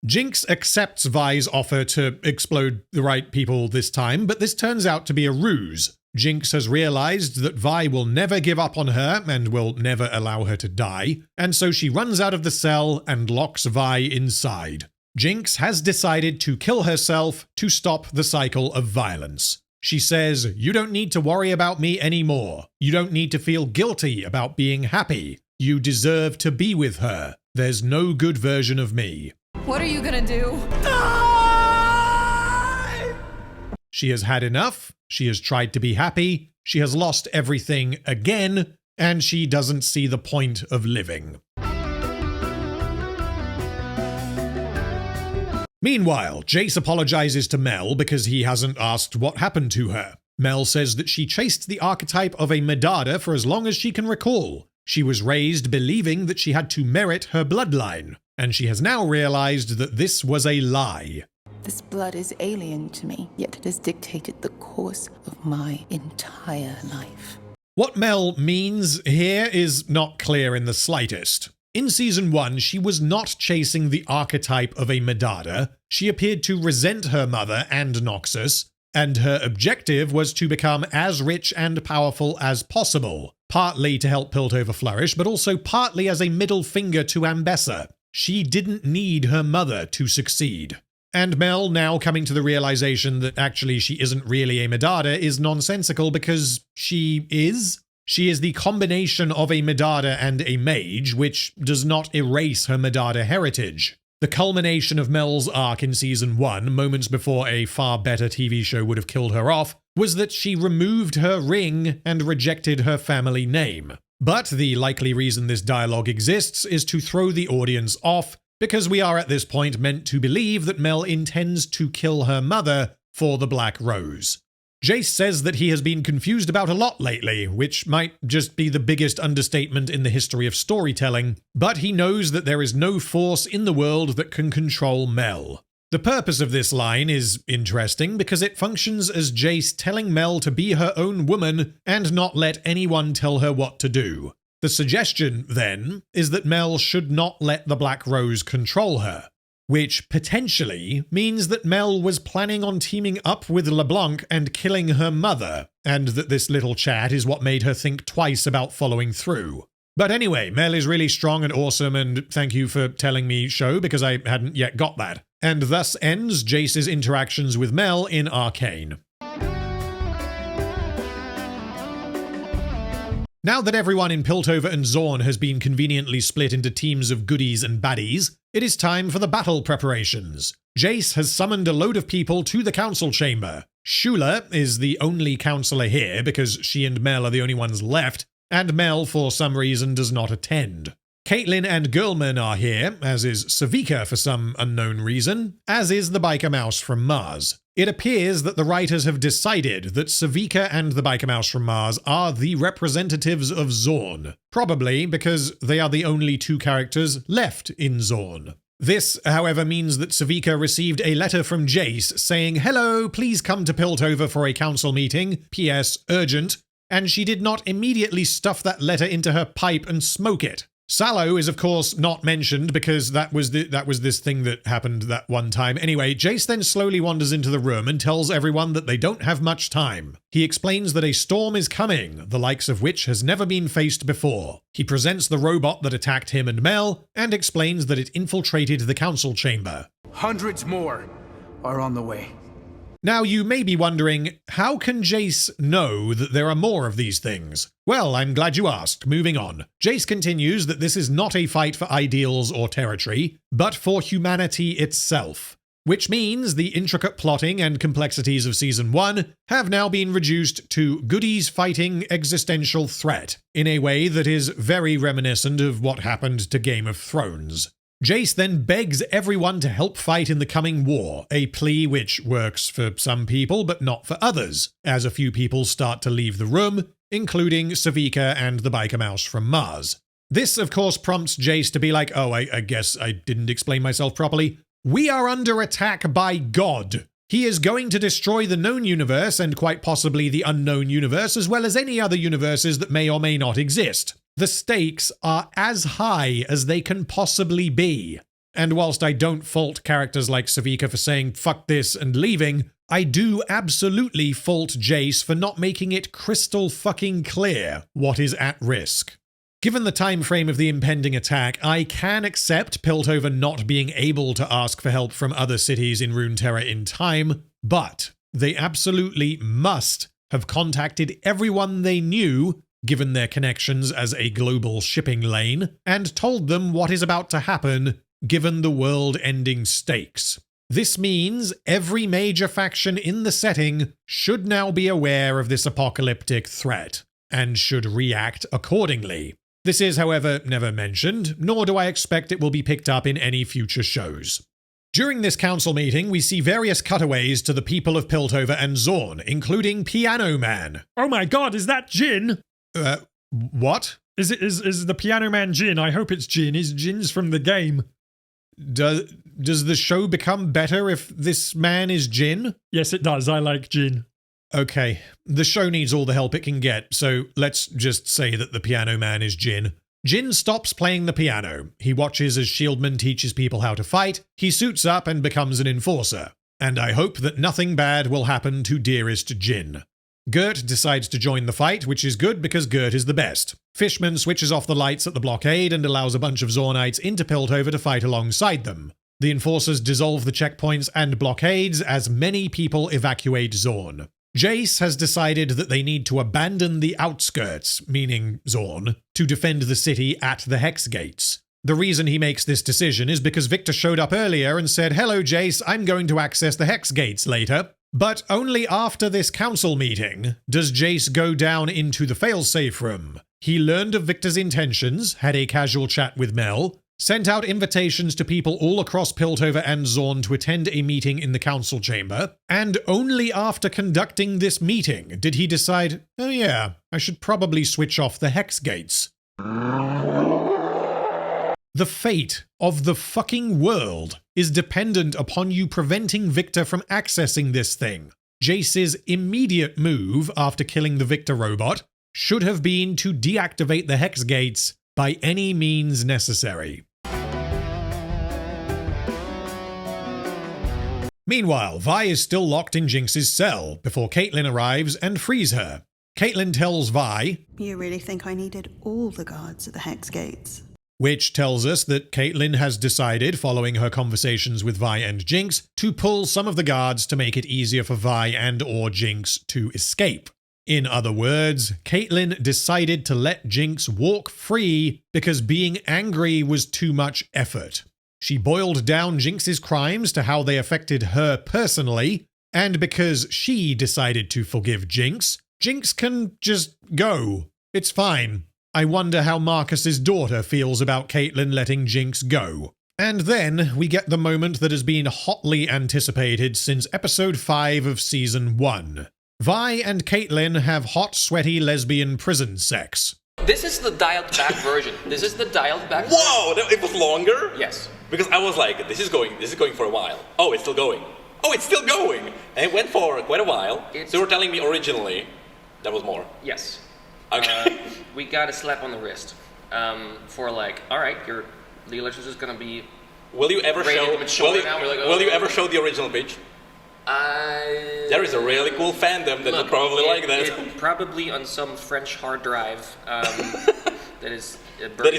Jinx accepts Vi's offer to explode the right people this time, but this turns out to be a ruse. Jinx has realized that Vi will never give up on her and will never allow her to die, and so she runs out of the cell and locks Vi inside. Jinx has decided to kill herself to stop the cycle of violence. She says, "You don't need to worry about me anymore. You don't need to feel guilty about being happy. You deserve to be with her. There's no good version of me." What are you gonna do? She has had enough. She has tried to be happy. She has lost everything again, and she doesn't see the point of living. Meanwhile, Jayce apologizes to Mel because he hasn't asked what happened to her. Mel says that she chased the archetype of a Medada for as long as she can recall. She was raised believing that she had to merit her bloodline, and she has now realized that this was a lie. This blood is alien to me, yet it has dictated the course of my entire life. What Mel means here is not clear in the slightest. In Season 1, she was not chasing the archetype of a Medada. She appeared to resent her mother and Noxus, and her objective was to become as rich and powerful as possible, partly to help Piltover flourish, but also partly as a middle finger to Ambessa. She didn't need her mother to succeed. And Mel, now coming to the realization that actually she isn't really a Medada, is nonsensical because she is. She is the combination of a Medada and a mage, which does not erase her Medada heritage. The culmination of Mel's arc in Season 1, moments before a far better TV show would have killed her off, was that she removed her ring and rejected her family name. But the likely reason this dialogue exists is to throw the audience off, because we are at this point meant to believe that Mel intends to kill her mother for the Black Rose. Jayce says that he has been confused about a lot lately, which might just be the biggest understatement in the history of storytelling, but he knows that there is no force in the world that can control Mel. The purpose of this line is interesting because it functions as Jayce telling Mel to be her own woman and not let anyone tell her what to do. The suggestion, then, is that Mel should not let the Black Rose control her, which potentially means that Mel was planning on teaming up with LeBlanc and killing her mother, and that this little chat is what made her think twice about following through. But anyway, Mel is really strong and awesome, and thank you for telling me, show, because I hadn't yet got that. And thus ends Jayce's interactions with Mel in Arcane. Now that everyone in Piltover and Zorn has been conveniently split into teams of goodies and baddies, it is time for the battle preparations. Jayce has summoned a load of people to the council chamber. Shula is the only counselor here because she and Mel are the only ones left, and Mel, for some reason, does not attend. Caitlyn and Girlman are here, as is Savika for some unknown reason, as is the biker mouse from Mars. It appears that the writers have decided that Savika and the biker mouse from Mars are the representatives of Zorn, probably because they are the only two characters left in Zorn. This, however, means that Savika received a letter from Jayce saying, "Hello, please come to Piltover for a council meeting, PS, urgent," and she did not immediately stuff that letter into her pipe and smoke it. Sallow is of course not mentioned because that was this thing that happened that one time. Anyway, Jayce then slowly wanders into the room and tells everyone that they don't have much time. He explains that a storm is coming, the likes of which has never been faced before. He presents the robot that attacked him and Mel, and explains that it infiltrated the council chamber. Hundreds more are on the way. Now, you may be wondering, how can Jayce know that there are more of these things? Well, I'm glad you asked. Moving on. Jayce continues that this is not a fight for ideals or territory, but for humanity itself. Which means the intricate plotting and complexities of Season 1 have now been reduced to goodies fighting existential threat, in a way that is very reminiscent of what happened to Game of Thrones. Jayce then begs everyone to help fight in the coming war, a plea which works for some people but not for others, as a few people start to leave the room, including Savika and the biker mouse from Mars. This, of course, prompts Jayce to be like, oh, I guess I didn't explain myself properly. We are under attack by God. He is going to destroy the known universe and quite possibly the unknown universe, as well as any other universes that may or may not exist. The stakes are as high as they can possibly be. And whilst I don't fault characters like Savika for saying fuck this and leaving, I do absolutely fault Jayce for not making it crystal fucking clear what is at risk. Given the time frame of the impending attack, I can accept Piltover not being able to ask for help from other cities in Runeterra in time, but they absolutely must have contacted everyone they knew, given their connections as a global shipping lane, and told them what is about to happen, given the world-ending stakes. This means every major faction in the setting should now be aware of this apocalyptic threat, and should react accordingly. This is, however, never mentioned, nor do I expect it will be picked up in any future shows. During this council meeting, we see various cutaways to the people of Piltover and Zorn, including Piano Man. Oh my god, is that Jin? What? Is the Piano Man Jin? I hope it's Jin. Jin's from the game. Does the show become better if this man is Jin? Yes, it does. I like Jin. Okay, the show needs all the help it can get, so let's just say that the Piano Man is Jin. Jin stops playing the piano. He watches as Shieldman teaches people how to fight. He suits up and becomes an enforcer. And I hope that nothing bad will happen to dearest Jin. Gert decides to join the fight, which is good because Gert is the best. Fishman switches off the lights at the blockade and allows a bunch of Zornites into Piltover to fight alongside them. The enforcers dissolve the checkpoints and blockades as many people evacuate Zorn. Jayce has decided that they need to abandon the outskirts, meaning Zorn, to defend the city at the Hex Gates. The reason he makes this decision is because Viktor showed up earlier and said, "Hello Jayce, I'm going to access the Hex Gates later." But only after this council meeting does Jayce go down into the failsafe room. He learned of Viktor's intentions, had a casual chat with Mel, sent out invitations to people all across Piltover and Zorn to attend a meeting in the council chamber, and only after conducting this meeting did he decide, oh yeah, I should probably switch off the Hex Gates. The fate of the fucking world is dependent upon you preventing Viktor from accessing this thing. Jayce's immediate move after killing the Viktor robot should have been to deactivate the Hex Gates by any means necessary. Meanwhile, Vi is still locked in Jinx's cell before Caitlyn arrives and frees her. Caitlyn tells Vi, "You really think I needed all the guards at the Hex Gates?" Which tells us that Caitlyn has decided, following her conversations with Vi and Jinx, to pull some of the guards to make it easier for Vi and or Jinx to escape. In other words, Caitlyn decided to let Jinx walk free because being angry was too much effort. She boiled down Jinx's crimes to how they affected her personally, and because she decided to forgive Jinx, Jinx can just go. It's fine. I wonder how Marcus's daughter feels about Caitlyn letting Jinx go. And then we get the moment that has been hotly anticipated since episode 5 of season 1. Vi and Caitlyn have hot, sweaty lesbian prison sex. This is the dialed back version. This is the dialed back version. Whoa, it was longer? Yes. Because I was like, this is going for a while. Oh, it's still going. Oh, it's still going. And it went for quite a while. So you were telling me originally that was more. Yes. Okay. We got a slap on the wrist for like, all right, your League of Legends is gonna be. Will you ever show? Will you ever show the original pitch? There is a really cool fandom that would probably like that. Probably on some French hard drive that is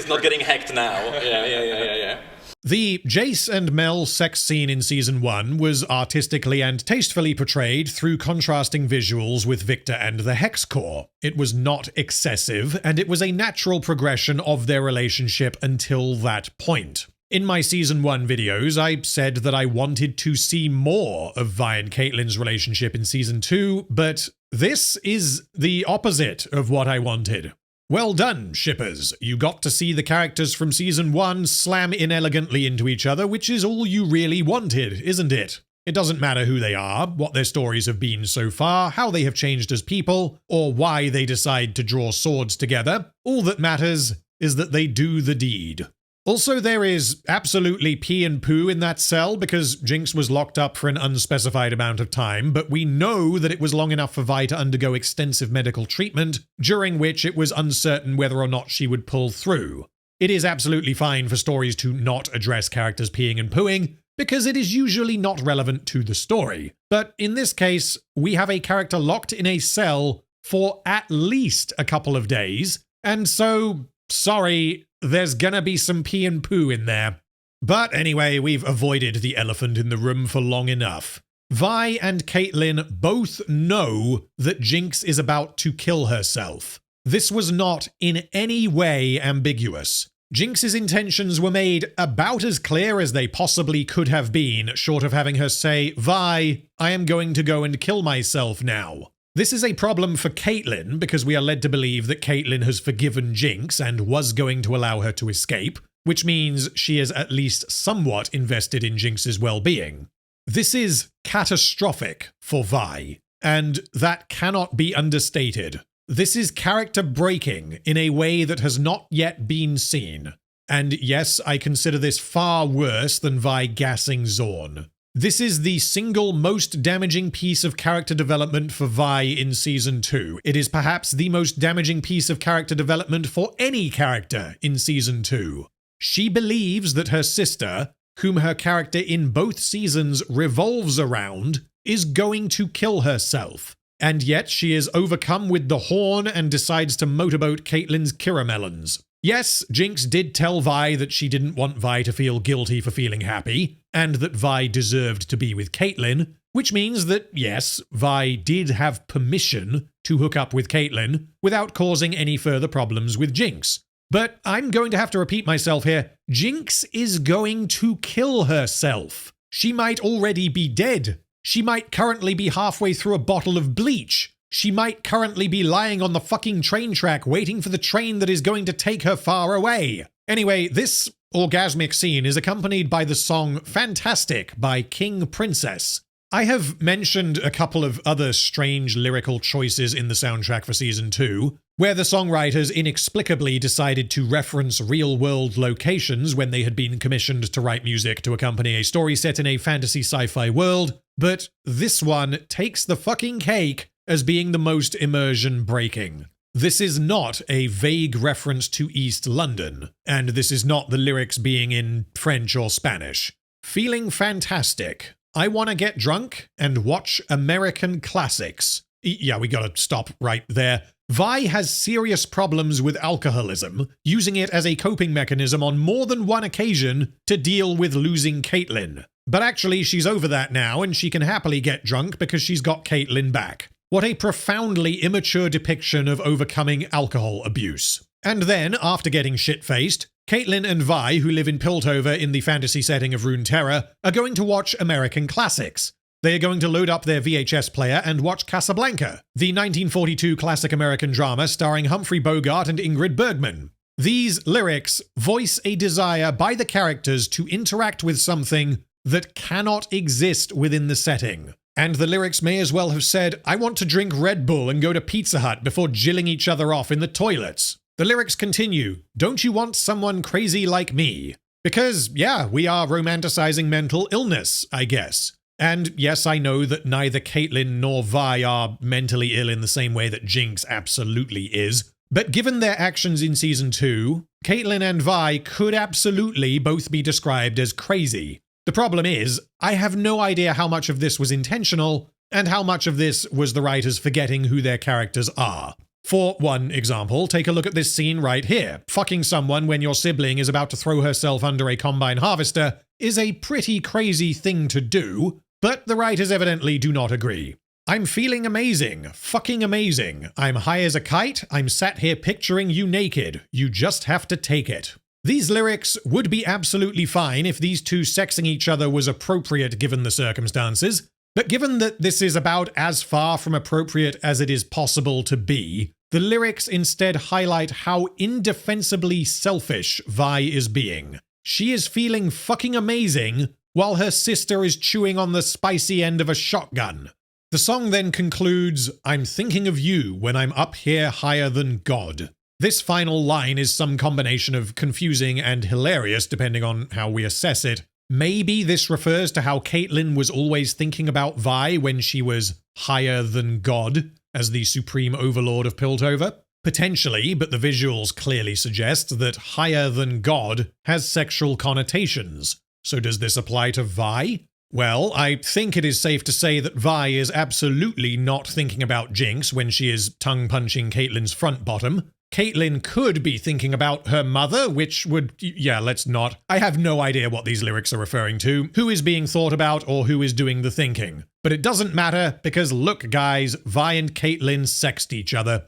not getting hacked now. Yeah. The Jayce and Mel sex scene in season 1 was artistically and tastefully portrayed through contrasting visuals with Viktor and the Hex Core. It was not excessive, and it was a natural progression of their relationship until that point. In my season 1 videos, I said that I wanted to see more of Vi and Caitlyn's relationship in season 2, but this is the opposite of what I wanted. Well done, shippers. You got to see the characters from season 1 slam inelegantly into each other, which is all you really wanted, isn't it? It doesn't matter who they are, what their stories have been so far, how they have changed as people, or why they decide to draw swords together. All that matters is that they do the deed. Also, there is absolutely pee and poo in that cell because Jinx was locked up for an unspecified amount of time, but we know that it was long enough for Vi to undergo extensive medical treatment, during which it was uncertain whether or not she would pull through. It is absolutely fine for stories to not address characters peeing and pooing, because it is usually not relevant to the story. But in this case, we have a character locked in a cell for at least a couple of days, and so, sorry, there's gonna be some pee and poo in there. But anyway, we've avoided the elephant in the room for long enough. Vi and Caitlyn both know that Jinx is about to kill herself. This was not in any way ambiguous. Jinx's intentions were made about as clear as they possibly could have been, short of having her say, Vi, I am going to go and kill myself now. This is a problem for Caitlyn, because we are led to believe that Caitlyn has forgiven Jinx and was going to allow her to escape, which means she is at least somewhat invested in Jinx's well-being. This is catastrophic for Vi, and that cannot be understated. This is character breaking in a way that has not yet been seen. And yes, I consider this far worse than Vi gassing Zorn. This is the single most damaging piece of character development for Vi in Season 2. It is perhaps the most damaging piece of character development for any character in Season 2. She believes that her sister, whom her character in both seasons revolves around, is going to kill herself. And yet she is overcome with the horn and decides to motorboat Caitlyn's Kiramelons. Yes, Jinx did tell Vi that she didn't want Vi to feel guilty for feeling happy, and that Vi deserved to be with Caitlyn, which means that, yes, Vi did have permission to hook up with Caitlyn without causing any further problems with Jinx. But I'm going to have to repeat myself here. Jinx is going to kill herself. She might already be dead. She might currently be halfway through a bottle of bleach. She might currently be lying on the fucking train track waiting for the train that is going to take her far away. Anyway, this orgasmic scene is accompanied by the song Fantastic by King Princess. I have mentioned a couple of other strange lyrical choices in the soundtrack for Season 2, where the songwriters inexplicably decided to reference real-world locations when they had been commissioned to write music to accompany a story set in a fantasy sci-fi world, but this one takes the fucking cake as being the most immersion-breaking. This is not a vague reference to East London, and this is not the lyrics being in French or Spanish. Feeling fantastic. I want to get drunk and watch American classics. Yeah, we gotta stop right there. Vi has serious problems with alcoholism, using it as a coping mechanism on more than one occasion to deal with losing Caitlyn. But actually, she's over that now, and she can happily get drunk because she's got Caitlyn back. What a profoundly immature depiction of overcoming alcohol abuse. And then, after getting shit-faced, Caitlyn and Vi, who live in Piltover in the fantasy setting of Runeterra, are going to watch American classics. They are going to load up their VHS player and watch Casablanca, the 1942 classic American drama starring Humphrey Bogart and Ingrid Bergman. These lyrics voice a desire by the characters to interact with something that cannot exist within the setting. And the lyrics may as well have said, I want to drink Red Bull and go to Pizza Hut before jilling each other off in the toilets. The lyrics continue, don't you want someone crazy like me? Because, yeah, we are romanticizing mental illness, I guess. And yes, I know that neither Caitlyn nor Vi are mentally ill in the same way that Jinx absolutely is. But given their actions in Season 2, Caitlyn and Vi could absolutely both be described as crazy. The problem is, I have no idea how much of this was intentional, and how much of this was the writers forgetting who their characters are. For one example, take a look at this scene right here. Fucking someone when your sibling is about to throw herself under a combine harvester is a pretty crazy thing to do, but the writers evidently do not agree. I'm feeling amazing. Fucking amazing. I'm high as a kite. I'm sat here picturing you naked. You just have to take it. These lyrics would be absolutely fine if these two sexing each other was appropriate given the circumstances, but given that this is about as far from appropriate as it is possible to be, the lyrics instead highlight how indefensibly selfish Vi is being. She is feeling fucking amazing while her sister is chewing on the spicy end of a shotgun. The song then concludes, I'm thinking of you when I'm up here higher than God. This final line is some combination of confusing and hilarious depending on how we assess it. Maybe this refers to how Caitlyn was always thinking about Vi when she was higher than God as the supreme overlord of Piltover. Potentially, but the visuals clearly suggest that higher than God has sexual connotations. So does this apply to Vi? Well, I think it is safe to say that Vi is absolutely not thinking about Jinx when she is tongue-punching Caitlyn's front bottom. Caitlyn could be thinking about her mother, which would... yeah, let's not. I have no idea what these lyrics are referring to, who is being thought about, or who is doing the thinking. But it doesn't matter, because look guys, Vi and Caitlyn sexed each other.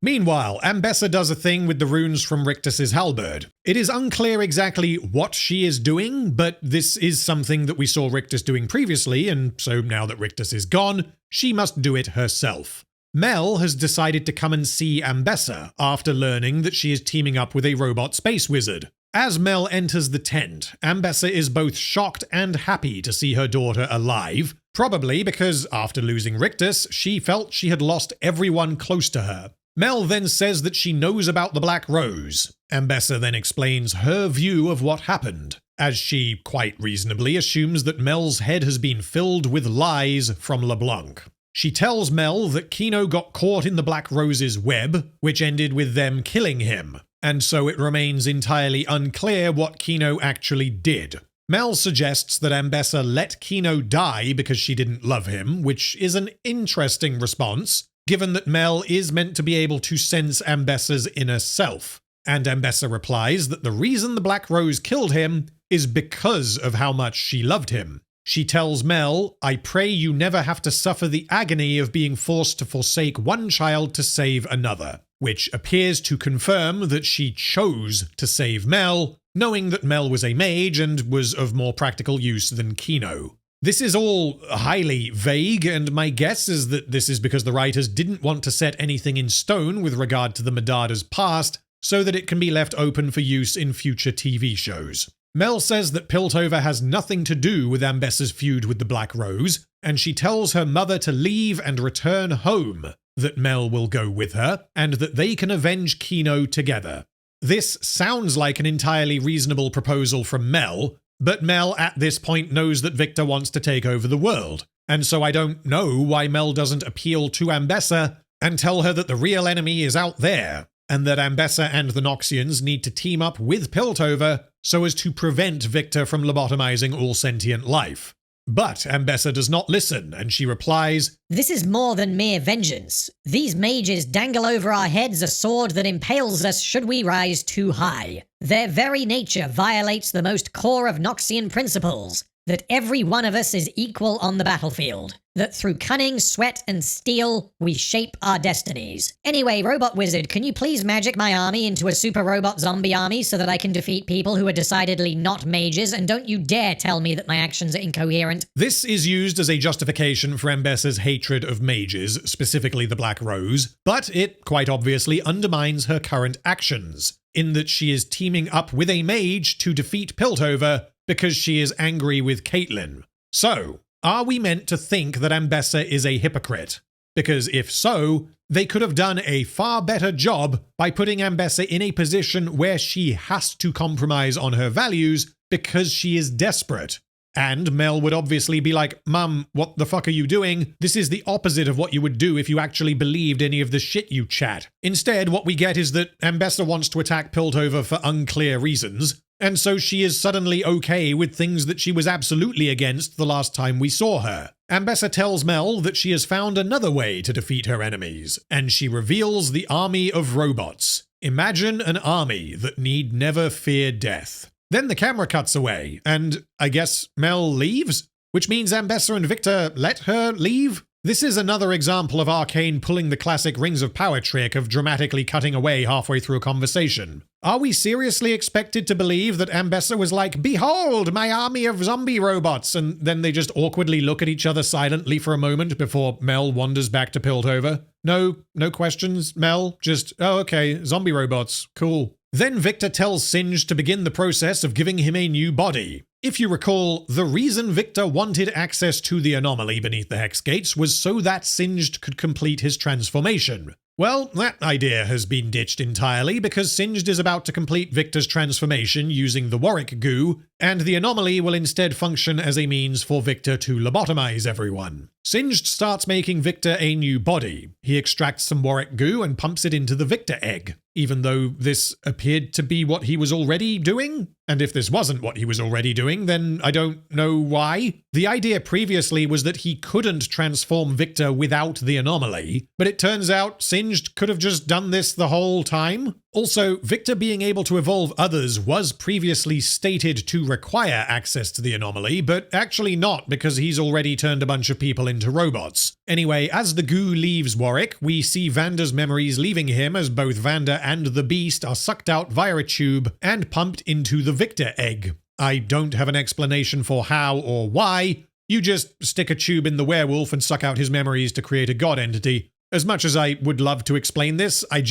Meanwhile, Ambessa does a thing with the runes from Rictus's halberd. It is unclear exactly what she is doing, but this is something that we saw Rictus doing previously, and so now that Rictus is gone, she must do it herself. Mel has decided to come and see Ambessa after learning that she is teaming up with a robot space wizard. As Mel enters the tent, Ambessa is both shocked and happy to see her daughter alive, probably because after losing Rictus, she felt she had lost everyone close to her. Mel then says that she knows about the Black Rose. Ambessa then explains her view of what happened, as she quite reasonably assumes that Mel's head has been filled with lies from LeBlanc. She tells Mel that Kino got caught in the Black Rose's web, which ended with them killing him, and so it remains entirely unclear what Kino actually did. Mel suggests that Ambessa let Kino die because she didn't love him, which is an interesting response, given that Mel is meant to be able to sense Ambessa's inner self. And Ambessa replies that the reason the Black Rose killed him is because of how much she loved him. She tells Mel, "I pray you never have to suffer the agony of being forced to forsake one child to save another," which appears to confirm that she chose to save Mel, knowing that Mel was a mage and was of more practical use than Kino. This is all highly vague, and my guess is that this is because the writers didn't want to set anything in stone with regard to the Medarda's past, so that it can be left open for use in future TV shows. Mel says that Piltover has nothing to do with Ambessa's feud with the Black Rose, and she tells her mother to leave and return home, that Mel will go with her, and that they can avenge Kino together. This sounds like an entirely reasonable proposal from Mel, but Mel at this point knows that Viktor wants to take over the world, and so I don't know why Mel doesn't appeal to Ambessa and tell her that the real enemy is out there, and that Ambessa and the Noxians need to team up with Piltover so as to prevent Viktor from lobotomizing all sentient life. But Ambessa does not listen, and she replies, "This is more than mere vengeance. These mages dangle over our heads a sword that impales us should we rise too high. Their very nature violates the most core of Noxian principles, that every one of us is equal on the battlefield, that through cunning, sweat, and steel, we shape our destinies. Anyway, Robot Wizard, can you please magic my army into a super robot zombie army so that I can defeat people who are decidedly not mages, and don't you dare tell me that my actions are incoherent." This is used as a justification for Ambessa's hatred of mages, specifically the Black Rose, but it quite obviously undermines her current actions, in that she is teaming up with a mage to defeat Piltover because she is angry with Caitlyn. So, are we meant to think that Ambessa is a hypocrite? Because if so, they could have done a far better job by putting Ambessa in a position where she has to compromise on her values because she is desperate. And Mel would obviously be like, "Mum, what the fuck are you doing? This is the opposite of what you would do if you actually believed any of the shit you chat." Instead, what we get is that Ambessa wants to attack Piltover for unclear reasons, and so she is suddenly okay with things that she was absolutely against the last time we saw her. Ambessa tells Mel that she has found another way to defeat her enemies, and she reveals the army of robots. Imagine an army that need never fear death. Then the camera cuts away, and I guess Mel leaves? Which means Ambessa and Viktor let her leave? This is another example of Arcane pulling the classic Rings of Power trick of dramatically cutting away halfway through a conversation. Are we seriously expected to believe that Ambessa was like, "Behold, my army of zombie robots," and then they just awkwardly look at each other silently for a moment before Mel wanders back to Piltover? No questions, Mel? Just, "Oh, okay, zombie robots, cool." Then Viktor tells Singe to begin the process of giving him a new body. If you recall, the reason Viktor wanted access to the anomaly beneath the Hex Gates was so that Singed could complete his transformation. Well, that idea has been ditched entirely because Singed is about to complete Viktor's transformation using the Warwick goo, and the anomaly will instead function as a means for Viktor to lobotomize everyone. Singed starts making Viktor a new body. He extracts some Warwick goo and pumps it into the Viktor egg, even though this appeared to be what he was already doing. And if this wasn't what he was already doing, then I don't know why. The idea previously was that he couldn't transform Viktor without the anomaly, but it turns out Singed could have just done this the whole time. Also, Viktor being able to evolve others was previously stated to require access to the anomaly, but actually not because he's already turned a bunch of people into robots. Anyway, as the goo leaves Warwick, we see Vanda's memories leaving him as both Vanda and the Beast are sucked out via a tube and pumped into the Viktor egg. I don't have an explanation for how or why. You just stick a tube in the werewolf and suck out his memories to create a god entity. As much as I would love to explain this, I've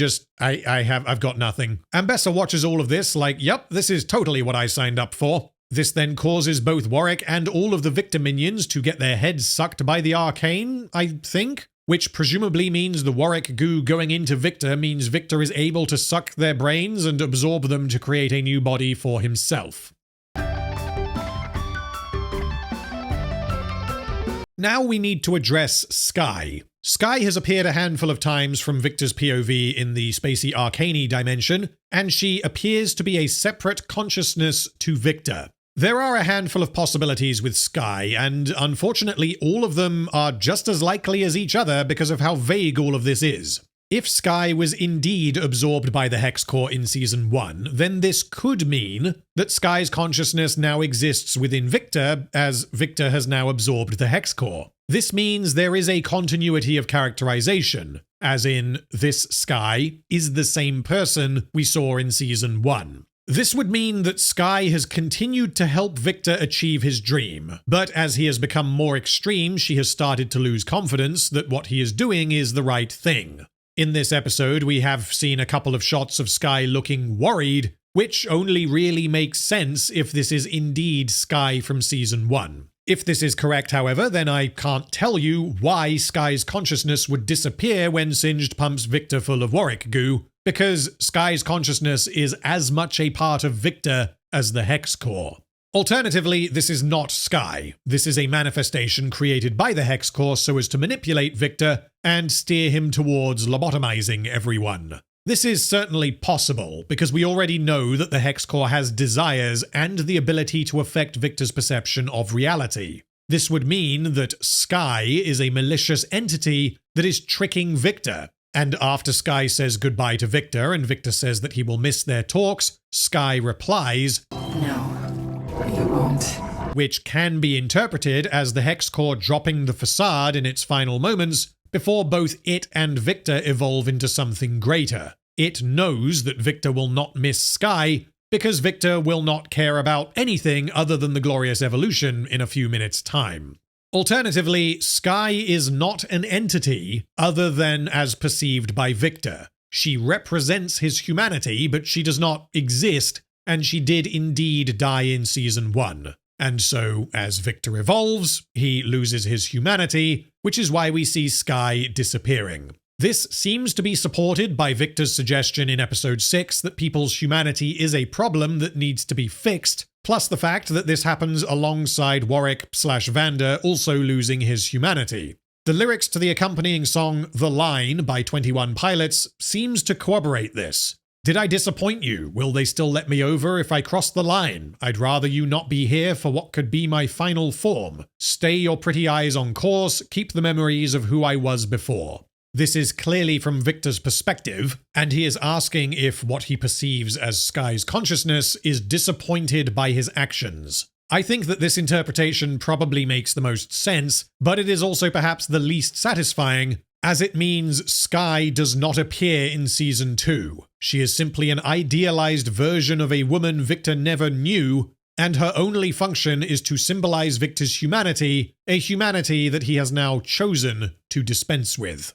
got nothing. Ambessa watches all of this like, yep, this is totally what I signed up for. This then causes both Warwick and all of the Viktor minions to get their heads sucked by the Arcane, I think. Which presumably means the Warwick goo going into Viktor means Viktor is able to suck their brains and absorb them to create a new body for himself. Now we need to address Skye. Skye has appeared a handful of times from Viktor's POV in the spacey Arcane dimension, and she appears to be a separate consciousness to Viktor. There are a handful of possibilities with Skye, and unfortunately all of them are just as likely as each other because of how vague all of this is. If Skye was indeed absorbed by the Hex Core in Season 1, then this could mean that Skye's consciousness now exists within Viktor, as Viktor has now absorbed the Hex Core. This means there is a continuity of characterization, as in, this Skye is the same person we saw in Season 1. This would mean that Skye has continued to help Viktor achieve his dream, but as he has become more extreme, she has started to lose confidence that what he is doing is the right thing. In this episode, we have seen a couple of shots of Skye looking worried, which only really makes sense if this is indeed Skye from Season 1. If this is correct, however, then I can't tell you why Skye's consciousness would disappear when Singed pumps Viktor full of Warwick goo, because Skye's consciousness is as much a part of Viktor as the Hex Core. Alternatively, this is not Skye. This is a manifestation created by the Hex Core so as to manipulate Viktor and steer him towards lobotomizing everyone. This is certainly possible, because we already know that the Hex Core has desires and the ability to affect Viktor's perception of reality. This would mean that Skye is a malicious entity that is tricking Viktor. And after Skye says goodbye to Viktor and Viktor says that he will miss their talks, Skye replies, "No, you won't." Which can be interpreted as the Hex Core dropping the facade in its final moments before both it and Viktor evolve into something greater. It knows that Viktor will not miss Skye because Viktor will not care about anything other than the glorious evolution in a few minutes' time. Alternatively, Skye is not an entity other than as perceived by Viktor. She represents his humanity, but she does not exist, and she did indeed die in Season 1. And so, as Viktor evolves, he loses his humanity, which is why we see Skye disappearing. This seems to be supported by Viktor's suggestion in Episode 6 that people's humanity is a problem that needs to be fixed, plus the fact that this happens alongside Warwick/Vanda also losing his humanity. The lyrics to the accompanying song The Line by 21 Pilots seems to corroborate this. Did I disappoint you? Will they still let me over if I cross the line? I'd rather you not be here for what could be my final form. Stay your pretty eyes on course, keep the memories of who I was before. This is clearly from Viktor's perspective, and he is asking if what he perceives as Skye's consciousness is disappointed by his actions. I think that this interpretation probably makes the most sense, but it is also perhaps the least satisfying, as it means Skye does not appear in Season 2. She is simply an idealized version of a woman Viktor never knew, and her only function is to symbolize Viktor's humanity, a humanity that he has now chosen to dispense with.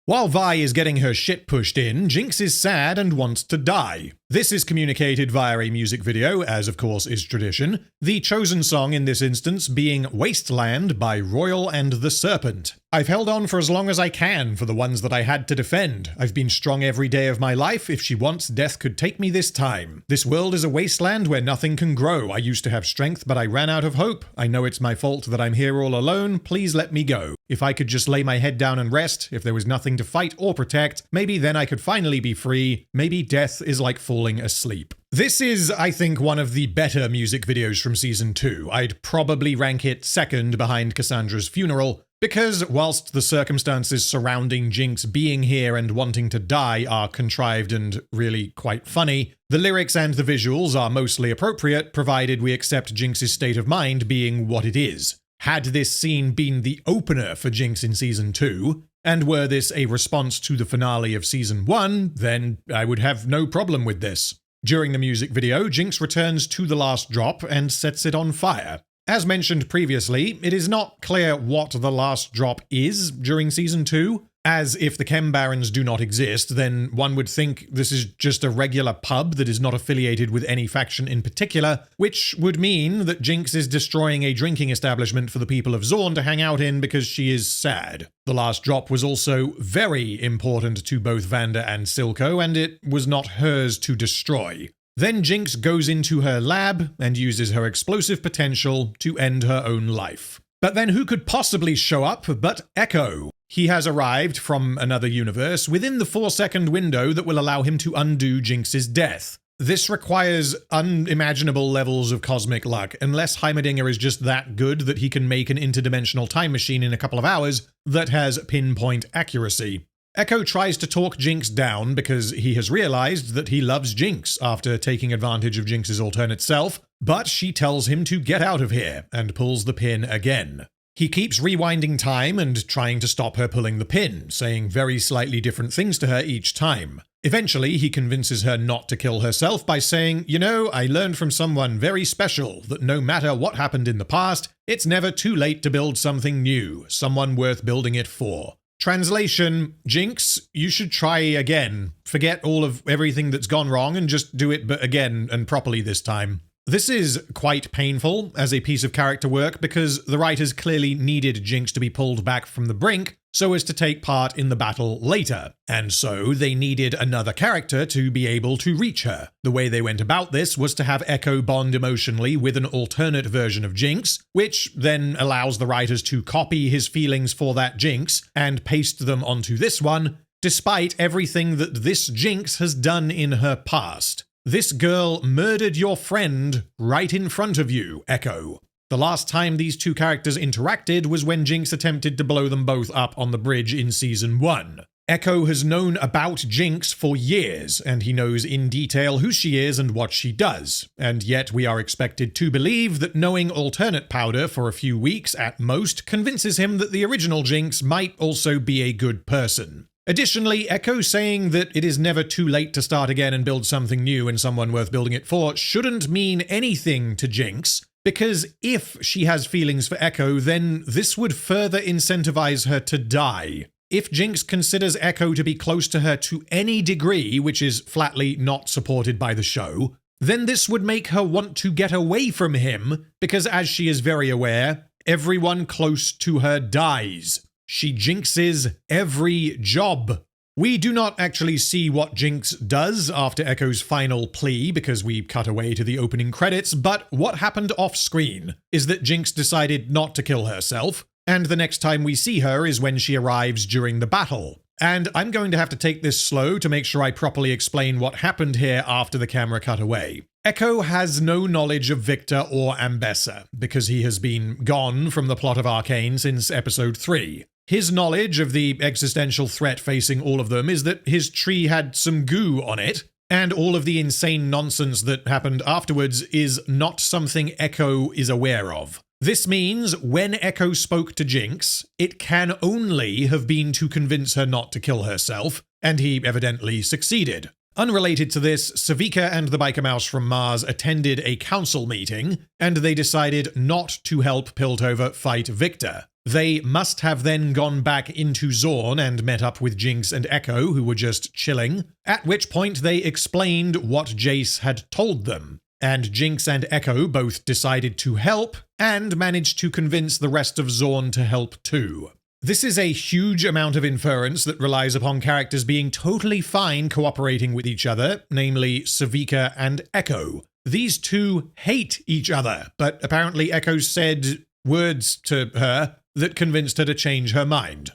While Vi is getting her shit pushed in, Jinx is sad and wants to die. This is communicated via a music video, as of course is tradition, the chosen song in this instance being Wasteland by Royal and the Serpent. I've held on for as long as I can for the ones that I had to defend. I've been strong every day of my life. If she wants, death could take me this time. This world is a wasteland where nothing can grow. I used to have strength, but I ran out of hope. I know it's my fault that I'm here all alone. Please let me go. If I could just lay my head down and rest, if there was nothing to fight or protect, maybe then I could finally be free. Maybe death is like falling asleep. This is, I think, one of the better music videos from Season 2. I'd probably rank it second behind Cassandra's funeral, because whilst the circumstances surrounding Jinx being here and wanting to die are contrived and really quite funny, the lyrics and the visuals are mostly appropriate, provided we accept Jinx's state of mind being what it is. Had this scene been the opener for Jinx in Season 2, and were this a response to the finale of Season 1, then I would have no problem with this. During the music video, Jinx returns to the last drop and sets it on fire. As mentioned previously, it is not clear what the last drop is during Season 2, as if the Chem Barons do not exist, then one would think this is just a regular pub that is not affiliated with any faction in particular, which would mean that Jinx is destroying a drinking establishment for the people of Zorn to hang out in because she is sad. The last drop was also very important to both Vanda and Silco, and it was not hers to destroy. Then Jinx goes into her lab and uses her explosive potential to end her own life. But then who could possibly show up but Ekko? He has arrived from another universe within the 4-second window that will allow him to undo Jinx's death. This requires unimaginable levels of cosmic luck, unless Heimerdinger is just that good that he can make an interdimensional time machine in a couple of hours that has pinpoint accuracy. Ekko tries to talk Jinx down because he has realized that he loves Jinx after taking advantage of Jinx's alternate self, but she tells him to get out of here and pulls the pin again. He keeps rewinding time and trying to stop her pulling the pin, saying very slightly different things to her each time. Eventually, he convinces her not to kill herself by saying, "You know, I learned from someone very special that no matter what happened in the past, it's never too late to build something new, someone worth building it for." Translation: Jinx, you should try again. Forget all of everything that's gone wrong and just do it again and properly this time. This is quite painful as a piece of character work because the writers clearly needed Jinx to be pulled back from the brink so as to take part in the battle later, and so they needed another character to be able to reach her. The way they went about this was to have Ekko bond emotionally with an alternate version of Jinx, which then allows the writers to copy his feelings for that Jinx and paste them onto this one, despite everything that this Jinx has done in her past. This girl murdered your friend right in front of you, Ekko. The last time these two characters interacted was when Jinx attempted to blow them both up on the bridge in Season 1. Ekko has known about Jinx for years, and he knows in detail who she is and what she does, and yet we are expected to believe that knowing alternate powder for a few weeks at most convinces him that the original Jinx might also be a good person. Additionally, Ekko saying that it is never too late to start again and build something new and someone worth building it for shouldn't mean anything to Jinx, because if she has feelings for Ekko, then this would further incentivize her to die. If Jinx considers Ekko to be close to her to any degree, which is flatly not supported by the show, then this would make her want to get away from him, because as she is very aware, everyone close to her dies. She jinxes every job. We do not actually see what Jinx does after Ekko's final plea because we cut away to the opening credits, but what happened off-screen is that Jinx decided not to kill herself, and the next time we see her is when she arrives during the battle. And I'm going to have to take this slow to make sure I properly explain what happened here after the camera cut away. Ekko has no knowledge of Viktor or Ambessa, because he has been gone from the plot of Arcane since episode 3. His knowledge of the existential threat facing all of them is that his tree had some goo on it, and all of the insane nonsense that happened afterwards is not something Ekko is aware of. This means when Ekko spoke to Jinx, it can only have been to convince her not to kill herself, and he evidently succeeded. Unrelated to this, Savika and the Biker Mouse from Mars attended a council meeting, and they decided not to help Piltover fight Viktor. They must have then gone back into Zorn and met up with Jinx and Ekko, who were just chilling, at which point they explained what Jayce had told them. And Jinx and Ekko both decided to help, and managed to convince the rest of Zorn to help too. This is a huge amount of inference that relies upon characters being totally fine cooperating with each other, namely Savika and Ekko. These two hate each other, but apparently Ekko said words to her that convinced her to change her mind.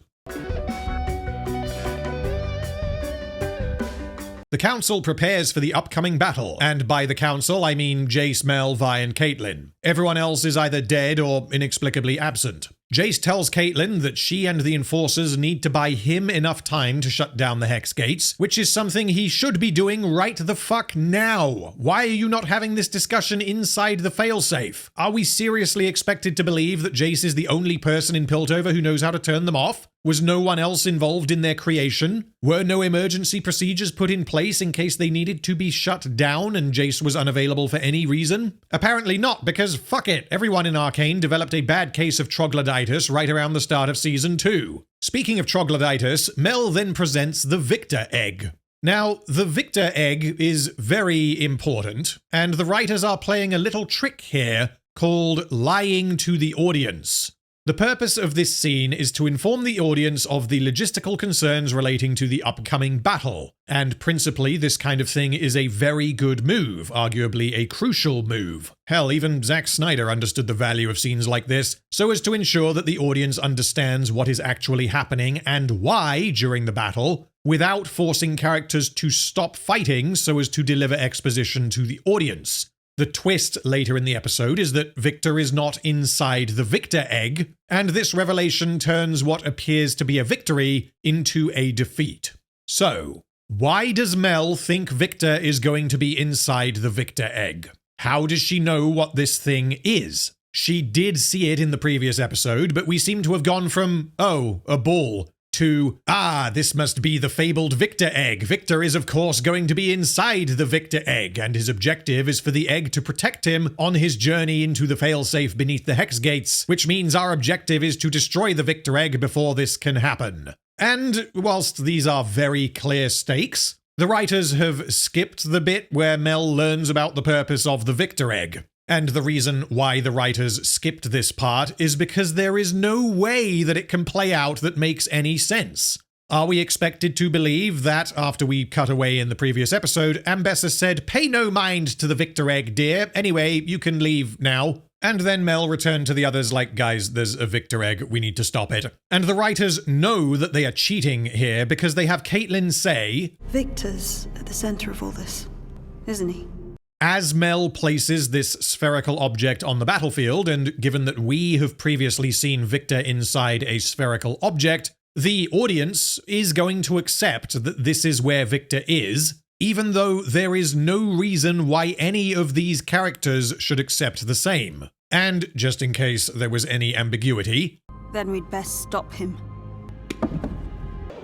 The council prepares for the upcoming battle, and by the council I mean Jayce, Mel, Vi, and Caitlyn. Everyone else is either dead or inexplicably absent. Jayce tells Caitlyn that she and the enforcers need to buy him enough time to shut down the Hex Gates, which is something he should be doing right the fuck now. Why are you not having this discussion inside the failsafe? Are we seriously expected to believe that Jayce is the only person in Piltover who knows how to turn them off? Was no one else involved in their creation? Were no emergency procedures put in place in case they needed to be shut down and Jayce was unavailable for any reason? Apparently not, because fuck it, everyone in Arcane developed a bad case of troglodytes right around the start of Season 2. Speaking of troglodytes, Mel then presents the Viktor egg. Now, the Viktor egg is very important, and the writers are playing a little trick here called lying to the audience. The purpose of this scene is to inform the audience of the logistical concerns relating to the upcoming battle, and principally this kind of thing is a very good move, arguably a crucial move. Hell, even Zack Snyder understood the value of scenes like this, so as to ensure that the audience understands what is actually happening and why during the battle, without forcing characters to stop fighting so as to deliver exposition to the audience. The twist later in the episode is that Viktor is not inside the Viktor egg, and this revelation turns what appears to be a victory into a defeat. So, why does Mel think Viktor is going to be inside the Viktor egg? How does she know what this thing is? She did see it in the previous episode, but we seem to have gone from, oh, a ball, to, this must be the fabled Viktor egg. Viktor is of course going to be inside the Viktor egg, and his objective is for the egg to protect him on his journey into the failsafe beneath the Hex Gates, which means our objective is to destroy the Viktor egg before this can happen. And whilst these are very clear stakes, the writers have skipped the bit where Mel learns about the purpose of the Viktor egg. And the reason why the writers skipped this part is because there is no way that it can play out that makes any sense. Are we expected to believe that, after we cut away in the previous episode, Ambessa said, "Pay no mind to the Viktor egg, dear. Anyway, you can leave now." And then Mel returned to the others like, "Guys, there's a Viktor egg, we need to stop it." And the writers know that they are cheating here because they have Caitlyn say, Viktor's at the center of all this, isn't he? As Mel places this spherical object on the battlefield, and given that we have previously seen Viktor inside a spherical object, the audience is going to accept that this is where Viktor is, even though there is no reason why any of these characters should accept the same. And just in case there was any ambiguity, then we'd best stop him.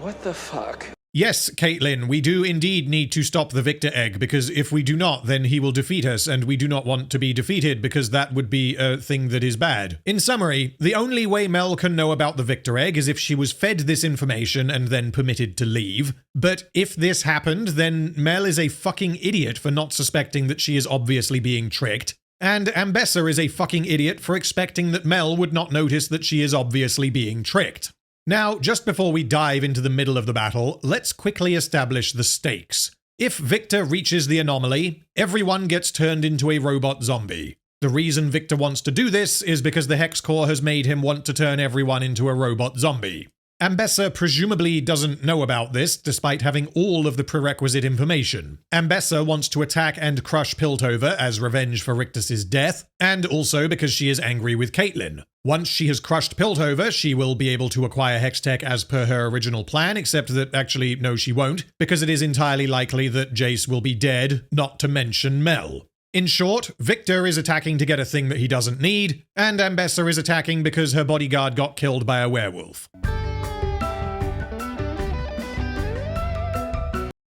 What the fuck? Yes, Caitlyn, we do indeed need to stop the Viktor egg, because if we do not, then he will defeat us, and we do not want to be defeated, because that would be a thing that is bad. In summary, the only way Mel can know about the Viktor egg is if she was fed this information and then permitted to leave. But if this happened, then Mel is a fucking idiot for not suspecting that she is obviously being tricked. And Ambessa is a fucking idiot for expecting that Mel would not notice that she is obviously being tricked. Now, just before we dive into the middle of the battle, let's quickly establish the stakes. If Viktor reaches the anomaly, everyone gets turned into a robot zombie. The reason Viktor wants to do this is because the Hex Core has made him want to turn everyone into a robot zombie. Ambessa presumably doesn't know about this, despite having all of the prerequisite information. Ambessa wants to attack and crush Piltover as revenge for Rictus's death, and also because she is angry with Caitlyn. Once she has crushed Piltover, she will be able to acquire Hextech as per her original plan, except that actually, no, she won't, because it is entirely likely that Jayce will be dead, not to mention Mel. In short, Viktor is attacking to get a thing that he doesn't need, and Ambessa is attacking because her bodyguard got killed by a werewolf.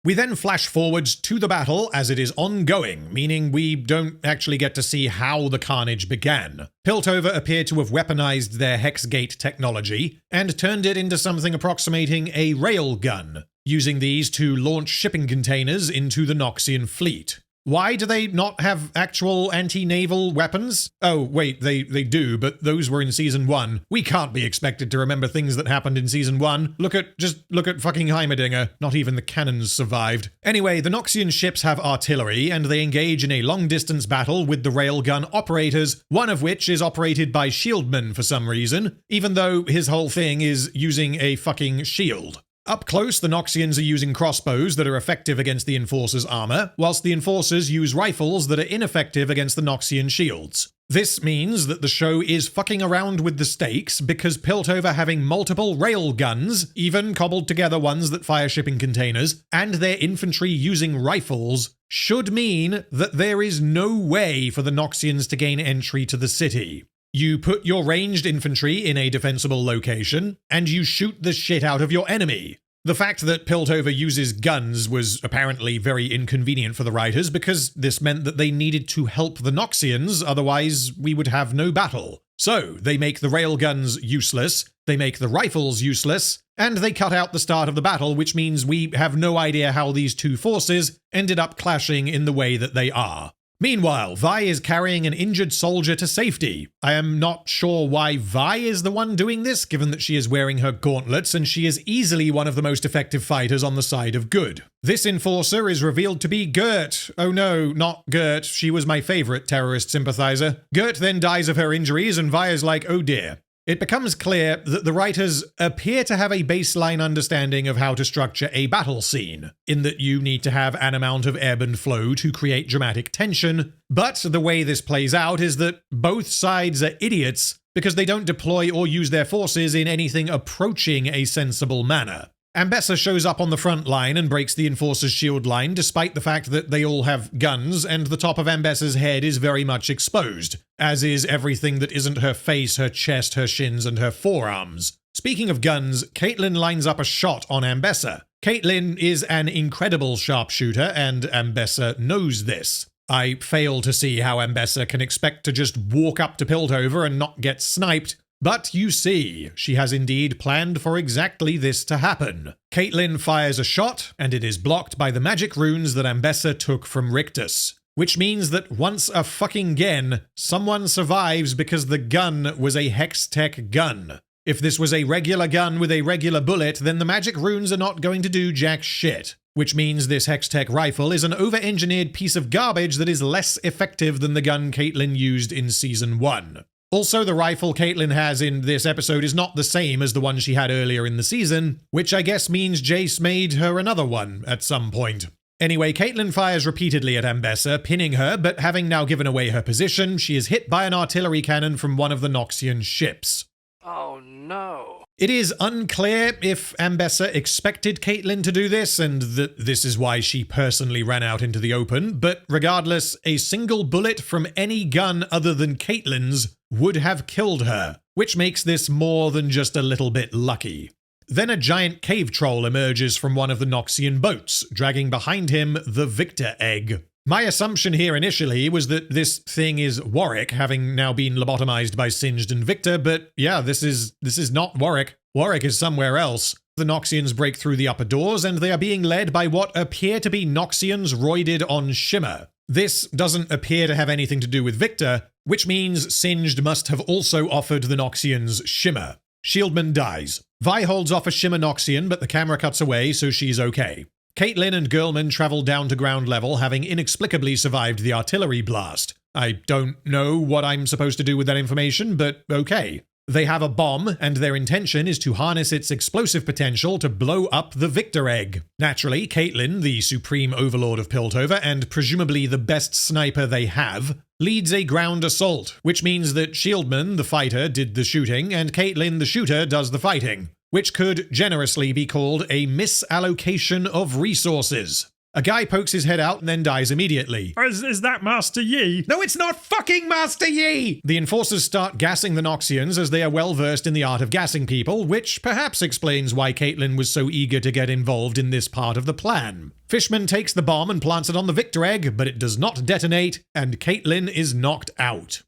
We then flash forwards to the battle as it is ongoing, meaning we don't actually get to see how the carnage began. Piltover appear to have weaponized their Hexgate technology and turned it into something approximating a railgun, using these to launch shipping containers into the Noxian fleet. Why do they not have actual anti-naval weapons? Oh, wait, they do, but those were in Season 1. We can't be expected to remember things that happened in Season 1. Look at fucking Heimerdinger. Not even the cannons survived. Anyway, the Noxian ships have artillery, and they engage in a long-distance battle with the railgun operators, one of which is operated by Shieldman for some reason, even though his whole thing is using a fucking shield. Up close, the Noxians are using crossbows that are effective against the Enforcer's armor, whilst the Enforcers use rifles that are ineffective against the Noxian shields. This means that the show is fucking around with the stakes because Piltover having multiple rail guns, even cobbled together ones that fire shipping containers, and their infantry using rifles, should mean that there is no way for the Noxians to gain entry to the city. You put your ranged infantry in a defensible location, and you shoot the shit out of your enemy. The fact that Piltover uses guns was apparently very inconvenient for the writers because this meant that they needed to help the Noxians, otherwise we would have no battle. So, they make the railguns useless, they make the rifles useless, and they cut out the start of the battle, which means we have no idea how these two forces ended up clashing in the way that they are. Meanwhile, Vi is carrying an injured soldier to safety. I am not sure why Vi is the one doing this, given that she is wearing her gauntlets and she is easily one of the most effective fighters on the side of good. This enforcer is revealed to be Gert. Oh no, not Gert. She was my favorite terrorist sympathizer. Gert then dies of her injuries and Vi is like, oh dear. It becomes clear that the writers appear to have a baseline understanding of how to structure a battle scene, in that you need to have an amount of ebb and flow to create dramatic tension, but the way this plays out is that both sides are idiots because they don't deploy or use their forces in anything approaching a sensible manner. Ambessa shows up on the front line and breaks the Enforcer's shield line despite the fact that they all have guns and the top of Ambessa's head is very much exposed, as is everything that isn't her face, her chest, her shins, and her forearms. Speaking of guns, Caitlyn lines up a shot on Ambessa. Caitlyn is an incredible sharpshooter and Ambessa knows this. I fail to see how Ambessa can expect to just walk up to Piltover and not get sniped. But you see, she has indeed planned for exactly this to happen. Caitlyn fires a shot, and it is blocked by the magic runes that Ambessa took from Rictus. Which means that once a fucking again, someone survives because the gun was a Hextech gun. If this was a regular gun with a regular bullet, then the magic runes are not going to do jack shit. Which means this Hextech rifle is an over-engineered piece of garbage that is less effective than the gun Caitlyn used in Season 1. Also, the rifle Caitlyn has in this episode is not the same as the one she had earlier in the season, which I guess means Jayce made her another one at some point. Anyway, Caitlyn fires repeatedly at Ambessa, pinning her, but having now given away her position, she is hit by an artillery cannon from one of the Noxian ships. Oh no. It is unclear if Ambessa expected Caitlyn to do this, and that this is why she personally ran out into the open, but regardless, a single bullet from any gun other than Caitlyn's would have killed her, which makes this more than just a little bit lucky. Then a giant cave troll emerges from one of the Noxian boats, dragging behind him the Viktor egg. My assumption here initially was that this thing is Warwick, having now been lobotomized by Singed and Viktor, but yeah, this is not Warwick. Warwick is somewhere else. The Noxians break through the upper doors, and they are being led by what appear to be Noxians roided on Shimmer. This doesn't appear to have anything to do with Viktor, which means Singed must have also offered the Noxians Shimmer. Shieldman dies. Vi holds off a Shimmer Noxian, but the camera cuts away, so she's okay. Caitlyn and Girlman travel down to ground level, having inexplicably survived the artillery blast. I don't know what I'm supposed to do with that information, but okay. They have a bomb, and their intention is to harness its explosive potential to blow up the Viktor egg. Naturally, Caitlyn, the supreme overlord of Piltover, and presumably the best sniper they have, leads a ground assault, which means that Shieldman, the fighter, did the shooting, and Caitlyn, the shooter, does the fighting, which could generously be called a misallocation of resources. A guy pokes his head out and then dies immediately. Is that Master Yi? No, it's not fucking Master Yi! The enforcers start gassing the Noxians as they are well versed in the art of gassing people, which perhaps explains why Caitlyn was so eager to get involved in this part of the plan. Fishman takes the bomb and plants it on the Viktor egg, but it does not detonate, and Caitlyn is knocked out.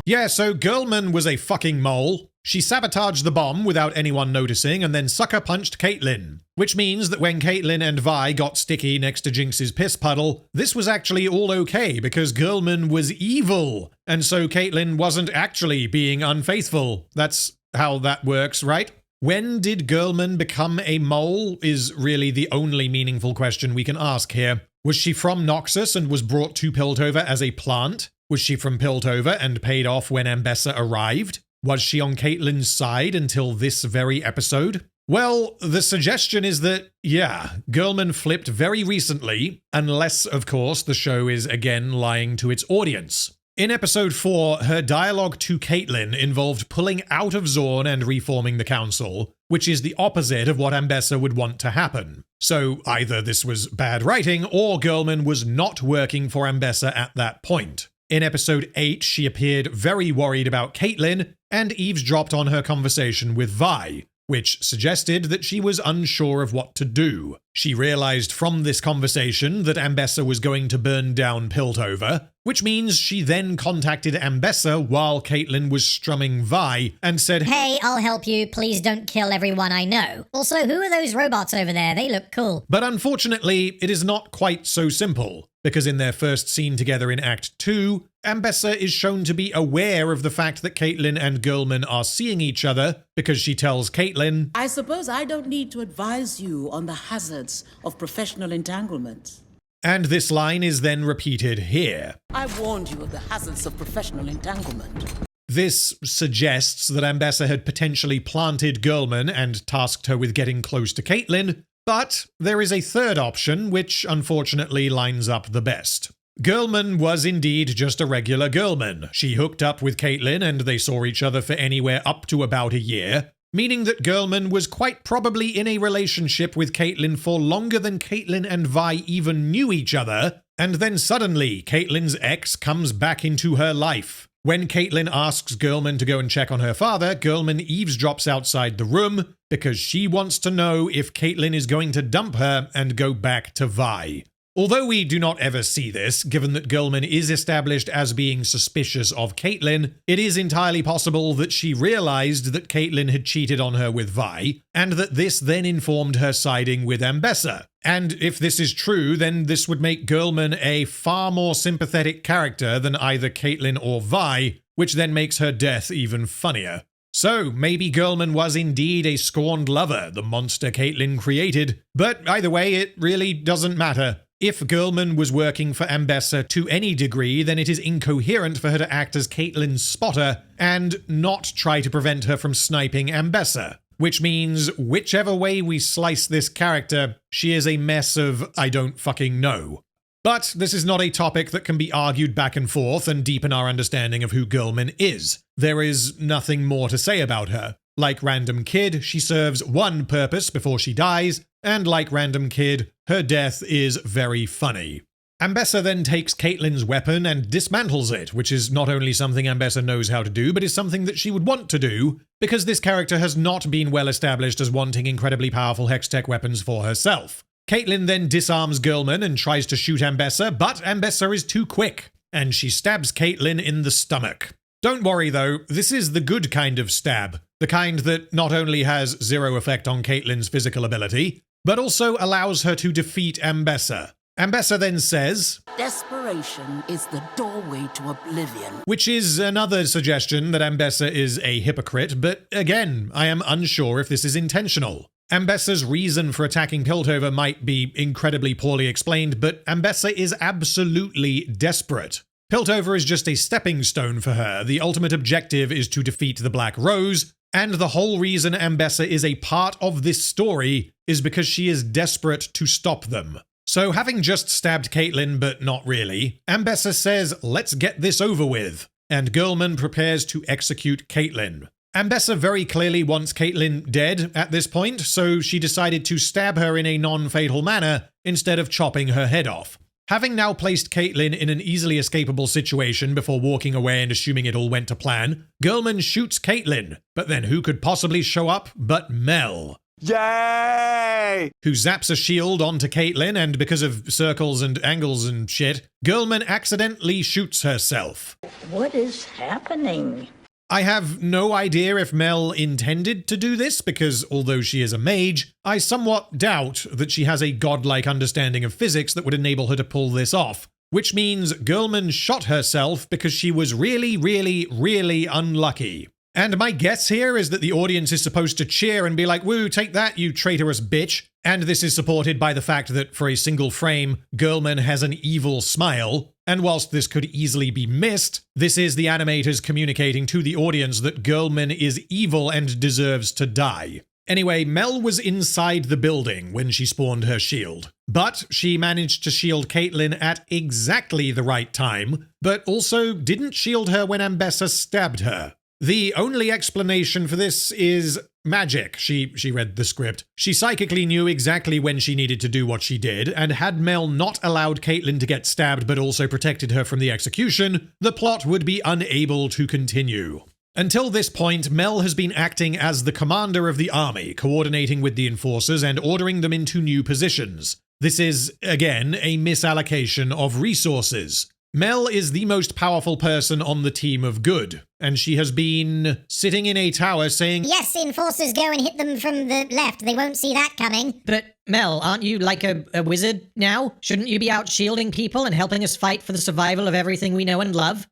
Yeah, so Girlman was a fucking mole. She sabotaged the bomb without anyone noticing and then sucker punched Caitlyn. Which means that when Caitlyn and Vi got sticky next to Jinx's piss puddle, this was actually all okay because Girlman was evil. And so Caitlyn wasn't actually being unfaithful. That's how that works, right? When did Girlman become a mole is really the only meaningful question we can ask here. Was she from Noxus and was brought to Piltover as a plant? Was she from Piltover and paid off when Ambessa arrived? Was she on Caitlyn's side until this very episode? Well, the suggestion is that, yeah, Girlman flipped very recently, unless, of course, the show is again lying to its audience. In episode 4, her dialogue to Caitlyn involved pulling out of Zorn and reforming the council, which is the opposite of what Ambessa would want to happen. So either this was bad writing, or Girlman was not working for Ambessa at that point. In episode 8, she appeared very worried about Caitlyn and eavesdropped on her conversation with Vi, which suggested that she was unsure of what to do. She realized from this conversation that Ambessa was going to burn down Piltover, which means she then contacted Ambessa while Caitlyn was strumming Vi and said, "Hey, I'll help you. Please don't kill everyone I know. Also, who are those robots over there? They look cool." But unfortunately, it is not quite so simple, because in their first scene together in Act 2, Ambessa is shown to be aware of the fact that Caitlyn and Girlman are seeing each other because she tells Caitlyn, "I suppose I don't need to advise you on the hazards of professional entanglement." And this line is then repeated here. "I warned you of the hazards of professional entanglement." This suggests that Ambessa had potentially planted Girlman and tasked her with getting close to Caitlyn, but there is a third option which unfortunately lines up the best. Girlman was indeed just a regular Girlman. She hooked up with Caitlyn and they saw each other for anywhere up to about a year, meaning that Girlman was quite probably in a relationship with Caitlyn for longer than Caitlyn and Vi even knew each other, and then suddenly Caitlyn's ex comes back into her life. When Caitlyn asks Girlman to go and check on her father, Girlman eavesdrops outside the room because she wants to know if Caitlyn is going to dump her and go back to Vi. Although we do not ever see this, given that Girlman is established as being suspicious of Caitlyn, it is entirely possible that she realized that Caitlyn had cheated on her with Vi, and that this then informed her siding with Ambessa. And if this is true, then this would make Girlman a far more sympathetic character than either Caitlyn or Vi, which then makes her death even funnier. So, maybe Girlman was indeed a scorned lover, the monster Caitlyn created, but either way, it really doesn't matter. If Girlman was working for Ambessa to any degree, then it is incoherent for her to act as Caitlyn's spotter and not try to prevent her from sniping Ambessa. Which means, whichever way we slice this character, she is a mess of I don't fucking know. But this is not a topic that can be argued back and forth and deepen our understanding of who Girlman is. There is nothing more to say about her. Like Random Kid, she serves one purpose before she dies, and like Random Kid, her death is very funny. Ambessa then takes Caitlyn's weapon and dismantles it, which is not only something Ambessa knows how to do, but is something that she would want to do, because this character has not been well established as wanting incredibly powerful Hextech weapons for herself. Caitlyn then disarms Girlman and tries to shoot Ambessa, but Ambessa is too quick, and she stabs Caitlyn in the stomach. Don't worry though, this is the good kind of stab, the kind that not only has zero effect on Caitlyn's physical ability, but also allows her to defeat Ambessa. Ambessa then says, "Desperation is the doorway to oblivion." Which is another suggestion that Ambessa is a hypocrite, but again, I am unsure if this is intentional. Ambessa's reason for attacking Piltover might be incredibly poorly explained, but Ambessa is absolutely desperate. Piltover is just a stepping stone for her. The ultimate objective is to defeat the Black Rose, and the whole reason Ambessa is a part of this story is because she is desperate to stop them. So having just stabbed Caitlyn, but not really, Ambessa says, "Let's get this over with," and Girlman prepares to execute Caitlyn. Ambessa very clearly wants Caitlyn dead at this point, so she decided to stab her in a non-fatal manner instead of chopping her head off. Having now placed Caitlyn in an easily escapable situation before walking away and assuming it all went to plan, Girlman shoots Caitlyn, but then who could possibly show up but Mel? Yay! Who zaps a shield onto Caitlyn, and because of circles and angles and shit, Girlman accidentally shoots herself. What is happening? I have no idea if Mel intended to do this, because although she is a mage, I somewhat doubt that she has a godlike understanding of physics that would enable her to pull this off. Which means Girlman shot herself because she was really, really, really unlucky. And my guess here is that the audience is supposed to cheer and be like, woo, take that, you traitorous bitch. And this is supported by the fact that for a single frame, Girlman has an evil smile. And whilst this could easily be missed, this is the animators communicating to the audience that Girlman is evil and deserves to die. Anyway, Mel was inside the building when she spawned her shield. But she managed to shield Caitlyn at exactly the right time, but also didn't shield her when Ambessa stabbed her. The only explanation for this is magic. She read the script. She psychically knew exactly when she needed to do what she did, and had Mel not allowed Caitlyn to get stabbed but also protected her from the execution, the plot would be unable to continue. Until this point, Mel has been acting as the commander of the army, coordinating with the enforcers and ordering them into new positions. This is, again, a misallocation of resources. Mel is the most powerful person on the team of good, and she has been sitting in a tower saying, "Yes, enforcers, go and hit them from the left. They won't see that coming." But, Mel, aren't you like a wizard now? Shouldn't you be out shielding people and helping us fight for the survival of everything we know and love?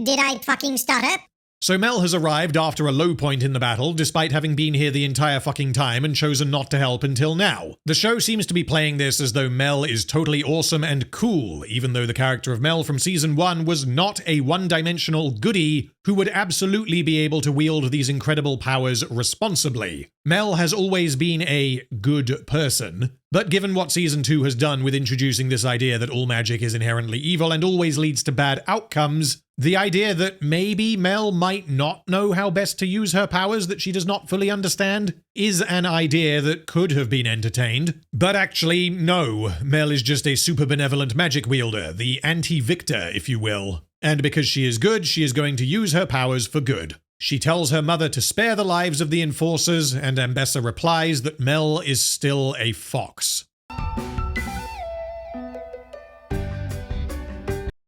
Did I fucking stutter? So Mel has arrived after a low point in the battle, despite having been here the entire fucking time and chosen not to help until now. The show seems to be playing this as though Mel is totally awesome and cool, even though the character of Mel from season 1 was not a one-dimensional goodie who would absolutely be able to wield these incredible powers responsibly. Mel has always been a good person, but given what season 2 has done with introducing this idea that all magic is inherently evil and always leads to bad outcomes, the idea that maybe Mel might not know how best to use her powers that she does not fully understand is an idea that could have been entertained. But actually, no. Mel is just a super benevolent magic wielder, the anti-Viktor, if you will. And because she is good, she is going to use her powers for good. She tells her mother to spare the lives of the enforcers, and Ambessa replies that Mel is still a fox.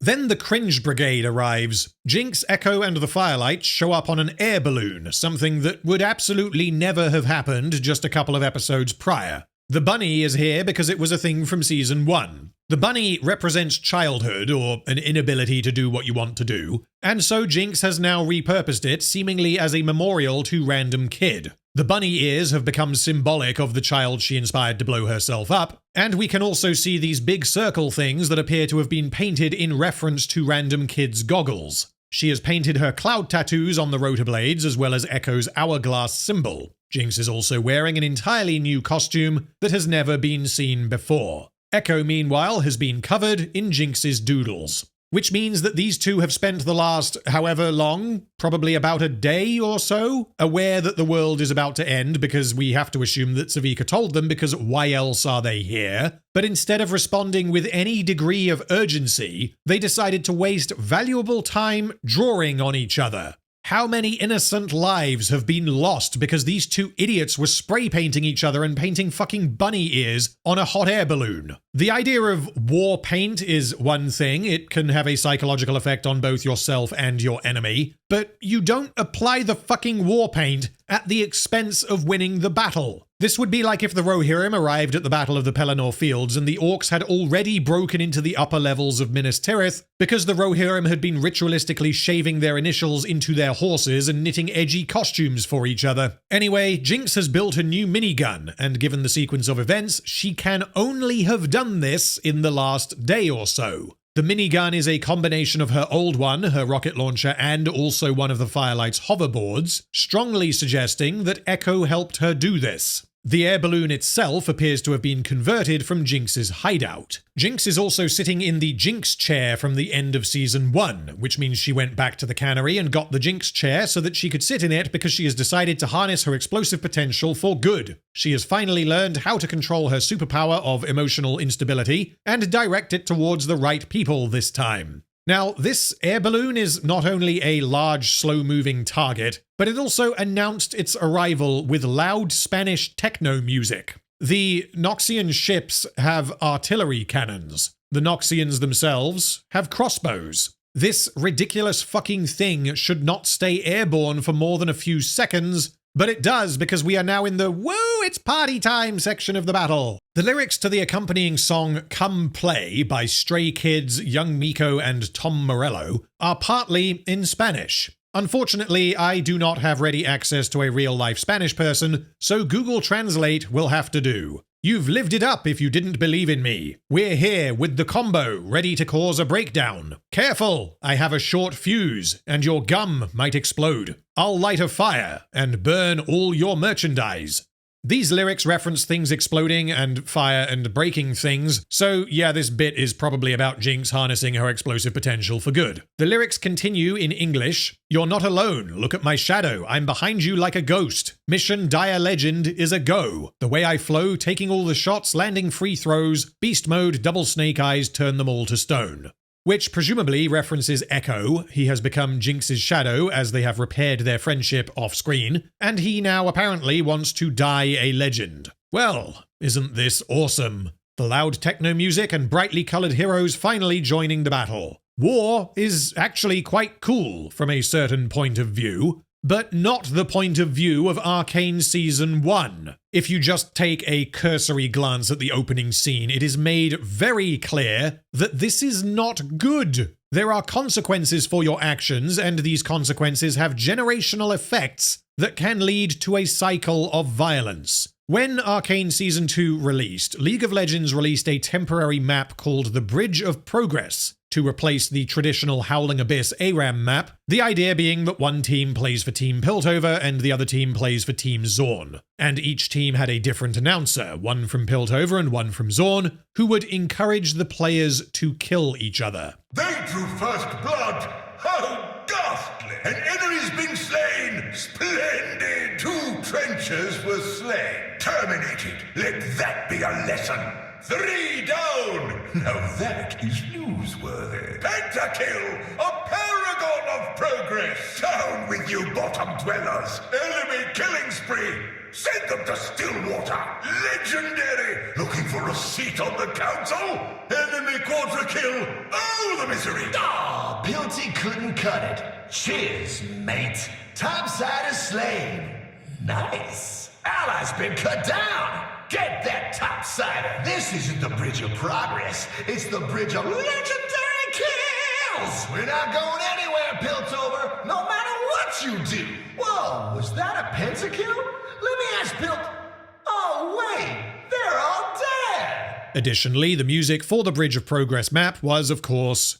Then the Cringe Brigade arrives. Jinx, Ekko, and the Firelights show up on an air balloon, something that would absolutely never have happened just a couple of episodes prior. The bunny is here because it was a thing from season 1. The bunny represents childhood, or an inability to do what you want to do, and so Jinx has now repurposed it seemingly as a memorial to random kid. The bunny ears have become symbolic of the child she inspired to blow herself up, and we can also see these big circle things that appear to have been painted in reference to random kid's goggles. She has painted her cloud tattoos on the rotor blades as well as Ekko's hourglass symbol. Jinx is also wearing an entirely new costume that has never been seen before. Ekko, meanwhile, has been covered in Jinx's doodles. Which means that these two have spent the last however long, probably about a day or so, aware that the world is about to end because we have to assume that Savika told them because why else are they here? But instead of responding with any degree of urgency, they decided to waste valuable time drawing on each other. How many innocent lives have been lost because these two idiots were spray painting each other and painting fucking bunny ears on a hot air balloon? The idea of war paint is one thing. It can have a psychological effect on both yourself and your enemy, but you don't apply the fucking war paint at the expense of winning the battle. This would be like if the Rohirrim arrived at the Battle of the Pelennor Fields and the orcs had already broken into the upper levels of Minas Tirith because the Rohirrim had been ritualistically shaving their initials into their horses and knitting edgy costumes for each other. Anyway, Jinx has built a new minigun, and given the sequence of events, she can only have done this in the last day or so. The minigun is a combination of her old one, her rocket launcher, and also one of the Firelight's hoverboards, strongly suggesting that Ekko helped her do this. The air balloon itself appears to have been converted from Jinx's hideout. Jinx is also sitting in the Jinx chair from the end of Season 1, which means she went back to the cannery and got the Jinx chair so that she could sit in it because she has decided to harness her explosive potential for good. She has finally learned how to control her superpower of emotional instability and direct it towards the right people this time. Now, this air balloon is not only a large, slow-moving target, but it also announced its arrival with loud Spanish techno music. The Noxian ships have artillery cannons. The Noxians themselves have crossbows. This ridiculous fucking thing should not stay airborne for more than a few seconds, but it does because we are now in the "woo, it's party time" section of the battle. The lyrics to the accompanying song Come Play by Stray Kids, Young Miko, and Tom Morello are partly in Spanish. Unfortunately, I do not have ready access to a real-life Spanish person, so Google Translate will have to do. You've lived it up if you didn't believe in me. We're here with the combo, ready to cause a breakdown. Careful, I have a short fuse, and your gum might explode. I'll light a fire and burn all your merchandise. These lyrics reference things exploding and fire and breaking things, so yeah, this bit is probably about Jinx harnessing her explosive potential for good. The lyrics continue in English. You're not alone. Look at my shadow. I'm behind you like a ghost. Mission Dire Legend is a go. The way I flow, taking all the shots, landing free throws. Beast mode, double snake eyes, turn them all to stone. Which presumably references Ekko. He has become Jinx's shadow as they have repaired their friendship off-screen, and he now apparently wants to die a legend. Well, isn't this awesome? The loud techno music and brightly colored heroes finally joining the battle. War is actually quite cool from a certain point of view, but not the point of view of Arcane Season 1. If you just take a cursory glance at the opening scene, it is made very clear that this is not good. There are consequences for your actions, and these consequences have generational effects that can lead to a cycle of violence. When Arcane Season 2 released, League of Legends released a temporary map called the Bridge of Progress to replace the traditional Howling Abyss ARAM map, the idea being that one team plays for Team Piltover and the other team plays for Team Zorn. And each team had a different announcer, one from Piltover and one from Zorn, who would encourage the players to kill each other. They drew first blood! How ghastly! An enemy's been slain! Splendid! 2 trenchers were slain. Terminated! Let that be a lesson! 3 down! Now that is newsworthy. Pentakill! A paragon of progress! Down with you, bottom dwellers! Enemy killing spree! Send them to Stillwater! Legendary! Looking for a seat on the council? Enemy quadra kill! Oh, the misery! Ah, Pilty couldn't cut it. Cheers, mate. Topside is slain. Nice. Ally's been cut down. Get that topsider. This isn't the Bridge of Progress. It's the Bridge of Legendary Kills. We're not going anywhere, Piltover, no matter what you do. Whoa, was that a pentakill? Let me ask Pilt... Oh, wait, they're all dead. Additionally, the music for the Bridge of Progress map was, of course,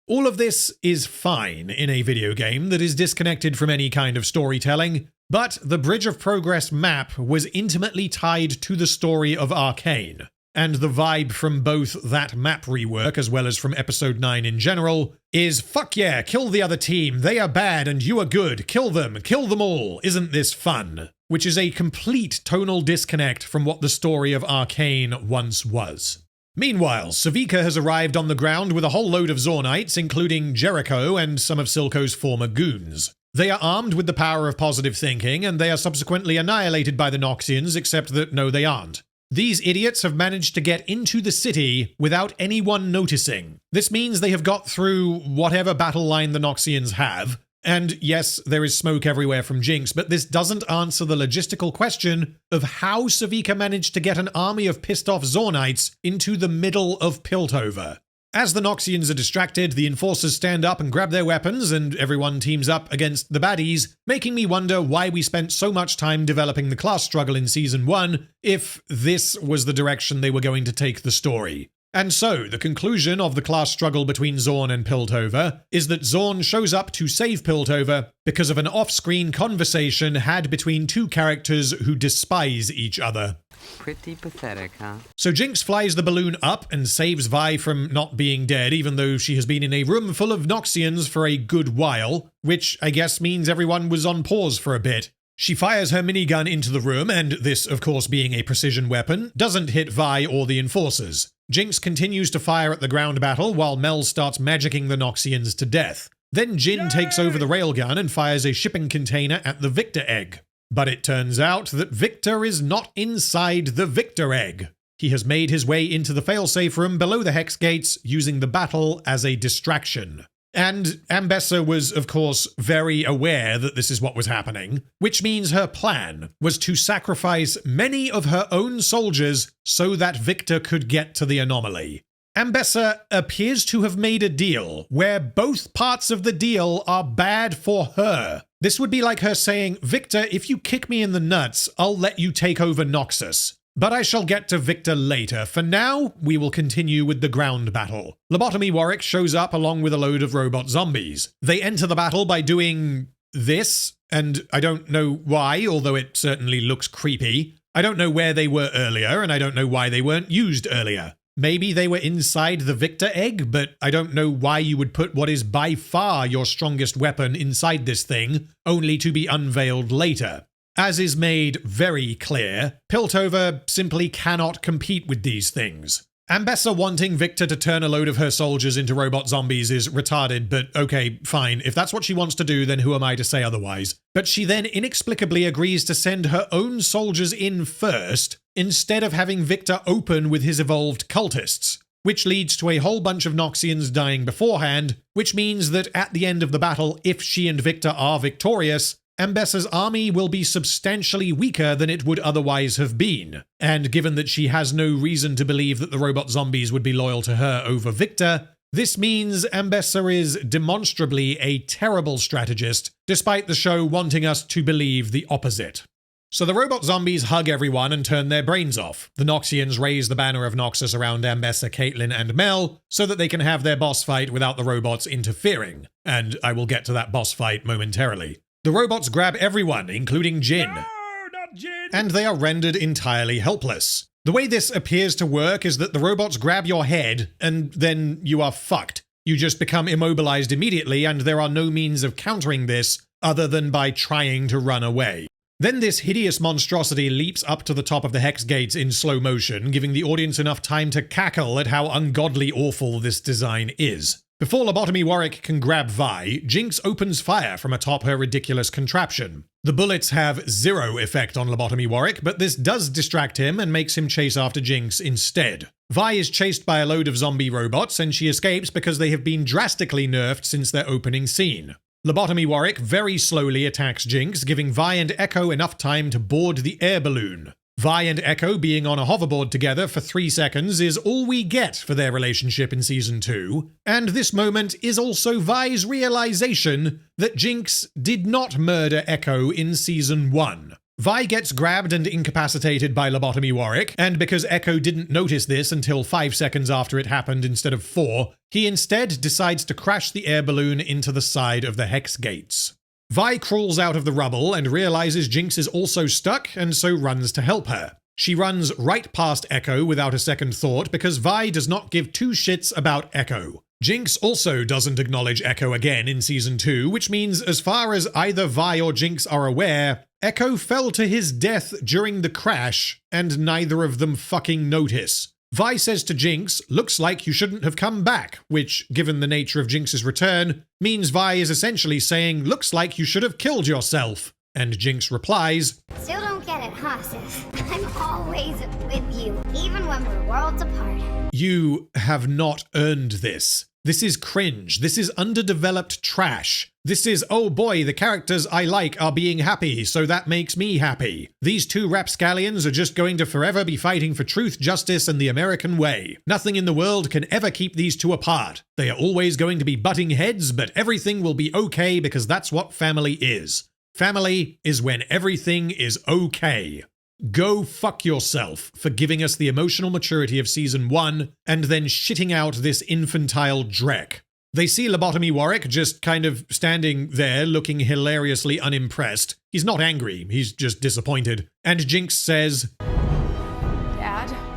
all of this is fine in a video game that is disconnected from any kind of storytelling, but the Bridge of Progress map was intimately tied to the story of Arcane, and the vibe from both that map rework as well as from Episode 9 in general is fuck yeah, kill the other team, they are bad and you are good, kill them all, isn't this fun? Which is a complete tonal disconnect from what the story of Arcane once was. Meanwhile, Savika has arrived on the ground with a whole load of Zornites, including Jericho and some of Silco's former goons. They are armed with the power of positive thinking, and they are subsequently annihilated by the Noxians, except that no, they aren't. These idiots have managed to get into the city without anyone noticing. This means they have got through whatever battle line the Noxians have. And yes, there is smoke everywhere from Jinx, but this doesn't answer the logistical question of how Savika managed to get an army of pissed off Zornites into the middle of Piltover. As the Noxians are distracted, the Enforcers stand up and grab their weapons, and everyone teams up against the Baddies, making me wonder why we spent so much time developing the class struggle in Season 1 if this was the direction they were going to take the story. And so, the conclusion of the class struggle between Zorn and Piltover is that Zorn shows up to save Piltover because of an off-screen conversation had between two characters who despise each other. Pretty pathetic, huh? So Jinx flies the balloon up and saves Vi from not being dead, even though she has been in a room full of Noxians for a good while, which I guess means everyone was on pause for a bit. She fires her minigun into the room, and this, of course being a precision weapon, doesn't hit Vi or the enforcers. Jinx continues to fire at the ground battle while Mel starts magicking the Noxians to death. Then Jin takes over the railgun and fires a shipping container at the Viktor egg. But it turns out that Viktor is not inside the Viktor egg. He has made his way into the failsafe room below the hex gates, using the battle as a distraction. And Ambessa was, of course, very aware that this is what was happening, which means her plan was to sacrifice many of her own soldiers so that Viktor could get to the anomaly. Ambessa appears to have made a deal where both parts of the deal are bad for her. This would be like her saying, Viktor, if you kick me in the nuts, I'll let you take over Noxus. But I shall get to Viktor later. For now, we will continue with the ground battle. Lobotomy Warwick shows up along with a load of robot zombies. They enter the battle by doing this, and I don't know why, although it certainly looks creepy. I don't know where they were earlier, and I don't know why they weren't used earlier. Maybe they were inside the Viktor egg, but I don't know why you would put what is by far your strongest weapon inside this thing, only to be unveiled later. As is made very clear, Piltover simply cannot compete with these things. Ambessa wanting Viktor to turn a load of her soldiers into robot zombies is retarded, but okay, fine. If that's what she wants to do, then who am I to say otherwise? But she then inexplicably agrees to send her own soldiers in first, instead of having Viktor open with his evolved cultists, which leads to a whole bunch of Noxians dying beforehand, which means that at the end of the battle, if she and Viktor are victorious, Ambessa's army will be substantially weaker than it would otherwise have been. And given that she has no reason to believe that the robot zombies would be loyal to her over Viktor, this means Ambessa is demonstrably a terrible strategist, despite the show wanting us to believe the opposite. So the robot zombies hug everyone and turn their brains off. The Noxians raise the banner of Noxus around Ambessa, Caitlyn, and Mel so that they can have their boss fight without the robots interfering. And I will get to that boss fight momentarily. The robots grab everyone, including Jin. No, not Jin! And they are rendered entirely helpless. The way this appears to work is that the robots grab your head, and then you are fucked. You just become immobilized immediately, and there are no means of countering this other than by trying to run away. Then this hideous monstrosity leaps up to the top of the hex gates in slow motion, giving the audience enough time to cackle at how ungodly awful this design is. Before Lobotomy Warwick can grab Vi, Jinx opens fire from atop her ridiculous contraption. The bullets have zero effect on Lobotomy Warwick, but this does distract him and makes him chase after Jinx instead. Vi is chased by a load of zombie robots, and she escapes because they have been drastically nerfed since their opening scene. Lobotomy Warwick very slowly attacks Jinx, giving Vi and Ekko enough time to board the air balloon. Vi and Ekko being on a hoverboard together for 3 seconds is all we get for their relationship in Season 2, and this moment is also Vi's realization that Jinx did not murder Ekko in Season 1. Vi gets grabbed and incapacitated by Lobotomy Warwick, and because Ekko didn't notice this until 5 seconds after it happened instead of 4, he instead decides to crash the air balloon into the side of the hex gates. Vi crawls out of the rubble and realizes Jinx is also stuck and so runs to help her. She runs right past Ekko without a second thought because Vi does not give two shits about Ekko. Jinx also doesn't acknowledge Ekko again in Season 2, which means as far as either Vi or Jinx are aware, Ekko fell to his death during the crash and neither of them fucking notice. Vi says to Jinx, looks like you shouldn't have come back, which, given the nature of Jinx's return, means Vi is essentially saying, looks like you should have killed yourself. And Jinx replies, Still don't get it, huh, sis? I'm always with you, even when we're worlds apart. You have not earned this. This is cringe. This is underdeveloped trash. This is, oh boy, the characters I like are being happy, so that makes me happy. These two rapscallions are just going to forever be fighting for truth, justice, and the American way. Nothing in the world can ever keep these two apart. They are always going to be butting heads, but everything will be okay because that's what family is. Family is when everything is okay. Go fuck yourself for giving us the emotional maturity of Season 1 and then shitting out this infantile dreck. They see Lobotomy Warwick just kind of standing there looking hilariously unimpressed. He's not angry, he's just disappointed. And Jinx says, Dad?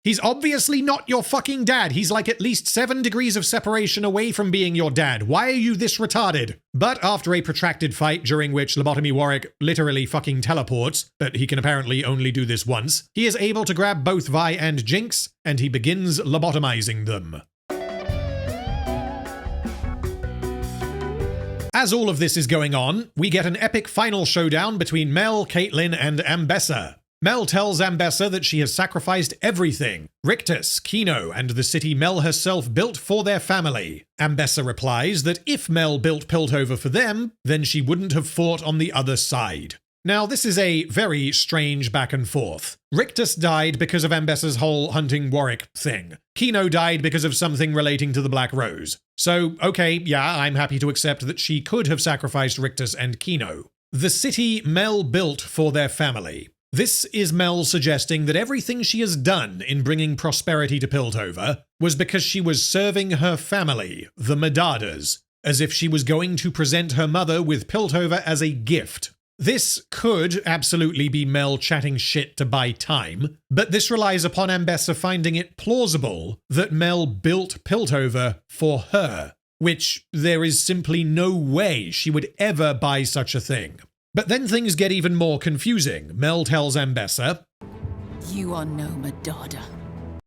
He's obviously not your fucking dad. He's like at least 7 degrees of separation away from being your dad. Why are you this retarded? But after a protracted fight during which Lobotomy Warwick literally fucking teleports, but he can apparently only do this once, he is able to grab both Vi and Jinx, and he begins lobotomizing them. As all of this is going on, we get an epic final showdown between Mel, Caitlyn, and Ambessa. Mel tells Ambessa that she has sacrificed everything, Rictus, Kino, and the city Mel herself built for their family. Ambessa replies that if Mel built Piltover for them, then she wouldn't have fought on the other side. Now, this is a very strange back and forth. Rictus died because of Ambessa's whole hunting Warwick thing. Kino died because of something relating to the Black Rose. So, okay, yeah, I'm happy to accept that she could have sacrificed Rictus and Kino. The city Mel built for their family. This is Mel suggesting that everything she has done in bringing prosperity to Piltover was because she was serving her family, the Medardas, as if she was going to present her mother with Piltover as a gift. This could absolutely be Mel chatting shit to buy time, but this relies upon Ambessa finding it plausible that Mel built Piltover for her, which there is simply no way she would ever buy such a thing. But then things get even more confusing. Mel tells Ambessa, You are no Medarda.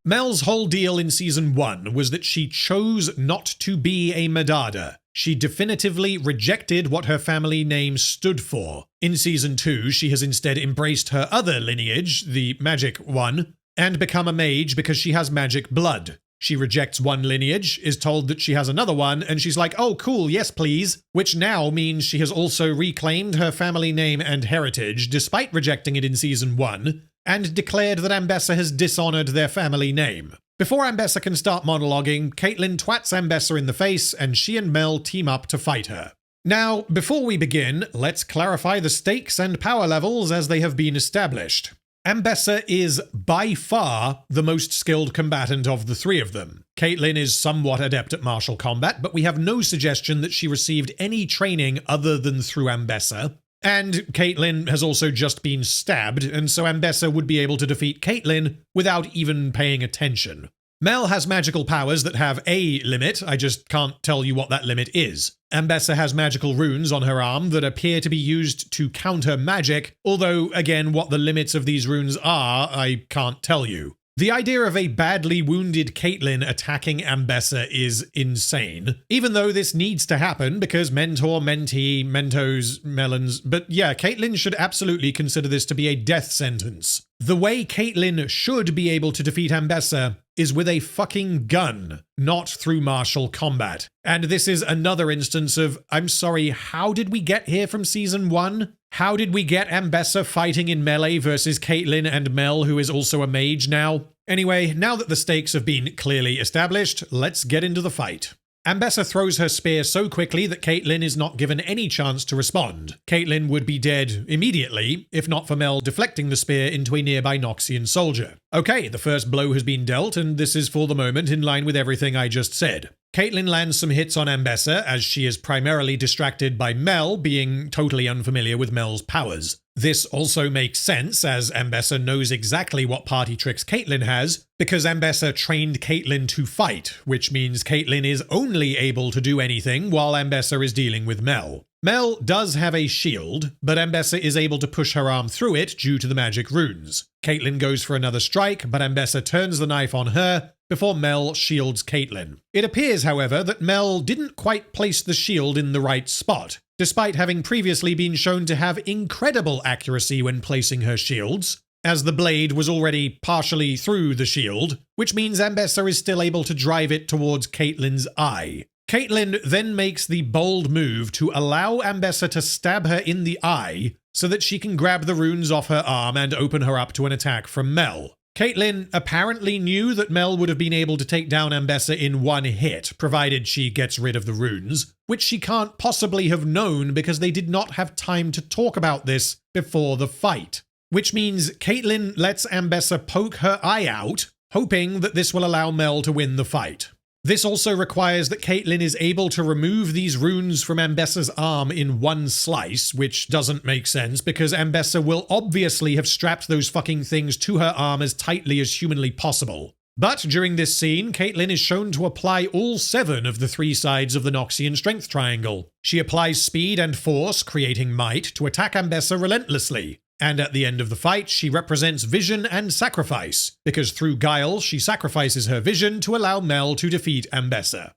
Mel's whole deal in Season 1 was that she chose not to be a Medarda. She definitively rejected what her family name stood for. In Season 2, she has instead embraced her other lineage, the magic one, and become a mage because she has magic blood. She rejects one lineage, is told that she has another one, and she's like, oh cool, yes please, which now means she has also reclaimed her family name and heritage despite rejecting it in Season 1, and declared that Ambessa has dishonored their family name. Before Ambessa can start monologuing, Caitlyn twats Ambessa in the face, and she and Mel team up to fight her. Now, before we begin, let's clarify the stakes and power levels as they have been established. Ambessa is by far the most skilled combatant of the three of them. Caitlyn is somewhat adept at martial combat, but we have no suggestion that she received any training other than through Ambessa. And Caitlyn has also just been stabbed, and so Ambessa would be able to defeat Caitlyn without even paying attention. Mel has magical powers that have a limit, I just can't tell you what that limit is. Ambessa has magical runes on her arm that appear to be used to counter magic, although, again, what the limits of these runes are, I can't tell you. The idea of a badly wounded Caitlyn attacking Ambessa is insane, even though this needs to happen because mentor, mentee, mentos, melons, but yeah, Caitlyn should absolutely consider this to be a death sentence. The way Caitlyn should be able to defeat Ambessa is with a fucking gun, not through martial combat. And this is another instance of, I'm sorry, how did we get here from Season 1? How did we get Ambessa fighting in melee versus Caitlyn and Mel, who is also a mage now? Anyway, now that the stakes have been clearly established, let's get into the fight. Ambessa throws her spear so quickly that Caitlyn is not given any chance to respond. Caitlyn would be dead immediately, if not for Mel deflecting the spear into a nearby Noxian soldier. Okay, the first blow has been dealt, and this is for the moment in line with everything I just said. Caitlyn lands some hits on Ambessa, as she is primarily distracted by Mel, being totally unfamiliar with Mel's powers. This also makes sense, as Ambessa knows exactly what party tricks Caitlyn has, because Ambessa trained Caitlyn to fight, which means Caitlyn is only able to do anything while Ambessa is dealing with Mel. Mel does have a shield, but Ambessa is able to push her arm through it due to the magic runes. Caitlyn goes for another strike, but Ambessa turns the knife on her before Mel shields Caitlyn. It appears, however, that Mel didn't quite place the shield in the right spot, despite having previously been shown to have incredible accuracy when placing her shields, as the blade was already partially through the shield, which means Ambessa is still able to drive it towards Caitlyn's eye. Caitlyn then makes the bold move to allow Ambessa to stab her in the eye so that she can grab the runes off her arm and open her up to an attack from Mel. Caitlyn apparently knew that Mel would have been able to take down Ambessa in one hit, provided she gets rid of the runes, which she can't possibly have known because they did not have time to talk about this before the fight. which means Caitlyn lets Ambessa poke her eye out, hoping that this will allow Mel to win the fight. This also requires that Caitlyn is able to remove these runes from Ambessa's arm in one slice, which doesn't make sense because Ambessa will obviously have strapped those fucking things to her arm as tightly as humanly possible. But during this scene, Caitlyn is shown to apply all 7 of the 3 sides of the Noxian strength triangle. She applies speed and force, creating might, to attack Ambessa relentlessly. And at the end of the fight, she represents vision and sacrifice, because through guile, she sacrifices her vision to allow Mel to defeat Ambessa.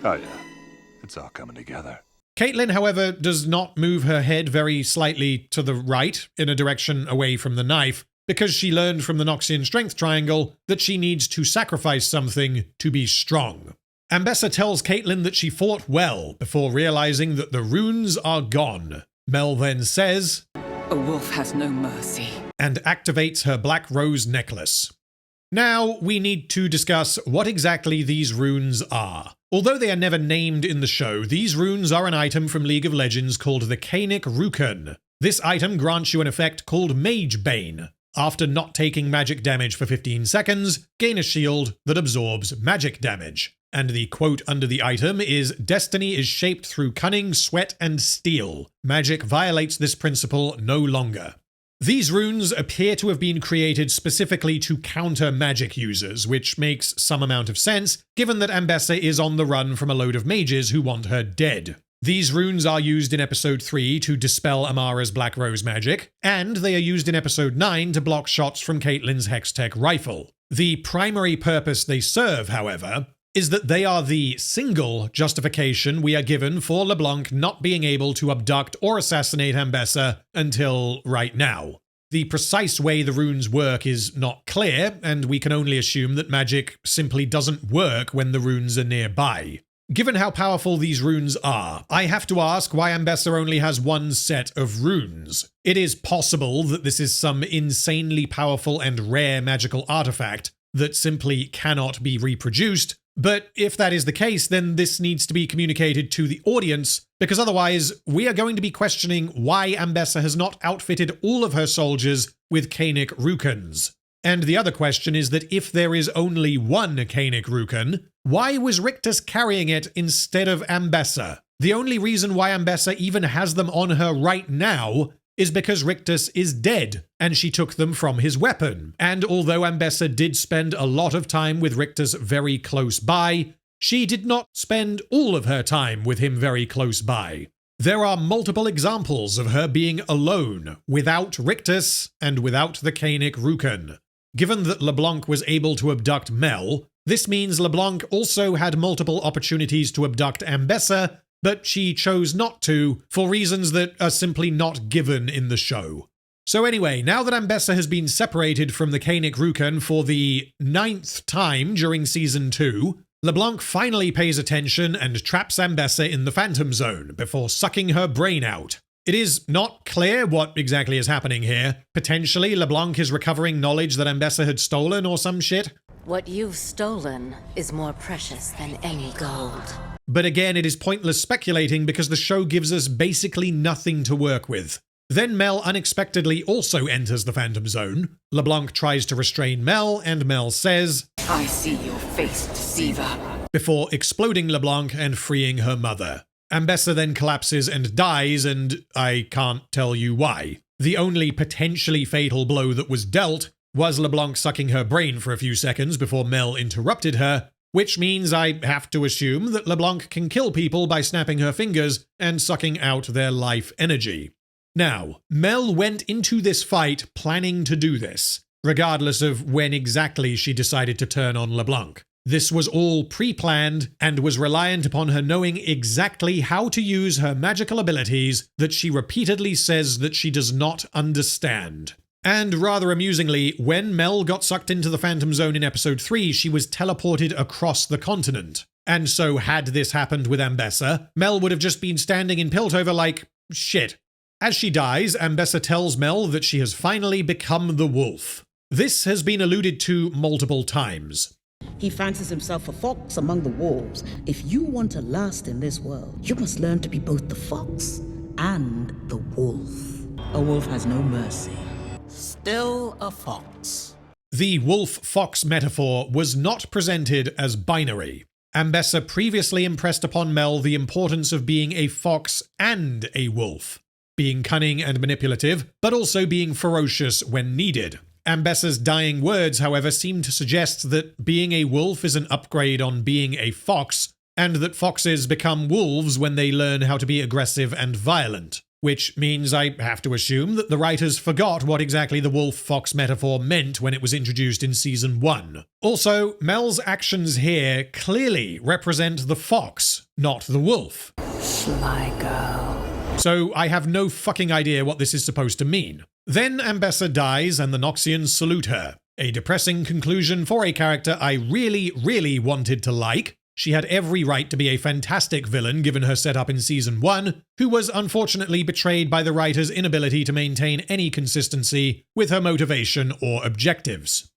Oh yeah, it's all coming together. Caitlyn, however, does not move her head very slightly to the right, in a direction away from the knife, because she learned from the Noxian strength triangle that she needs to sacrifice something to be strong. Ambessa tells Caitlyn that she fought well, before realizing that the runes are gone. Mel then says, "A wolf has no mercy," and activates her black rose necklace. Now, we need to discuss what exactly these runes are. Although they are never named in the show, these runes are an item from League of Legends called the Cainic Rukun. This item grants you an effect called Mage Bane. After not taking magic damage for 15 seconds, gain a shield that absorbs magic damage. And the quote under the item is, "Destiny is shaped through cunning, sweat, and steel. Magic violates this principle no longer." These runes appear to have been created specifically to counter magic users, which makes some amount of sense, given that Ambessa is on the run from a load of mages who want her dead. These runes are used in Episode 3 to dispel Amara's Black Rose magic, and they are used in Episode 9 to block shots from Caitlyn's Hextech rifle. The primary purpose they serve, however, is that they are the single justification we are given for LeBlanc not being able to abduct or assassinate Ambessa until right now. The precise way the runes work is not clear, and we can only assume that magic simply doesn't work when the runes are nearby. Given how powerful these runes are, I have to ask why Ambessa only has 1 set of runes. It is possible that this is some insanely powerful and rare magical artifact that simply cannot be reproduced, but if that is the case, then this needs to be communicated to the audience, because otherwise we are going to be questioning why Ambessa has not outfitted all of her soldiers with Cainic Rukuns. And the other question is that if there is only 1 Cainic Rukun, why was Rictus carrying it instead of Ambessa? The only reason why Ambessa even has them on her right now is because Rictus is dead, and she took them from his weapon. And although Ambessa did spend a lot of time with Rictus very close by, she did not spend all of her time with him very close by. There are multiple examples of her being alone, without Rictus and without the Cainic Rukun. Given that LeBlanc was able to abduct Mel, this means LeBlanc also had multiple opportunities to abduct Ambessa, but she chose not to, for reasons that are simply not given in the show. So anyway, now that Ambessa has been separated from the Cainic Rukun for the 9th time during Season 2, LeBlanc finally pays attention and traps Ambessa in the Phantom Zone before sucking her brain out. It is not clear what exactly is happening here. Potentially, LeBlanc is recovering knowledge that Ambessa had stolen or some shit. What you've stolen is more precious than any gold. But again, it is pointless speculating because the show gives us basically nothing to work with. Then Mel unexpectedly also enters the Phantom Zone. LeBlanc tries to restrain Mel, and Mel says, "I see your face, deceiver," before exploding LeBlanc and freeing her mother. Ambessa then collapses and dies, and I can't tell you why. The only potentially fatal blow that was dealt was LeBlanc sucking her brain for a few seconds before Mel interrupted her, which means I have to assume that LeBlanc can kill people by snapping her fingers and sucking out their life energy. Now, Mel went into this fight planning to do this, regardless of when exactly she decided to turn on LeBlanc. This was all pre-planned and was reliant upon her knowing exactly how to use her magical abilities that she repeatedly says that she does not understand. And rather amusingly, when Mel got sucked into the Phantom Zone in Episode 3, she was teleported across the continent. And so had this happened with Ambessa, Mel would have just been standing in Piltover like, shit. As she dies, Ambessa tells Mel that she has finally become the wolf. This has been alluded to multiple times. He fancies himself a fox among the wolves. If you want to last in this world, you must learn to be both the fox and the wolf. A wolf has no mercy. still a fox. The wolf-fox metaphor was not presented as binary. Ambessa previously impressed upon Mel the importance of being a fox and a wolf, being cunning and manipulative, but also being ferocious when needed. Ambessa's dying words, however, seem to suggest that being a wolf is an upgrade on being a fox, and that foxes become wolves when they learn how to be aggressive and violent. Which means I have to assume that the writers forgot what exactly the wolf-fox metaphor meant when it was introduced in Season 1. Also, Mel's actions here clearly represent the fox, not the wolf. Sly girl. So I have no fucking idea what this is supposed to mean. Then Ambessa dies and the Noxians salute her. A depressing conclusion for a character I really wanted to like. She had every right to be a fantastic villain given her setup in Season 1, who was unfortunately betrayed by the writer's inability to maintain any consistency with her motivation or objectives.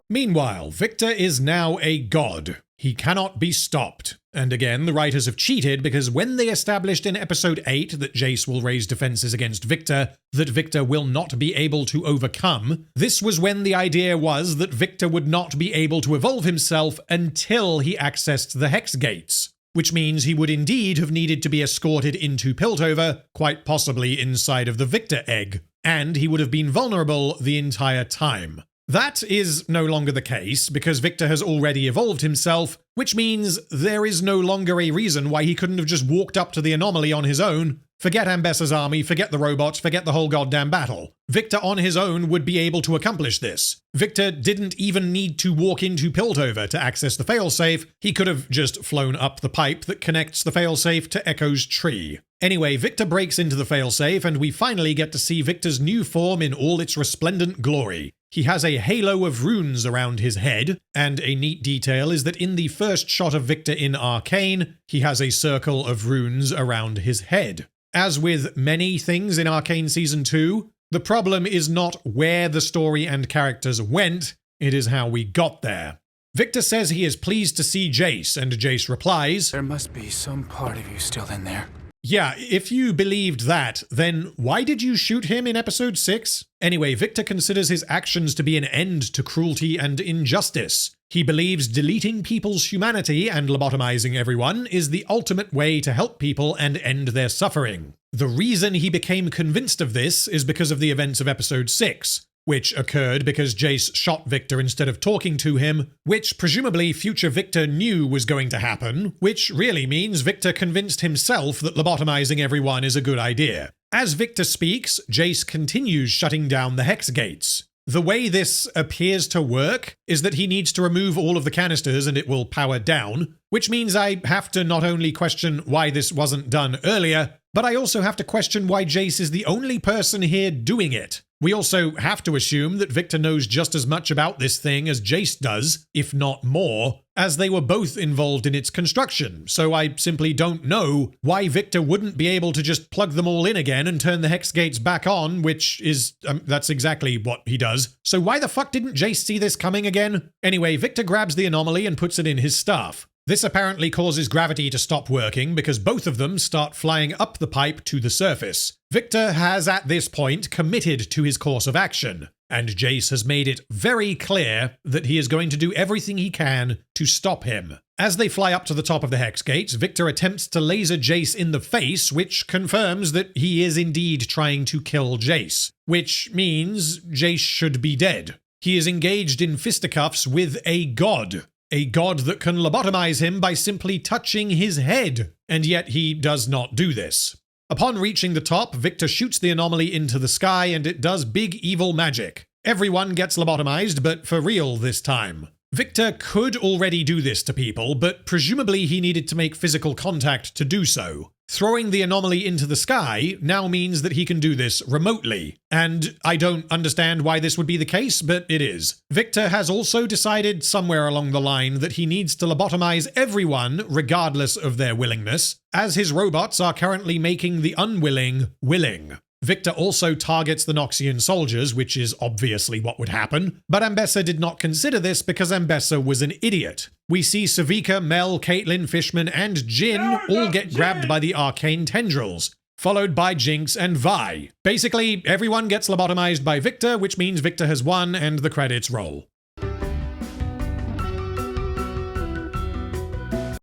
Meanwhile, Viktor is now a god. He cannot be stopped. And again, the writers have cheated because when they established in episode 8 that Jayce will raise defenses against Viktor that Viktor will not be able to overcome, this was when the idea was that Viktor would not be able to evolve himself until he accessed the Hex Gates, which means he would indeed have needed to be escorted into Piltover, quite possibly inside of the Viktor egg, and he would have been vulnerable the entire time. That is no longer the case, because Viktor has already evolved himself, which means there is no longer a reason why he couldn't have just walked up to the anomaly on his own. Forget Ambessa's army, forget the robots, forget the whole goddamn battle. Viktor on his own would be able to accomplish this. Viktor didn't even need to walk into Piltover to access the failsafe. He could have just flown up the pipe that connects the failsafe to Ekko's tree. Anyway, Viktor breaks into the failsafe and we finally get to see Viktor's new form in all its resplendent glory. He has a halo of runes around his head, and a neat detail is that in the first shot of Viktor in Arcane, he has a circle of runes around his head. As with many things in Arcane Season 2, the problem is not where the story and characters went, it is how we got there. Viktor says he is pleased to see Jayce, and Jayce replies, "There must be some part of you still in there." Yeah, if you believed that, then why did you shoot him in episode 6? Anyway, Viktor considers his actions to be an end to cruelty and injustice. He believes deleting people's humanity and lobotomizing everyone is the ultimate way to help people and end their suffering. The reason he became convinced of this is because of the events of episode 6, which occurred because Jayce shot Viktor instead of talking to him, which presumably future Viktor knew was going to happen, which really means Viktor convinced himself that lobotomizing everyone is a good idea. As Viktor speaks, Jayce continues shutting down the Hex Gates. The way this appears to work is that he needs to remove all of the canisters and it will power down, which means I have to not only question why this wasn't done earlier, but I also have to question why Jayce is the only person here doing it. We also have to assume that Viktor knows just as much about this thing as Jayce does, if not more, as they were both involved in its construction, so I simply don't know why Viktor wouldn't be able to just plug them all in again and turn the Hex Gates back on, which is, that's exactly what he does. So why the fuck didn't Jayce see this coming again? Anyway, Viktor grabs the anomaly and puts it in his staff. This apparently causes gravity to stop working because both of them start flying up the pipe to the surface. Viktor has at this point committed to his course of action, and Jayce has made it very clear that he is going to do everything he can to stop him. As they fly up to the top of the Hex Gates, Viktor attempts to laser Jayce in the face, which confirms that he is indeed trying to kill Jayce, which means Jayce should be dead. He is engaged in fisticuffs with a god that can lobotomize him by simply touching his head, and yet he does not do this. Upon reaching the top, Viktor shoots the anomaly into the sky and it does big evil magic. Everyone gets lobotomized, but for real this time. Viktor could already do this to people, but presumably he needed to make physical contact to do so. Throwing the anomaly into the sky now means that he can do this remotely, and I don't understand why this would be the case, but it is. Viktor has also decided somewhere along the line that he needs to lobotomize everyone regardless of their willingness, as his robots are currently making the unwilling willing. Viktor also targets the Noxian soldiers, which is obviously what would happen, but Ambessa did not consider this because Ambessa was an idiot. We see Savika, Mel, Caitlyn, Fishman, and Jin all get grabbed by the arcane tendrils. followed by Jinx and Vi. Basically, everyone gets lobotomized by Viktor, which means Viktor has won, and the credits roll.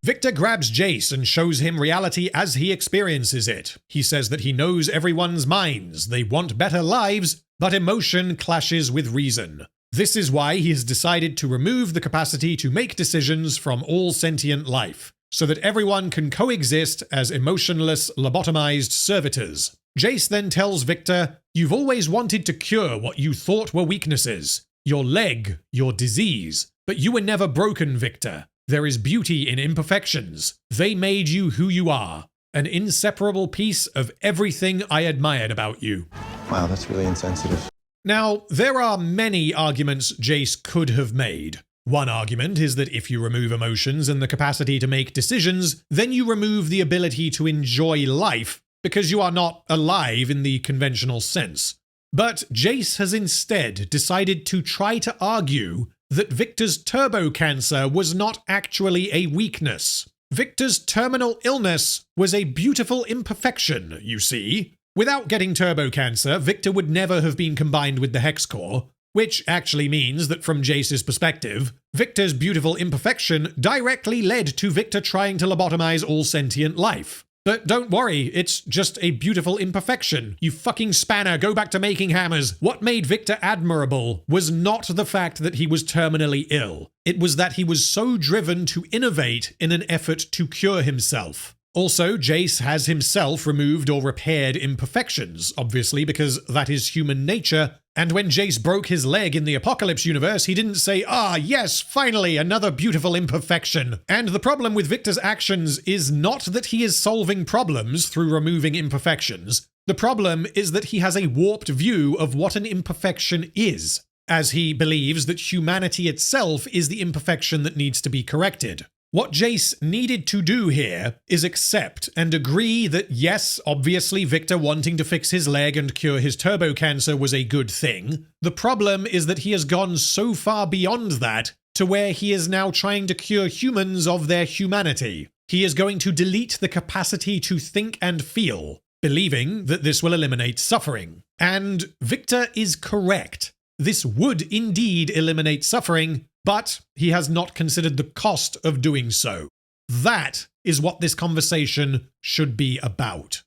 Viktor grabs Jayce and shows him reality as he experiences it. He says that he knows everyone's minds, they want better lives, but emotion clashes with reason. This is why he has decided to remove the capacity to make decisions from all sentient life, so that everyone can coexist as emotionless, lobotomized servitors. Jayce then tells Viktor, "You've always wanted to cure what you thought were weaknesses. Your leg, your disease. But you were never broken, Viktor. There is beauty in imperfections. They made you who you are. An inseparable piece of everything I admired about you." Wow, that's really insensitive. Now, there are many arguments Jayce could have made. One argument is that if you remove emotions and the capacity to make decisions, then you remove the ability to enjoy life, because you are not alive in the conventional sense. But Jayce has instead decided to try to argue that Viktor's turbo cancer was not actually a weakness. Viktor's terminal illness was a beautiful imperfection, you see. Without getting turbo cancer, Viktor would never have been combined with the Hex Core, which actually means that from Jayce's perspective, Viktor's beautiful imperfection directly led to Viktor trying to lobotomize all sentient life. But don't worry, it's just a beautiful imperfection. You fucking spanner, go back to making hammers. What made Viktor admirable was not the fact that he was terminally ill. It was that he was so driven to innovate in an effort to cure himself. Also, Jayce has himself removed or repaired imperfections, obviously, because that is human nature. And when Jayce broke his leg in the Apocalypse universe, he didn't say, "Ah, yes, finally, another beautiful imperfection." And the problem with Viktor's actions is not that he is solving problems through removing imperfections. The problem is that he has a warped view of what an imperfection is, as he believes that humanity itself is the imperfection that needs to be corrected. What Jayce needed to do here is accept and agree that yes, obviously Viktor wanting to fix his leg and cure his turbo cancer was a good thing. The problem is that he has gone so far beyond that to where he is now trying to cure humans of their humanity. He is going to delete the capacity to think and feel, believing that this will eliminate suffering. And Viktor is correct. This would indeed eliminate suffering, but he has not considered the cost of doing so. That is what this conversation should be about.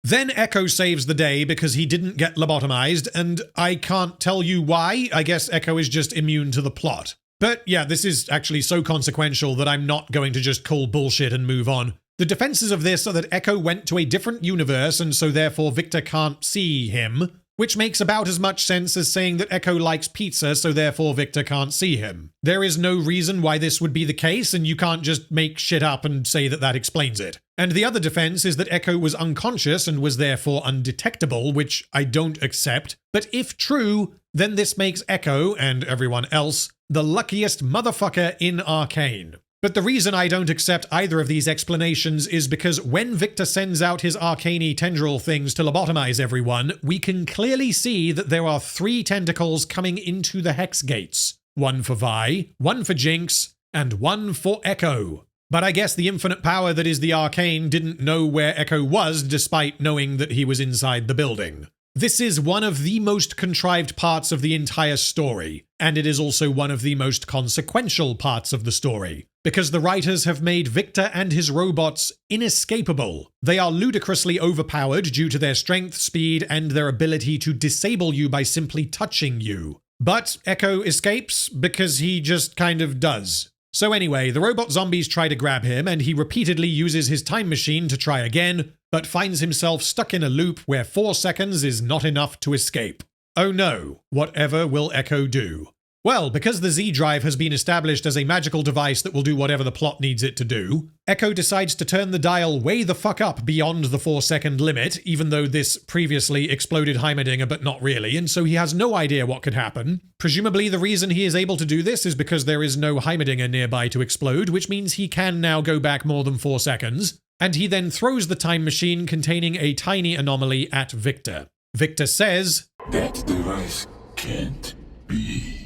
Then Ekko saves the day because he didn't get lobotomized, and I can't tell you why. I guess Ekko is just immune to the plot. But yeah, this is actually so consequential that I'm not going to just call bullshit and move on. The defenses of this are that Ekko went to a different universe, and so therefore Viktor can't see him. Which makes about as much sense as saying that Ekko likes pizza, so therefore Viktor can't see him. There is no reason why this would be the case, and you can't just make shit up and say that that explains it. And the other defense is that Ekko was unconscious and was therefore undetectable, which I don't accept. But if true, then this makes Ekko, and everyone else, the luckiest motherfucker in Arcane. But the reason I don't accept either of these explanations is because when Viktor sends out his Arcane tendril things to lobotomize everyone, we can clearly see that there are 3 tentacles coming into the Hex Gates. One for Vi, one for Jinx, and one for Ekko. But I guess the infinite power that is the Arcane didn't know where Ekko was despite knowing that he was inside the building. This is one of the most contrived parts of the entire story, and it is also one of the most consequential parts of the story, because the writers have made Viktor and his robots inescapable. They are ludicrously overpowered due to their strength, speed, and their ability to disable you by simply touching you. But Ekko escapes because he just kind of does. So anyway, the robot zombies try to grab him, and he repeatedly uses his time machine to try again, but finds himself stuck in a loop where 4 seconds is not enough to escape. Oh no, whatever will Ekko do? Well, because the Z-Drive has been established as a magical device that will do whatever the plot needs it to do, Ekko decides to turn the dial way the fuck up beyond the 4-second limit, even though this previously exploded Heimerdinger but not really, and so he has no idea what could happen. Presumably the reason he is able to do this is because there is no Heimerdinger nearby to explode, which means he can now go back more than 4 seconds, and he then throws the time machine containing a tiny anomaly at Viktor. Viktor says, "That device can't be."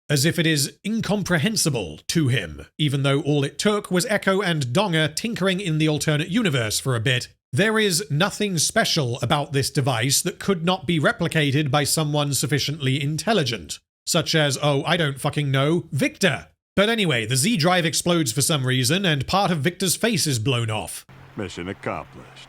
As if it is incomprehensible to him, even though all it took was Ekko and Donger tinkering in the alternate universe for a bit, There is nothing special about this device that could not be replicated by someone sufficiently intelligent, such as, oh, I don't fucking know, Viktor. But anyway, the Z drive explodes for some reason, and part of Viktor's face is blown off. Mission accomplished.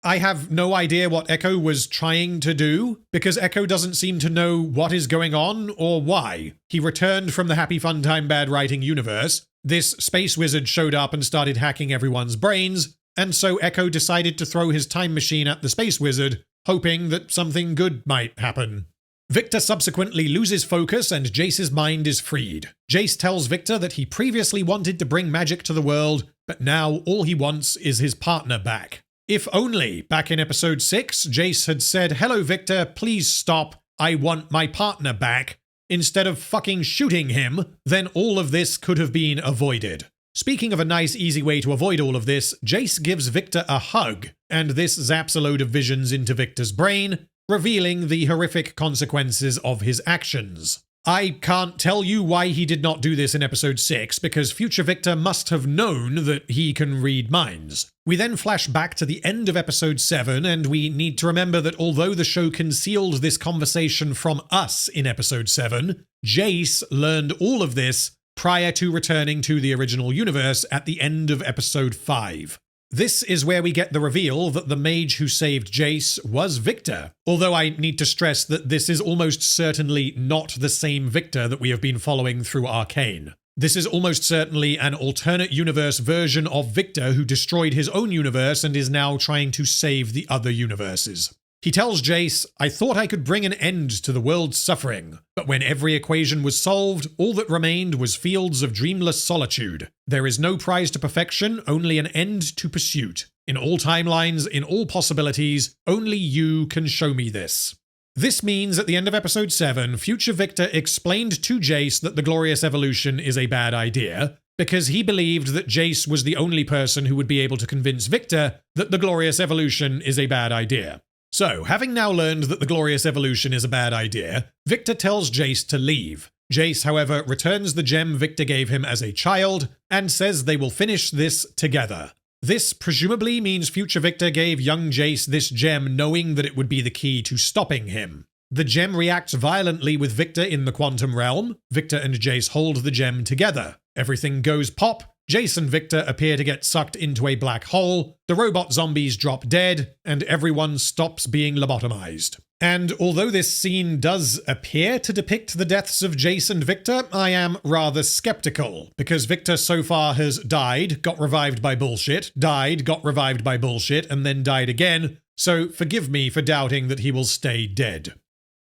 I have no idea what Ekko was trying to do, because Ekko doesn't seem to know what is going on or why. He returned from the Happy Fun Time Bad Writing universe. This space wizard showed up and started hacking everyone's brains, and so Ekko decided to throw his time machine at the space wizard, hoping that something good might happen. Viktor subsequently loses focus and Jayce's mind is freed. Jayce tells Viktor that he previously wanted to bring magic to the world, but now all he wants is his partner back. If only, back in episode 6, Jayce had said, "Hello Viktor, please stop, I want my partner back," instead of fucking shooting him, then all of this could have been avoided. Speaking of a nice easy way to avoid all of this, Jayce gives Viktor a hug, and this zaps a load of visions into Viktor's brain, revealing the horrific consequences of his actions. I can't tell you why he did not do this in episode 6, because future Viktor must have known that he can read minds. We then flash back to the end of episode 7, and we need to remember that although the show concealed this conversation from us in episode 7, Jayce learned all of this prior to returning to the original universe at the end of episode 5. This is where we get the reveal that the mage who saved Jayce was Viktor, although I need to stress that this is almost certainly not the same Viktor that we have been following through Arcane. This is almost certainly an alternate universe version of Viktor who destroyed his own universe and is now trying to save the other universes. He tells Jayce, "I thought I could bring an end to the world's suffering, but when every equation was solved, all that remained was fields of dreamless solitude. There is no prize to perfection, only an end to pursuit. In all timelines, in all possibilities, only you can show me this." This means at the end of episode 7, future Viktor explained to Jayce that the glorious evolution is a bad idea, because he believed that Jayce was the only person who would be able to convince Viktor that the glorious evolution is a bad idea. So, having now learned that the glorious evolution is a bad idea, Viktor tells Jayce to leave. Jayce, however, returns the gem Viktor gave him as a child, and says they will finish this together. This presumably means future Viktor gave young Jayce this gem knowing that it would be the key to stopping him. The gem reacts violently with Viktor in the quantum realm. Viktor and Jayce hold the gem together. Everything goes pop. Jayce and Viktor appear to get sucked into a black hole, the robot zombies drop dead, and everyone stops being lobotomized. And although this scene does appear to depict the deaths of Jayce and Viktor, I am rather skeptical, because Viktor so far has died, got revived by bullshit, died, got revived by bullshit, and then died again, so forgive me for doubting that he will stay dead.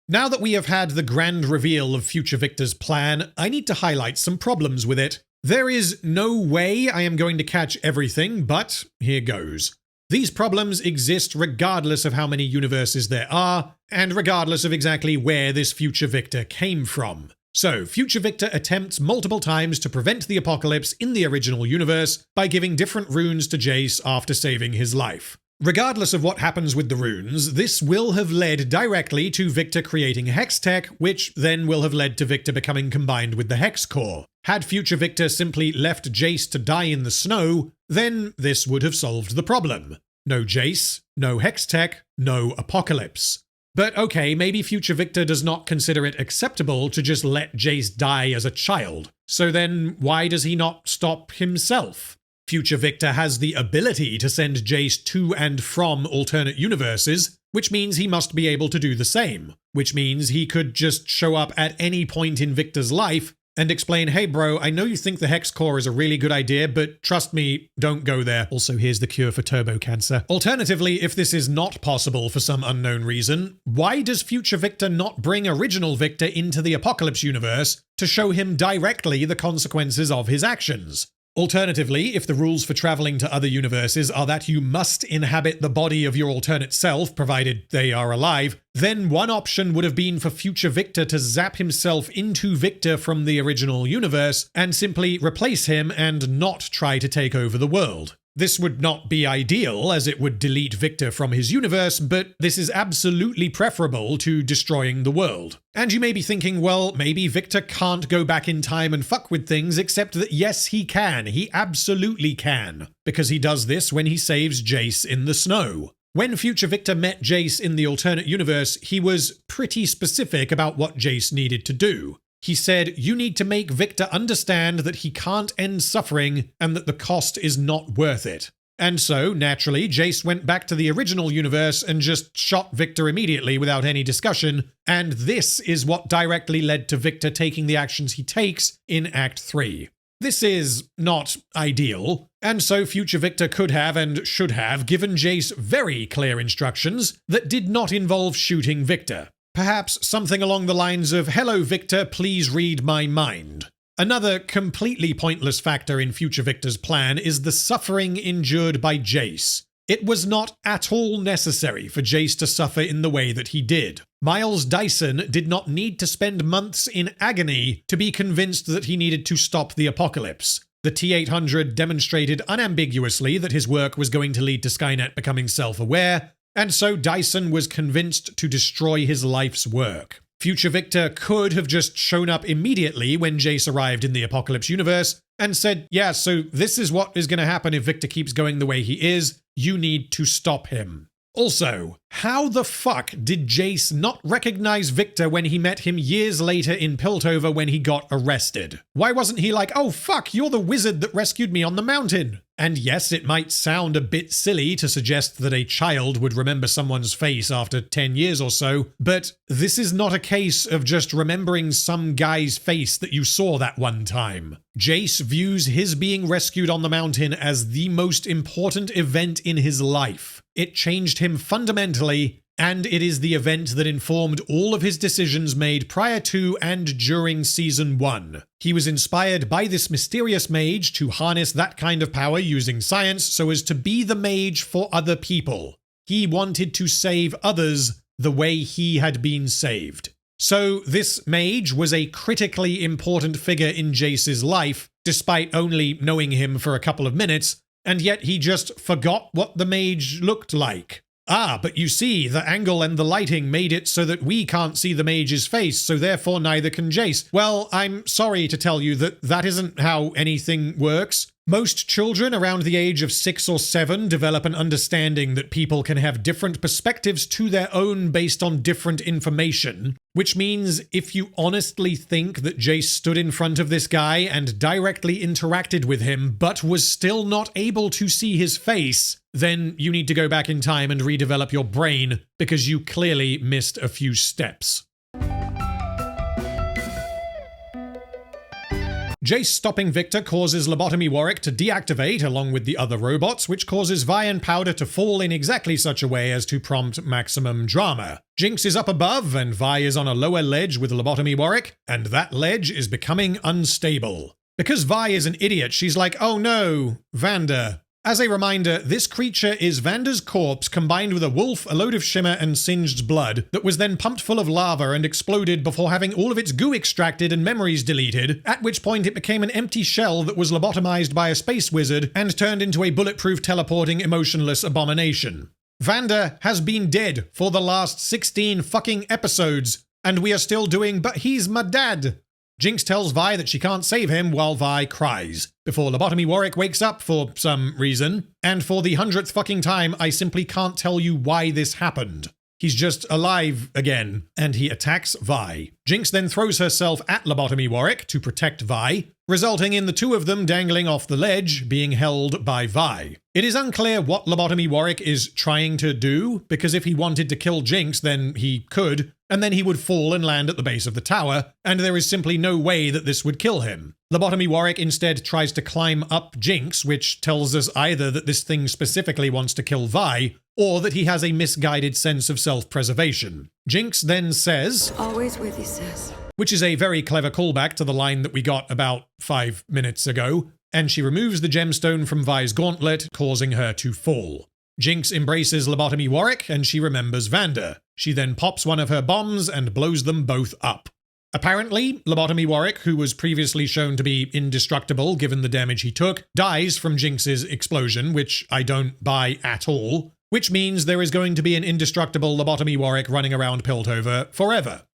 Now that we have had the grand reveal of future Viktor's plan, I need to highlight some problems with it. There is no way I am going to catch everything, but here goes. These problems exist regardless of how many universes there are, and regardless of exactly where this future Viktor came from. So, future Viktor attempts multiple times to prevent the apocalypse in the original universe by giving different runes to Jayce after saving his life. Regardless of what happens with the runes, this will have led directly to Viktor creating Hex Tech, which then will have led to Viktor becoming combined with the Hex Core. Had future Viktor simply left Jayce to die in the snow, then this would have solved the problem. No Jayce, no Hex Tech, no apocalypse. But okay, maybe future Viktor does not consider it acceptable to just let Jayce die as a child. So then why does he not stop himself? Future Viktor has the ability to send Jayce to and from alternate universes, which means he must be able to do the same. Which means he could just show up at any point in Viktor's life and explain, "Hey bro, I know you think the Hex Core is a really good idea, but trust me, don't go there. Also, here's the cure for turbo cancer." Alternatively, if this is not possible for some unknown reason, why does future Viktor not bring original Viktor into the Apocalypse universe to show him directly the consequences of his actions? Alternatively, if the rules for traveling to other universes are that you must inhabit the body of your alternate self, provided they are alive, then one option would have been for future Viktor to zap himself into Viktor from the original universe and simply replace him and not try to take over the world. This would not be ideal, as it would delete Viktor from his universe, but this is absolutely preferable to destroying the world. And you may be thinking, well, maybe Viktor can't go back in time and fuck with things, except that yes, he can. He absolutely can. Because he does this when he saves Jayce in the snow. When future Viktor met Jayce in the alternate universe, he was pretty specific about what Jayce needed to do. He said, you need to make Viktor understand that he can't end suffering and that the cost is not worth it. And so, naturally, Jayce went back to the original universe and just shot Viktor immediately without any discussion, and this is what directly led to Viktor taking the actions he takes in Act 3. This is not ideal, and so future Viktor could have and should have given Jayce very clear instructions that did not involve shooting Viktor. Perhaps something along the lines of, hello Viktor, please read my mind. Another completely pointless factor in future Viktor's plan is the suffering endured by Jayce. It was not at all necessary for Jayce to suffer in the way that he did. Miles Dyson did not need to spend months in agony to be convinced that he needed to stop the apocalypse. The T-800 demonstrated unambiguously that his work was going to lead to Skynet becoming self-aware, and so Dyson was convinced to destroy his life's work. Future Viktor could have just shown up immediately when Jayce arrived in the Apocalypse universe and said, yeah, so this is what is going to happen if Viktor keeps going the way he is. You need to stop him. Also, how the fuck did Jayce not recognize Viktor when he met him years later in Piltover when he got arrested? Why wasn't he like, oh fuck, you're the wizard that rescued me on the mountain? And yes, it might sound a bit silly to suggest that a child would remember someone's face after 10 years or so, but this is not a case of just remembering some guy's face that you saw that one time. Jayce views his being rescued on the mountain as the most important event in his life. It changed him fundamentally, and it is the event that informed all of his decisions made prior to and during Season 1. He was inspired by this mysterious mage to harness that kind of power using science so as to be the mage for other people. He wanted to save others the way he had been saved. So this mage was a critically important figure in Jayce's life, despite only knowing him for a couple of minutes, and yet he just forgot what the mage looked like. Ah, but you see, the angle and the lighting made it so that we can't see the mage's face, so therefore neither can Jayce. Well, I'm sorry to tell you that that isn't how anything works. Most children around the age of 6 or 7 develop an understanding that people can have different perspectives to their own based on different information, which means if you honestly think that Jayce stood in front of this guy and directly interacted with him but was still not able to see his face, then you need to go back in time and redevelop your brain because you clearly missed a few steps. Jayce stopping Viktor causes Lobotomy Warwick to deactivate along with the other robots, which causes Vi and Powder to fall in exactly such a way as to prompt maximum drama. Jinx is up above and Vi is on a lower ledge with Lobotomy Warwick, and that ledge is becoming unstable. Because Vi is an idiot, she's like, oh no, Vander. As a reminder, this creature is Vander's corpse combined with a wolf, a load of shimmer, and singed blood that was then pumped full of lava and exploded before having all of its goo extracted and memories deleted, at which point it became an empty shell that was lobotomized by a space wizard and turned into a bulletproof teleporting emotionless abomination. Vander has been dead for the last 16 fucking episodes, and we are still doing but he's my dad. Jinx tells Vi that she can't save him while Vi cries, before Lobotomy Warwick wakes up for some reason, and for the 100th fucking time I simply can't tell you why this happened. He's just alive again, and he attacks Vi. Jinx then throws herself at Lobotomy Warwick to protect Vi, resulting in the two of them dangling off the ledge, being held by Vi. It is unclear what Lobotomy Warwick is trying to do, because if he wanted to kill Jinx, then he could, and then he would fall and land at the base of the tower, and there is simply no way that this would kill him. Lobotomy Warwick instead tries to climb up Jinx, which tells us either that this thing specifically wants to kill Vi, or that he has a misguided sense of self-preservation. Jinx then says, always with you, sis. Which is a very clever callback to the line that we got about 5 minutes ago, and she removes the gemstone from Vi's gauntlet, causing her to fall. Jinx embraces Lobotomy Warwick, and she remembers Vander. She then pops one of her bombs and blows them both up. Apparently, Lobotomy Warwick, who was previously shown to be indestructible given the damage he took, dies from Jinx's explosion, which I don't buy at all, which means there is going to be an indestructible Lobotomy Warwick running around Piltover forever.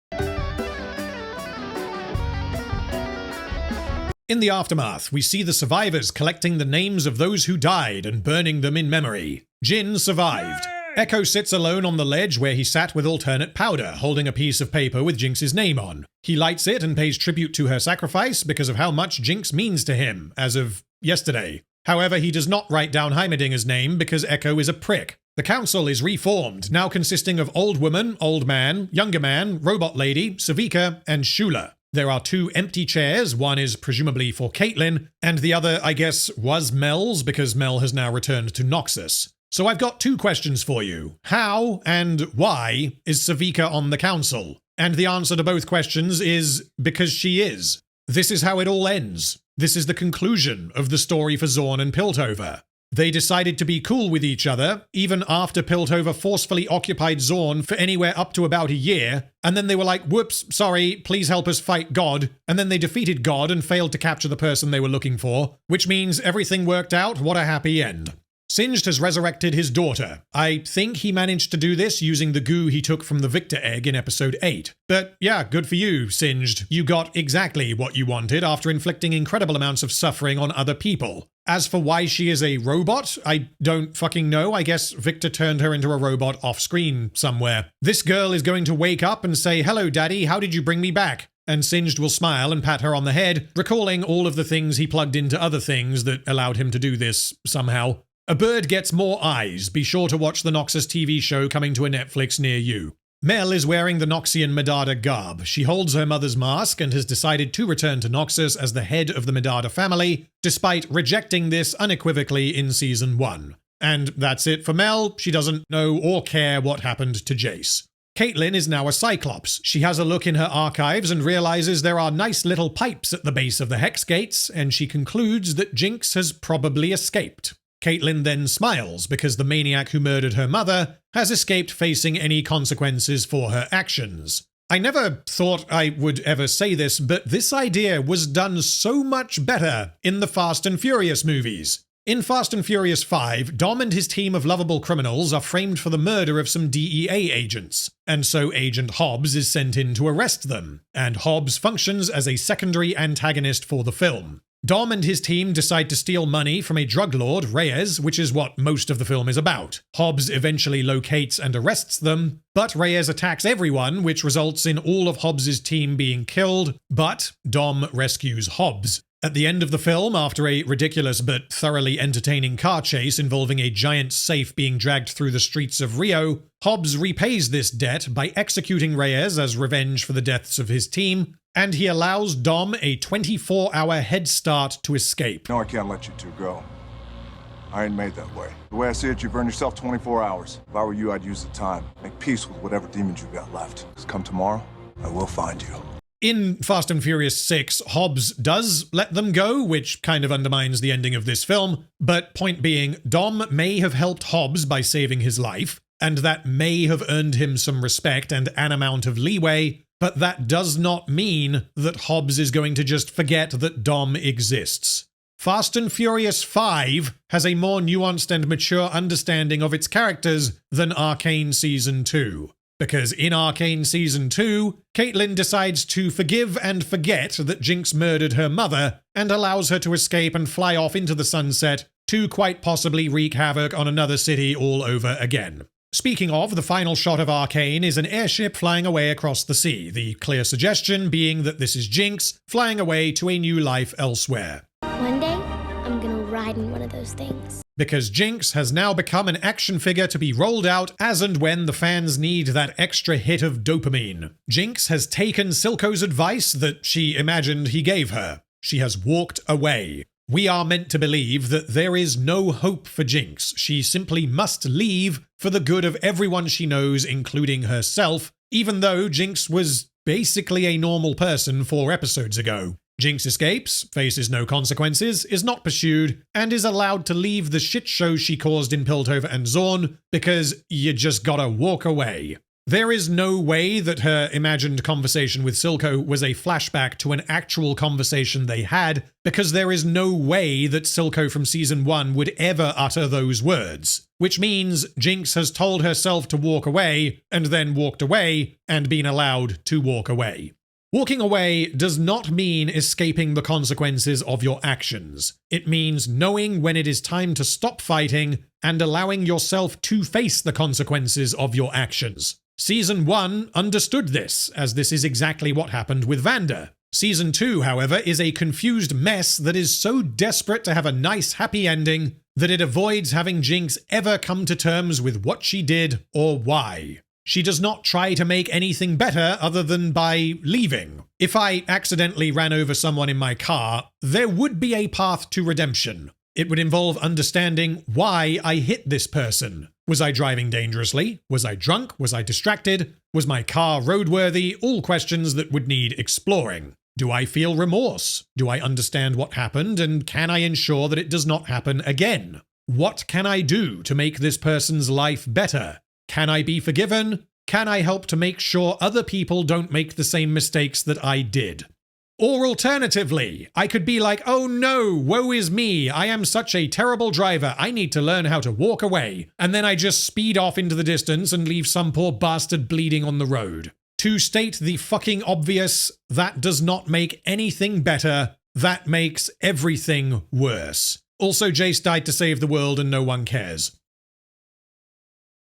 In the aftermath, we see the survivors collecting the names of those who died and burning them in memory. Jin survived. Ekko sits alone on the ledge where he sat with alternate powder, holding a piece of paper with Jinx's name on. He lights it and pays tribute to her sacrifice because of how much Jinx means to him, as of yesterday. However, he does not write down Heimerdinger's name because Ekko is a prick. The council is reformed, now consisting of old woman, old man, younger man, robot lady, Savika, and Shula. There are 2 empty chairs, one is presumably for Caitlyn, and the other, I guess, was Mel's because Mel has now returned to Noxus. So I've got 2 questions for you. How and why is Savika on the council? And the answer to both questions is because she is. This is how it all ends. This is the conclusion of the story for Zorn and Piltover. They decided to be cool with each other, even after Piltover forcefully occupied Zorn for anywhere up to about a year, and then they were like, whoops, sorry, please help us fight God, and then they defeated God and failed to capture the person they were looking for, which means everything worked out, what a happy end. Singed has resurrected his daughter. I think he managed to do this using the goo he took from the Viktor egg in episode 8. But yeah, good for you, Singed. You got exactly what you wanted after inflicting incredible amounts of suffering on other people. As for why she is a robot, I don't fucking know. I guess Viktor turned her into a robot off-screen somewhere. This girl is going to wake up and say, hello, daddy, how did you bring me back? And Singed will smile and pat her on the head, recalling all of the things he plugged into other things that allowed him to do this somehow. A bird gets more eyes. Be sure to watch the Noxus TV show coming to a Netflix near you. Mel is wearing the Noxian Medada garb. She holds her mother's mask and has decided to return to Noxus as the head of the Medada family, despite rejecting this unequivocally in Season 1. And that's it for Mel. She doesn't know or care what happened to Jayce. Caitlyn is now a Cyclops. She has a look in her archives and realizes there are nice little pipes at the base of the Hex Gates, and she concludes that Jinx has probably escaped. Caitlyn then smiles because the maniac who murdered her mother has escaped facing any consequences for her actions. I never thought I would ever say this, but this idea was done so much better in the Fast and Furious movies. In Fast and Furious 5, Dom and his team of lovable criminals are framed for the murder of some DEA agents, and so Agent Hobbs is sent in to arrest them, and Hobbs functions as a secondary antagonist for the film. Dom and his team decide to steal money from a drug lord, Reyes, which is what most of the film is about. Hobbs eventually locates and arrests them, but Reyes attacks everyone, which results in all of Hobbs's team being killed, but Dom rescues Hobbs. At the end of the film, after a ridiculous but thoroughly entertaining car chase involving a giant safe being dragged through the streets of Rio, Hobbs repays this debt by executing Reyes as revenge for the deaths of his team, and he allows Dom a 24-hour head start to escape. No, I can't let you two go. I ain't made that way. The way I see it, you've earned yourself 24 hours. If I were you, I'd use the time. Make peace with whatever demons you've got left. Because come tomorrow, I will find you. In Fast and Furious 6, Hobbs does let them go, which kind of undermines the ending of this film. But point being, Dom may have helped Hobbs by saving his life, and that may have earned him some respect and an amount of leeway, but that does not mean that Hobbs is going to just forget that Dom exists. Fast and Furious 5 has a more nuanced and mature understanding of its characters than Arcane Season 2. Because in Arcane Season 2, Caitlyn decides to forgive and forget that Jinx murdered her mother and allows her to escape and fly off into the sunset to quite possibly wreak havoc on another city all over again. Speaking of, the final shot of Arcane is an airship flying away across the sea, the clear suggestion being that this is Jinx flying away to a new life elsewhere. One day, I'm gonna ride in one of those things. Because Jinx has now become an action figure to be rolled out as and when the fans need that extra hit of dopamine. Jinx has taken Silco's advice that she imagined he gave her. She has walked away. We are meant to believe that there is no hope for Jinx. She simply must leave for the good of everyone she knows, including herself, even though Jinx was basically a normal person 4 episodes ago. Jinx escapes, faces no consequences, is not pursued, and is allowed to leave the shit show she caused in Piltover and Zorn because you just gotta walk away. There is no way that her imagined conversation with Silco was a flashback to an actual conversation they had, because there is no way that Silco from season 1 would ever utter those words. Which means Jinx has told herself to walk away, and then walked away, and been allowed to walk away. Walking away does not mean escaping the consequences of your actions. It means knowing when it is time to stop fighting and allowing yourself to face the consequences of your actions. Season 1 understood this, as this is exactly what happened with Vanda. Season 2, however, is a confused mess that is so desperate to have a nice happy ending that it avoids having Jinx ever come to terms with what she did or why. She does not try to make anything better other than by leaving. If I accidentally ran over someone in my car, there would be a path to redemption. It would involve understanding why I hit this person. Was I driving dangerously? Was I drunk? Was I distracted? Was my car roadworthy? All questions that would need exploring. Do I feel remorse? Do I understand what happened, and can I ensure that it does not happen again? What can I do to make this person's life better? Can I be forgiven? Can I help to make sure other people don't make the same mistakes that I did? Or alternatively, I could be like, oh no, woe is me, I am such a terrible driver, I need to learn how to walk away. And then I just speed off into the distance and leave some poor bastard bleeding on the road. To state the fucking obvious, that does not make anything better, that makes everything worse. Also, Jayce died to save the world and no one cares.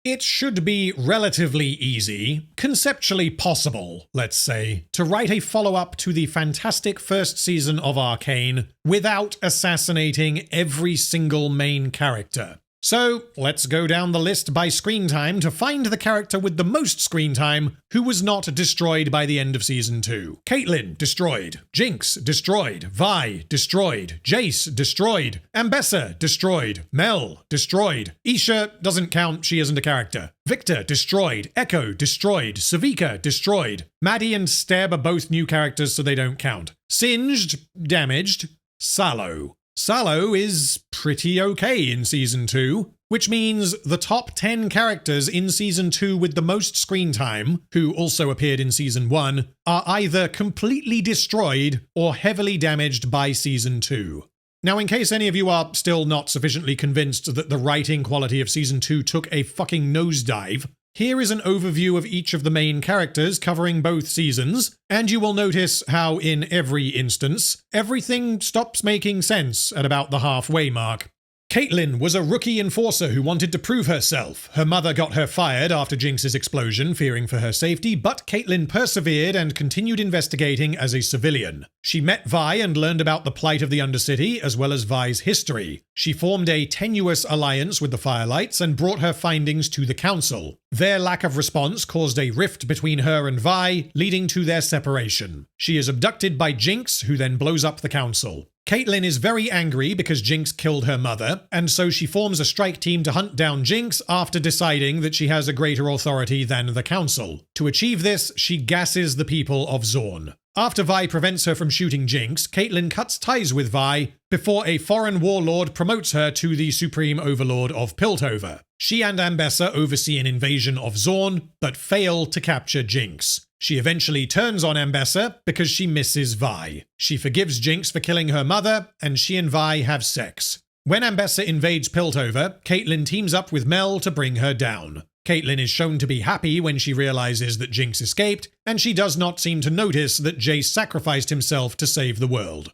It should be relatively easy, conceptually possible, let's say, to write a follow-up to the fantastic first season of Arcane without assassinating every single main character. So, let's go down the list by screen time to find the character with the most screen time who was not destroyed by the end of Season 2. Caitlyn, destroyed. Jinx, destroyed. Vi, destroyed. Jayce, destroyed. Ambessa, destroyed. Mel, destroyed. Isha doesn't count, she isn't a character. Viktor, destroyed. Ekko, destroyed. Savika, destroyed. Maddie and Steb are both new characters, so they don't count. Singed, damaged. Sallow. Sallow is pretty okay in Season 2, which means the top 10 characters in Season 2 with the most screen time, who also appeared in Season 1, are either completely destroyed or heavily damaged by Season 2. Now, in case any of you are still not sufficiently convinced that the writing quality of Season 2 took a fucking nosedive, here is an overview of each of the main characters covering both seasons, and you will notice how in every instance, everything stops making sense at about the halfway mark. Caitlyn was a rookie enforcer who wanted to prove herself. Her mother got her fired after Jinx's explosion, fearing for her safety, but Caitlyn persevered and continued investigating as a civilian. She met Vi and learned about the plight of the Undercity, as well as Vi's history. She formed a tenuous alliance with the Firelights and brought her findings to the Council. Their lack of response caused a rift between her and Vi, leading to their separation. She is abducted by Jinx, who then blows up the Council. Caitlyn is very angry because Jinx killed her mother, and so she forms a strike team to hunt down Jinx after deciding that she has a greater authority than the Council. To achieve this, she gasses the people of Zorn. After Vi prevents her from shooting Jinx, Caitlyn cuts ties with Vi before a foreign warlord promotes her to the Supreme Overlord of Piltover. She and Ambessa oversee an invasion of Zorn, but fail to capture Jinx. She eventually turns on Ambessa because she misses Vi. She forgives Jinx for killing her mother, and she and Vi have sex. When Ambessa invades Piltover, Caitlyn teams up with Mel to bring her down. Caitlyn is shown to be happy when she realizes that Jinx escaped, and she does not seem to notice that Jayce sacrificed himself to save the world.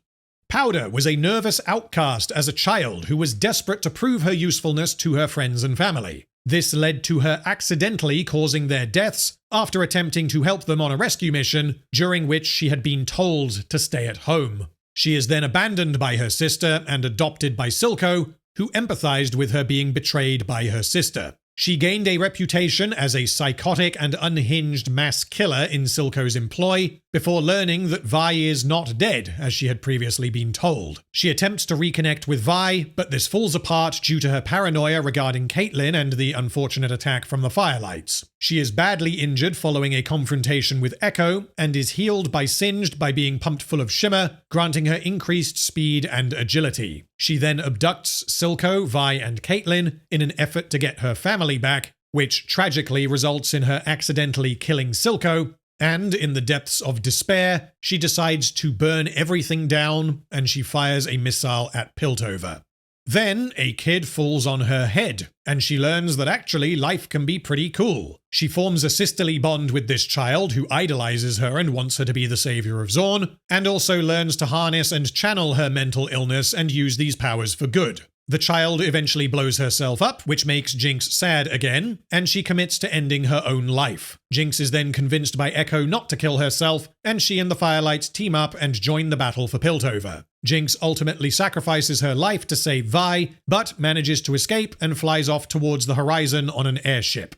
Powder was a nervous outcast as a child who was desperate to prove her usefulness to her friends and family. This led to her accidentally causing their deaths after attempting to help them on a rescue mission, during which she had been told to stay at home. She is then abandoned by her sister and adopted by Silco, who empathized with her being betrayed by her sister. She gained a reputation as a psychotic and unhinged mass killer in Silco's employ, before learning that Vi is not dead, as she had previously been told. She attempts to reconnect with Vi, but this falls apart due to her paranoia regarding Caitlyn and the unfortunate attack from the Firelights. She is badly injured following a confrontation with Ekko, and is healed by Singed by being pumped full of shimmer, granting her increased speed and agility. She then abducts Silco, Vi, and Caitlyn in an effort to get her family back, which tragically results in her accidentally killing Silco, and in the depths of despair, she decides to burn everything down and she fires a missile at Piltover. Then, a kid falls on her head, and she learns that actually life can be pretty cool. She forms a sisterly bond with this child who idolizes her and wants her to be the savior of Zorn, and also learns to harness and channel her mental illness and use these powers for good. The child eventually blows herself up, which makes Jinx sad again, and she commits to ending her own life. Jinx is then convinced by Ekko not to kill herself, and she and the Firelights team up and join the battle for Piltover. Jinx ultimately sacrifices her life to save Vi, but manages to escape and flies off towards the horizon on an airship.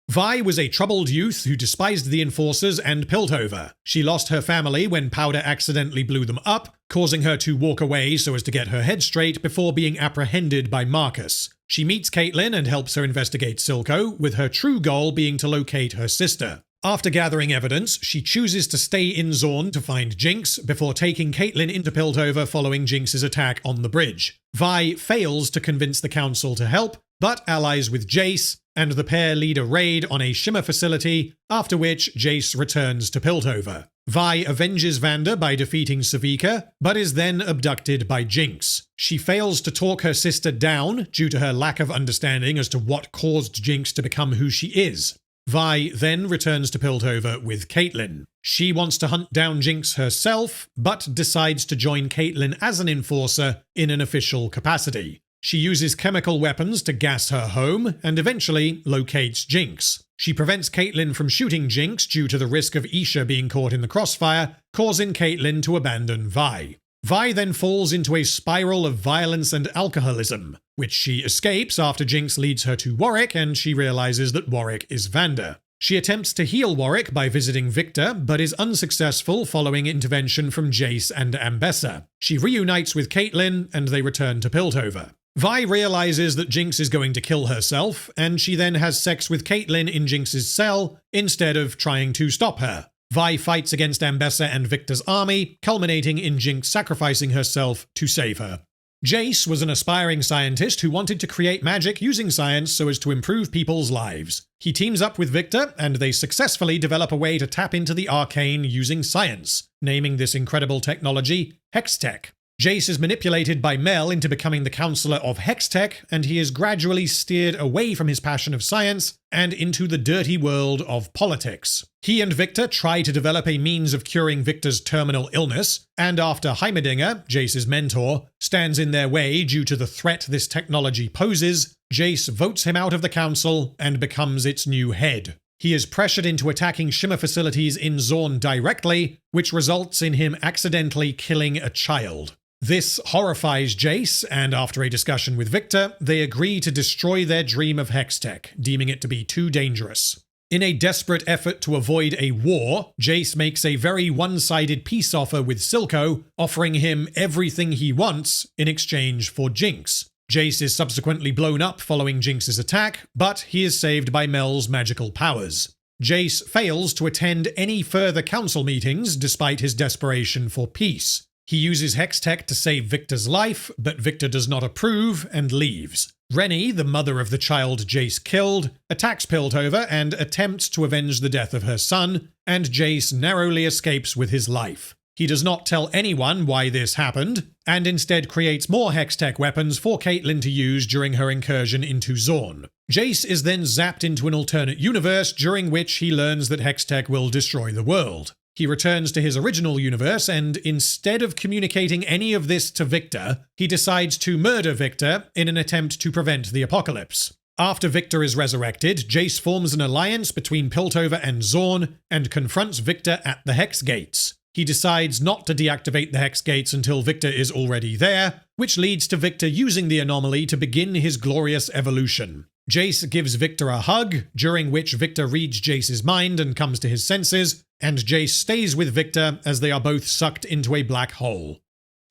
Vi was a troubled youth who despised the Enforcers and Piltover. She lost her family when Powder accidentally blew them up, causing her to walk away so as to get her head straight before being apprehended by Marcus. She meets Caitlyn and helps her investigate Silco, with her true goal being to locate her sister. After gathering evidence, she chooses to stay in Zorn to find Jinx before taking Caitlyn into Piltover following Jinx's attack on the bridge. Vi fails to convince the Council to help, but allies with Jayce, and the pair lead a raid on a Shimmer facility, after which Jayce returns to Piltover. Vi avenges Vander by defeating Savika, but is then abducted by Jinx. She fails to talk her sister down due to her lack of understanding as to what caused Jinx to become who she is. Vi then returns to Piltover with Caitlyn. She wants to hunt down Jinx herself, but decides to join Caitlyn as an enforcer in an official capacity. She uses chemical weapons to gas her home, and eventually locates Jinx. She prevents Caitlyn from shooting Jinx due to the risk of Isha being caught in the crossfire, causing Caitlyn to abandon Vi. Vi then falls into a spiral of violence and alcoholism, which she escapes after Jinx leads her to Warwick and she realizes that Warwick is Vander. She attempts to heal Warwick by visiting Viktor, but is unsuccessful following intervention from Jayce and Ambessa. She reunites with Caitlyn and they return to Piltover. Vi realizes that Jinx is going to kill herself, and she then has sex with Caitlyn in Jinx's cell instead of trying to stop her. Vi fights against Ambessa and Viktor's army, culminating in Jinx sacrificing herself to save her. Jayce was an aspiring scientist who wanted to create magic using science so as to improve people's lives. He teams up with Viktor, and they successfully develop a way to tap into the arcane using science, naming this incredible technology Hextech. Jayce is manipulated by Mel into becoming the counselor of Hextech, and he is gradually steered away from his passion of science and into the dirty world of politics. He and Viktor try to develop a means of curing Viktor's terminal illness, and after Heimerdinger, Jayce's mentor, stands in their way due to the threat this technology poses, Jayce votes him out of the council and becomes its new head. He is pressured into attacking Shimmer facilities in Zorn directly, which results in him accidentally killing a child. This horrifies Jayce, and after a discussion with Viktor, they agree to destroy their dream of Hextech, deeming it to be too dangerous. In a desperate effort to avoid a war, Jayce makes a very one-sided peace offer with Silco, offering him everything he wants in exchange for Jinx. Jayce is subsequently blown up following Jinx's attack, but he is saved by Mel's magical powers. Jayce fails to attend any further council meetings despite his desperation for peace. He uses Hextech to save Viktor's life, but Viktor does not approve and leaves. Rennie, the mother of the child Jayce killed, attacks Piltover and attempts to avenge the death of her son, and Jayce narrowly escapes with his life. He does not tell anyone why this happened, and instead creates more Hextech weapons for Caitlyn to use during her incursion into Zorn. Jayce is then zapped into an alternate universe, during which he learns that Hextech will destroy the world. He returns to his original universe, and instead of communicating any of this to Viktor, he decides to murder Viktor in an attempt to prevent the apocalypse. After Viktor is resurrected, Jayce forms an alliance between Piltover and Zorn and confronts Viktor at the Hex Gates. He decides not to deactivate the Hex Gates until Viktor is already there, which leads to Viktor using the anomaly to begin his glorious evolution. Jayce gives Viktor a hug, during which Viktor reads Jayce's mind and comes to his senses, and Jayce stays with Viktor as they are both sucked into a black hole.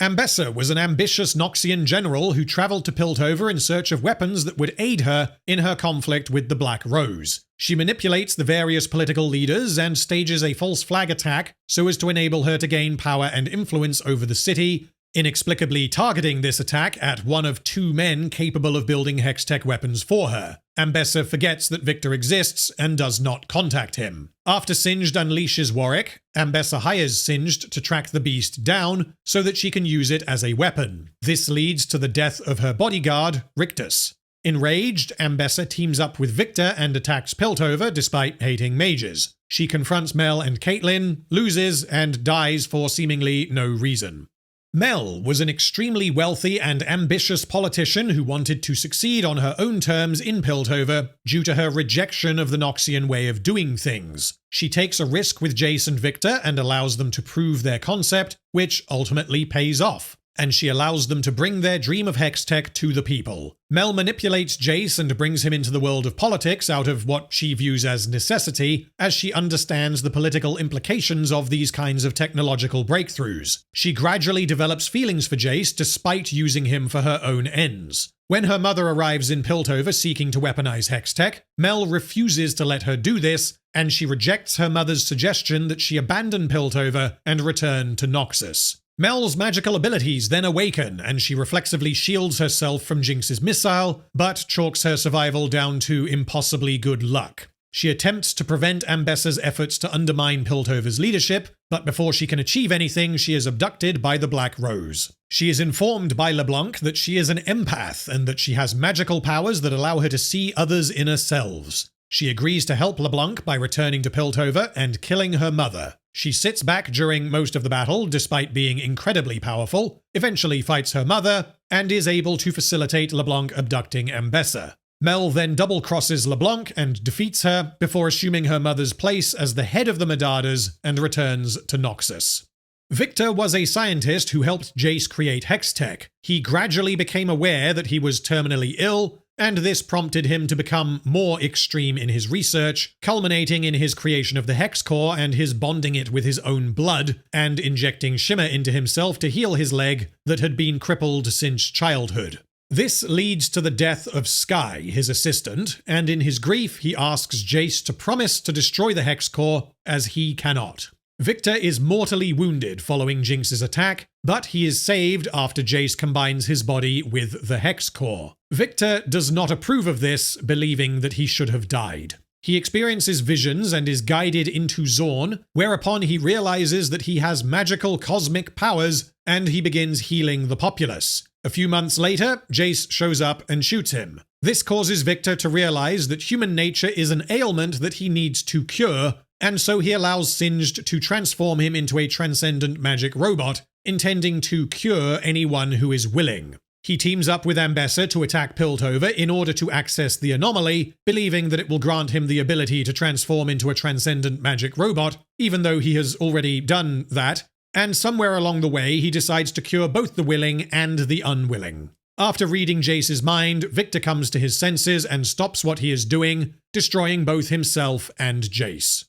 Ambessa was an ambitious Noxian general who traveled to Piltover in search of weapons that would aid her in her conflict with the Black Rose. She manipulates the various political leaders and stages a false flag attack so as to enable her to gain power and influence over the city, inexplicably targeting this attack at one of two men capable of building Hextech weapons for her. Ambessa forgets that Viktor exists and does not contact him. After Singed unleashes Warwick, Ambessa hires Singed to track the beast down so that she can use it as a weapon. This leads to the death of her bodyguard, Rictus. Enraged, Ambessa teams up with Viktor and attacks Piltover despite hating mages. She confronts Mel and Caitlyn, loses, and dies for seemingly no reason. Mel was an extremely wealthy and ambitious politician who wanted to succeed on her own terms in Piltover due to her rejection of the Noxian way of doing things. She takes a risk with Jayce and Viktor and allows them to prove their concept, which ultimately pays off. And she allows them to bring their dream of Hextech to the people. Mel manipulates Jayce and brings him into the world of politics out of what she views as necessity, as she understands the political implications of these kinds of technological breakthroughs. She gradually develops feelings for Jayce despite using him for her own ends. When her mother arrives in Piltover seeking to weaponize Hextech, Mel refuses to let her do this, and she rejects her mother's suggestion that she abandon Piltover and return to Noxus. Mel's magical abilities then awaken, and she reflexively shields herself from Jinx's missile, but chalks her survival down to impossibly good luck. She attempts to prevent Ambessa's efforts to undermine Piltover's leadership, but before she can achieve anything, she is abducted by the Black Rose. She is informed by LeBlanc that she is an empath, and that she has magical powers that allow her to see others' inner selves. She agrees to help LeBlanc by returning to Piltover and killing her mother. She sits back during most of the battle, despite being incredibly powerful, eventually fights her mother, and is able to facilitate LeBlanc abducting Ambessa. Mel then double-crosses LeBlanc and defeats her, before assuming her mother's place as the head of the Medardas and returns to Noxus. Viktor was a scientist who helped Jayce create Hextech. He gradually became aware that he was terminally ill, and this prompted him to become more extreme in his research, culminating in his creation of the Hex Core and his bonding it with his own blood, and injecting Shimmer into himself to heal his leg that had been crippled since childhood. This leads to the death of Skye, his assistant, and in his grief he asks Jayce to promise to destroy the Hex Core, as he cannot. Viktor is mortally wounded following Jinx's attack, but he is saved after Jayce combines his body with the Hex Core. Viktor does not approve of this, believing that he should have died. He experiences visions and is guided into Zorn, whereupon he realizes that he has magical cosmic powers, and he begins healing the populace. A few months later, Jayce shows up and shoots him. This causes Viktor to realize that human nature is an ailment that he needs to cure, and so he allows Singed to transform him into a transcendent magic robot, intending to cure anyone who is willing. He teams up with Ambessa to attack Piltover in order to access the anomaly, believing that it will grant him the ability to transform into a transcendent magic robot, even though he has already done that, and somewhere along the way he decides to cure both the willing and the unwilling. After reading Jayce's mind, Viktor comes to his senses and stops what he is doing, destroying both himself and Jayce.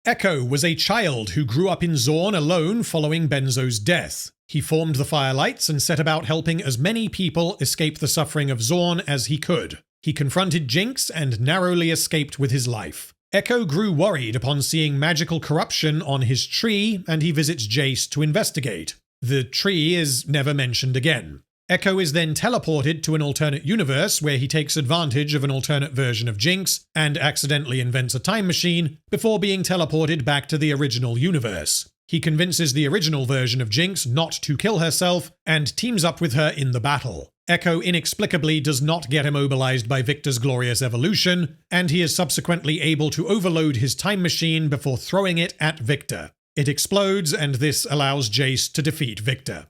Ekko was a child who grew up in Zorn alone following Benzo's death. He formed the Firelights and set about helping as many people escape the suffering of Zorn as he could. He confronted Jinx and narrowly escaped with his life. Ekko grew worried upon seeing magical corruption on his tree, and he visits Jayce to investigate. The tree is never mentioned again. Ekko is then teleported to an alternate universe where he takes advantage of an alternate version of Jinx and accidentally invents a time machine before being teleported back to the original universe. He convinces the original version of Jinx not to kill herself and teams up with her in the battle. Ekko inexplicably does not get immobilized by Viktor's glorious evolution, and he is subsequently able to overload his time machine before throwing it at Viktor. It explodes, and this allows Jayce to defeat Viktor.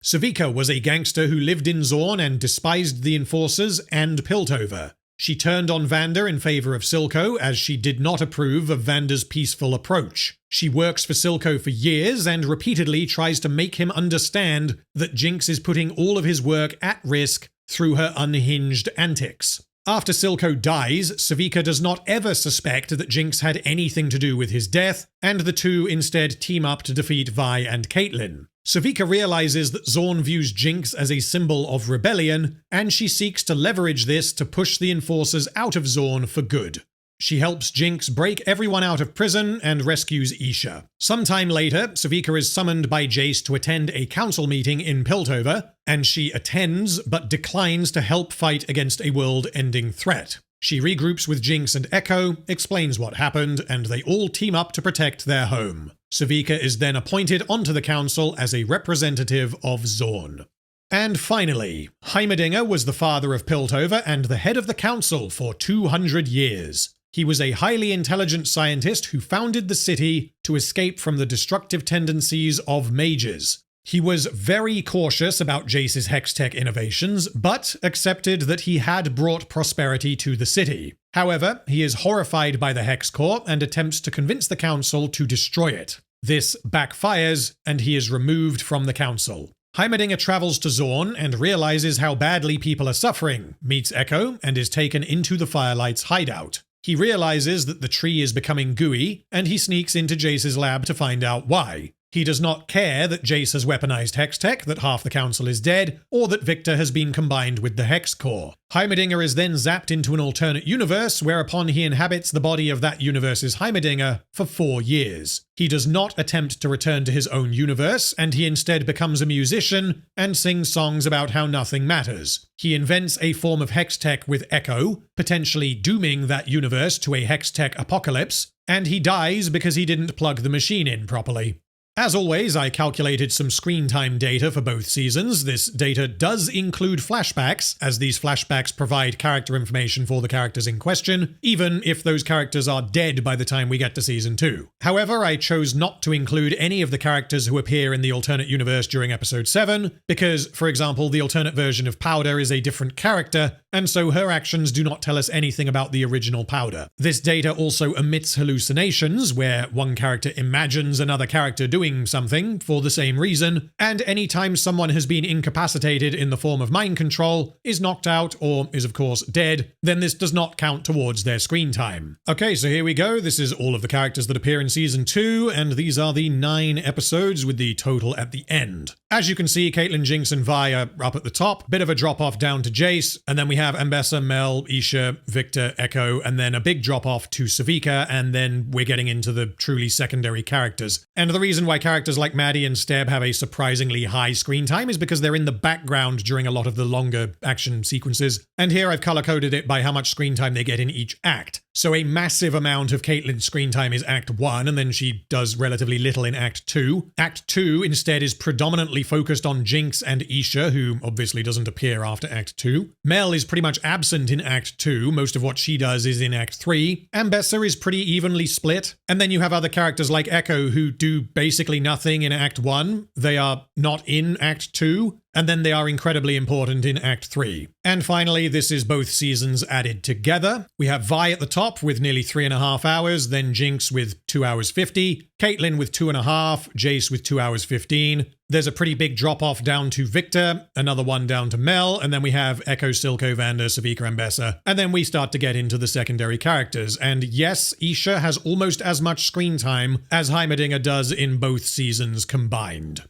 Sevika was a gangster who lived in Zorn and despised the Enforcers and Piltover. She turned on Vander in favor of Silco, as she did not approve of Vander's peaceful approach. She works for Silco for years and repeatedly tries to make him understand that Jinx is putting all of his work at risk through her unhinged antics. After Silco dies, Sevika does not ever suspect that Jinx had anything to do with his death, and the two instead team up to defeat Vi and Caitlyn. Sevika realizes that Zorn views Jinx as a symbol of rebellion, and she seeks to leverage this to push the Enforcers out of Zorn for good. She helps Jinx break everyone out of prison and rescues Isha. Sometime later, Sevika is summoned by Jayce to attend a council meeting in Piltover, and she attends but declines to help fight against a world-ending threat. She regroups with Jinx and Ekko, explains what happened, and they all team up to protect their home. Sevika is then appointed onto the council as a representative of Zorn. And finally, Heimerdinger was the father of Piltover and the head of the council for 200 years. He was a highly intelligent scientist who founded the city to escape from the destructive tendencies of mages. He was very cautious about Jayce's hex-tech innovations, but accepted that he had brought prosperity to the city. However, he is horrified by the Hex Core and attempts to convince the council to destroy it. This backfires, and he is removed from the council. Heimerdinger travels to Zorn and realizes how badly people are suffering, meets Ekko, and is taken into the Firelight's hideout. He realizes that the tree is becoming gooey, and he sneaks into Jayce's lab to find out why. He does not care that Jayce has weaponized hex tech, that half the council is dead, or that Viktor has been combined with the Hex Core. Heimerdinger is then zapped into an alternate universe, whereupon he inhabits the body of that universe's Heimerdinger for 4 years. He does not attempt to return to his own universe, and he instead becomes a musician and sings songs about how nothing matters. He invents a form of hex tech with Ekko, potentially dooming that universe to a hex tech apocalypse, and he dies because he didn't plug the machine in properly. As always, I calculated some screen time data for both seasons. This data does include flashbacks, as these flashbacks provide character information for the characters in question, even if those characters are dead by the time we get to season 2. However, I chose not to include any of the characters who appear in the alternate universe during episode 7, because, for example, the alternate version of Powder is a different character, and so her actions do not tell us anything about the original Powder. This data also omits hallucinations, where one character imagines another character doing something for the same reason, and anytime someone has been incapacitated in the form of mind control, is knocked out, or is of course dead, then this does not count towards their screen time. Okay, so here we go. This is all of the characters that appear in season 2, and these are the 9 episodes with the total at the end. As you can see, Caitlyn, Jinx, and Vi are up at the top, bit of a drop-off down to Jayce, and then we have Ambessa, Mel, Isha, Viktor, Ekko, and then a big drop-off to Sevika, and then we're getting into the truly secondary characters. And the reason why characters like Maddie and Steb have a surprisingly high screen time is because they're in the background during a lot of the longer action sequences, and here I've color-coded it by how much screen time they get in each act. So a massive amount of Caitlyn's screen time is Act 1, and then she does relatively little in Act 2. Act 2 instead is predominantly focused on Jinx and Isha, who obviously doesn't appear after Act 2. Mel is pretty much absent in Act 2, most of what she does is in Act 3. Ambessa is pretty evenly split, and then you have other characters like Ekko who do basically nothing in Act 1. They are not in Act 2. And then they are incredibly important in Act 3. And finally, this is both seasons added together. We have Vi at the top with nearly 3.5 hours, then Jinx with 2 hours 50, Caitlyn with 2.5, Jayce with 2 hours 15. There's a pretty big drop-off down to Viktor, another one down to Mel, and then we have Ekko, Silco, Vander, Sevika, Ambessa, and then we start to get into the secondary characters. And yes, Isha has almost as much screen time as Heimerdinger does in both seasons combined.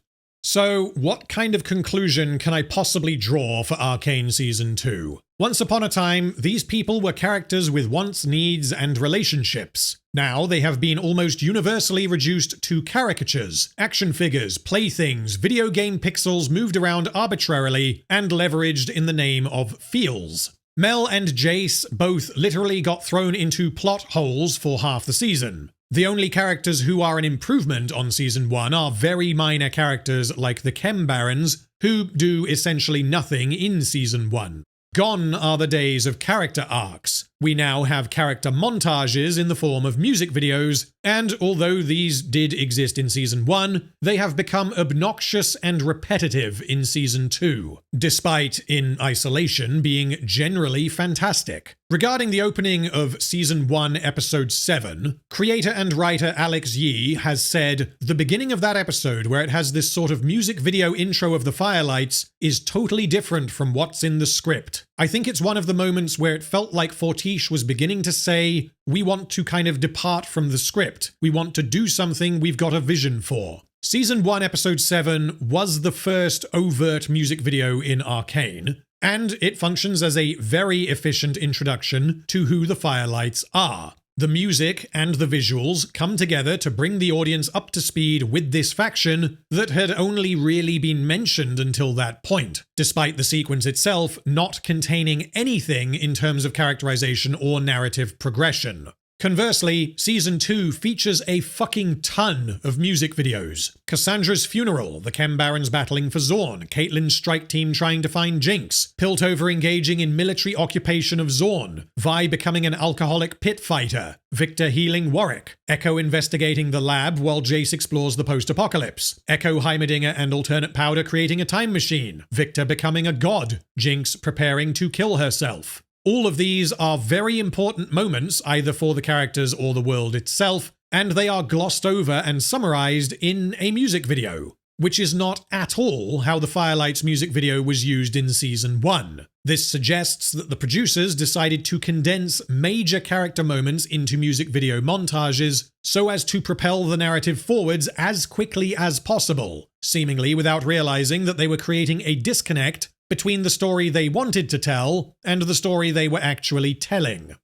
So, what kind of conclusion can I possibly draw for Arcane Season 2? Once upon a time, these people were characters with wants, needs, and relationships. Now they have been almost universally reduced to caricatures, action figures, playthings, video game pixels moved around arbitrarily and leveraged in the name of feels. Mel and Jayce both literally got thrown into plot holes for half the season. The only characters who are an improvement on Season 1 are very minor characters like the Chem Barons, who do essentially nothing in Season 1. Gone are the days of character arcs. We now have character montages in the form of music videos, and although these did exist in Season 1, they have become obnoxious and repetitive in Season 2, despite, in isolation, being generally fantastic. Regarding the opening of Season 1, Episode 7, creator and writer Alex Yee has said, "The beginning of that episode, where it has this sort of music video intro of the Firelights, is totally different from what's in the script. I think it's one of the moments where it felt like Fortiche was beginning to say, we want to kind of depart from the script. We want to do something we've got a vision for." Season 1, Episode 7 was the first overt music video in Arcane, and it functions as a very efficient introduction to who the Firelights are. The music and the visuals come together to bring the audience up to speed with this faction that had only really been mentioned until that point, despite the sequence itself not containing anything in terms of characterization or narrative progression. Conversely, Season 2 features a fucking ton of music videos. Cassandra's funeral, the Chem Barons battling for Zorn, Caitlyn's strike team trying to find Jinx, Piltover engaging in military occupation of Zorn, Vi becoming an alcoholic pit fighter, Viktor healing Warwick, Ekko investigating the lab while Jayce explores the post-apocalypse, Ekko, Heimerdinger and Alternate Powder creating a time machine, Viktor becoming a god, Jinx preparing to kill herself. All of these are very important moments either for the characters or the world itself, and they are glossed over and summarized in a music video, which is not at all how the Firelights music video was used in Season 1. This suggests that the producers decided to condense major character moments into music video montages so as to propel the narrative forwards as quickly as possible, seemingly without realizing that they were creating a disconnect between the story they wanted to tell and the story they were actually telling.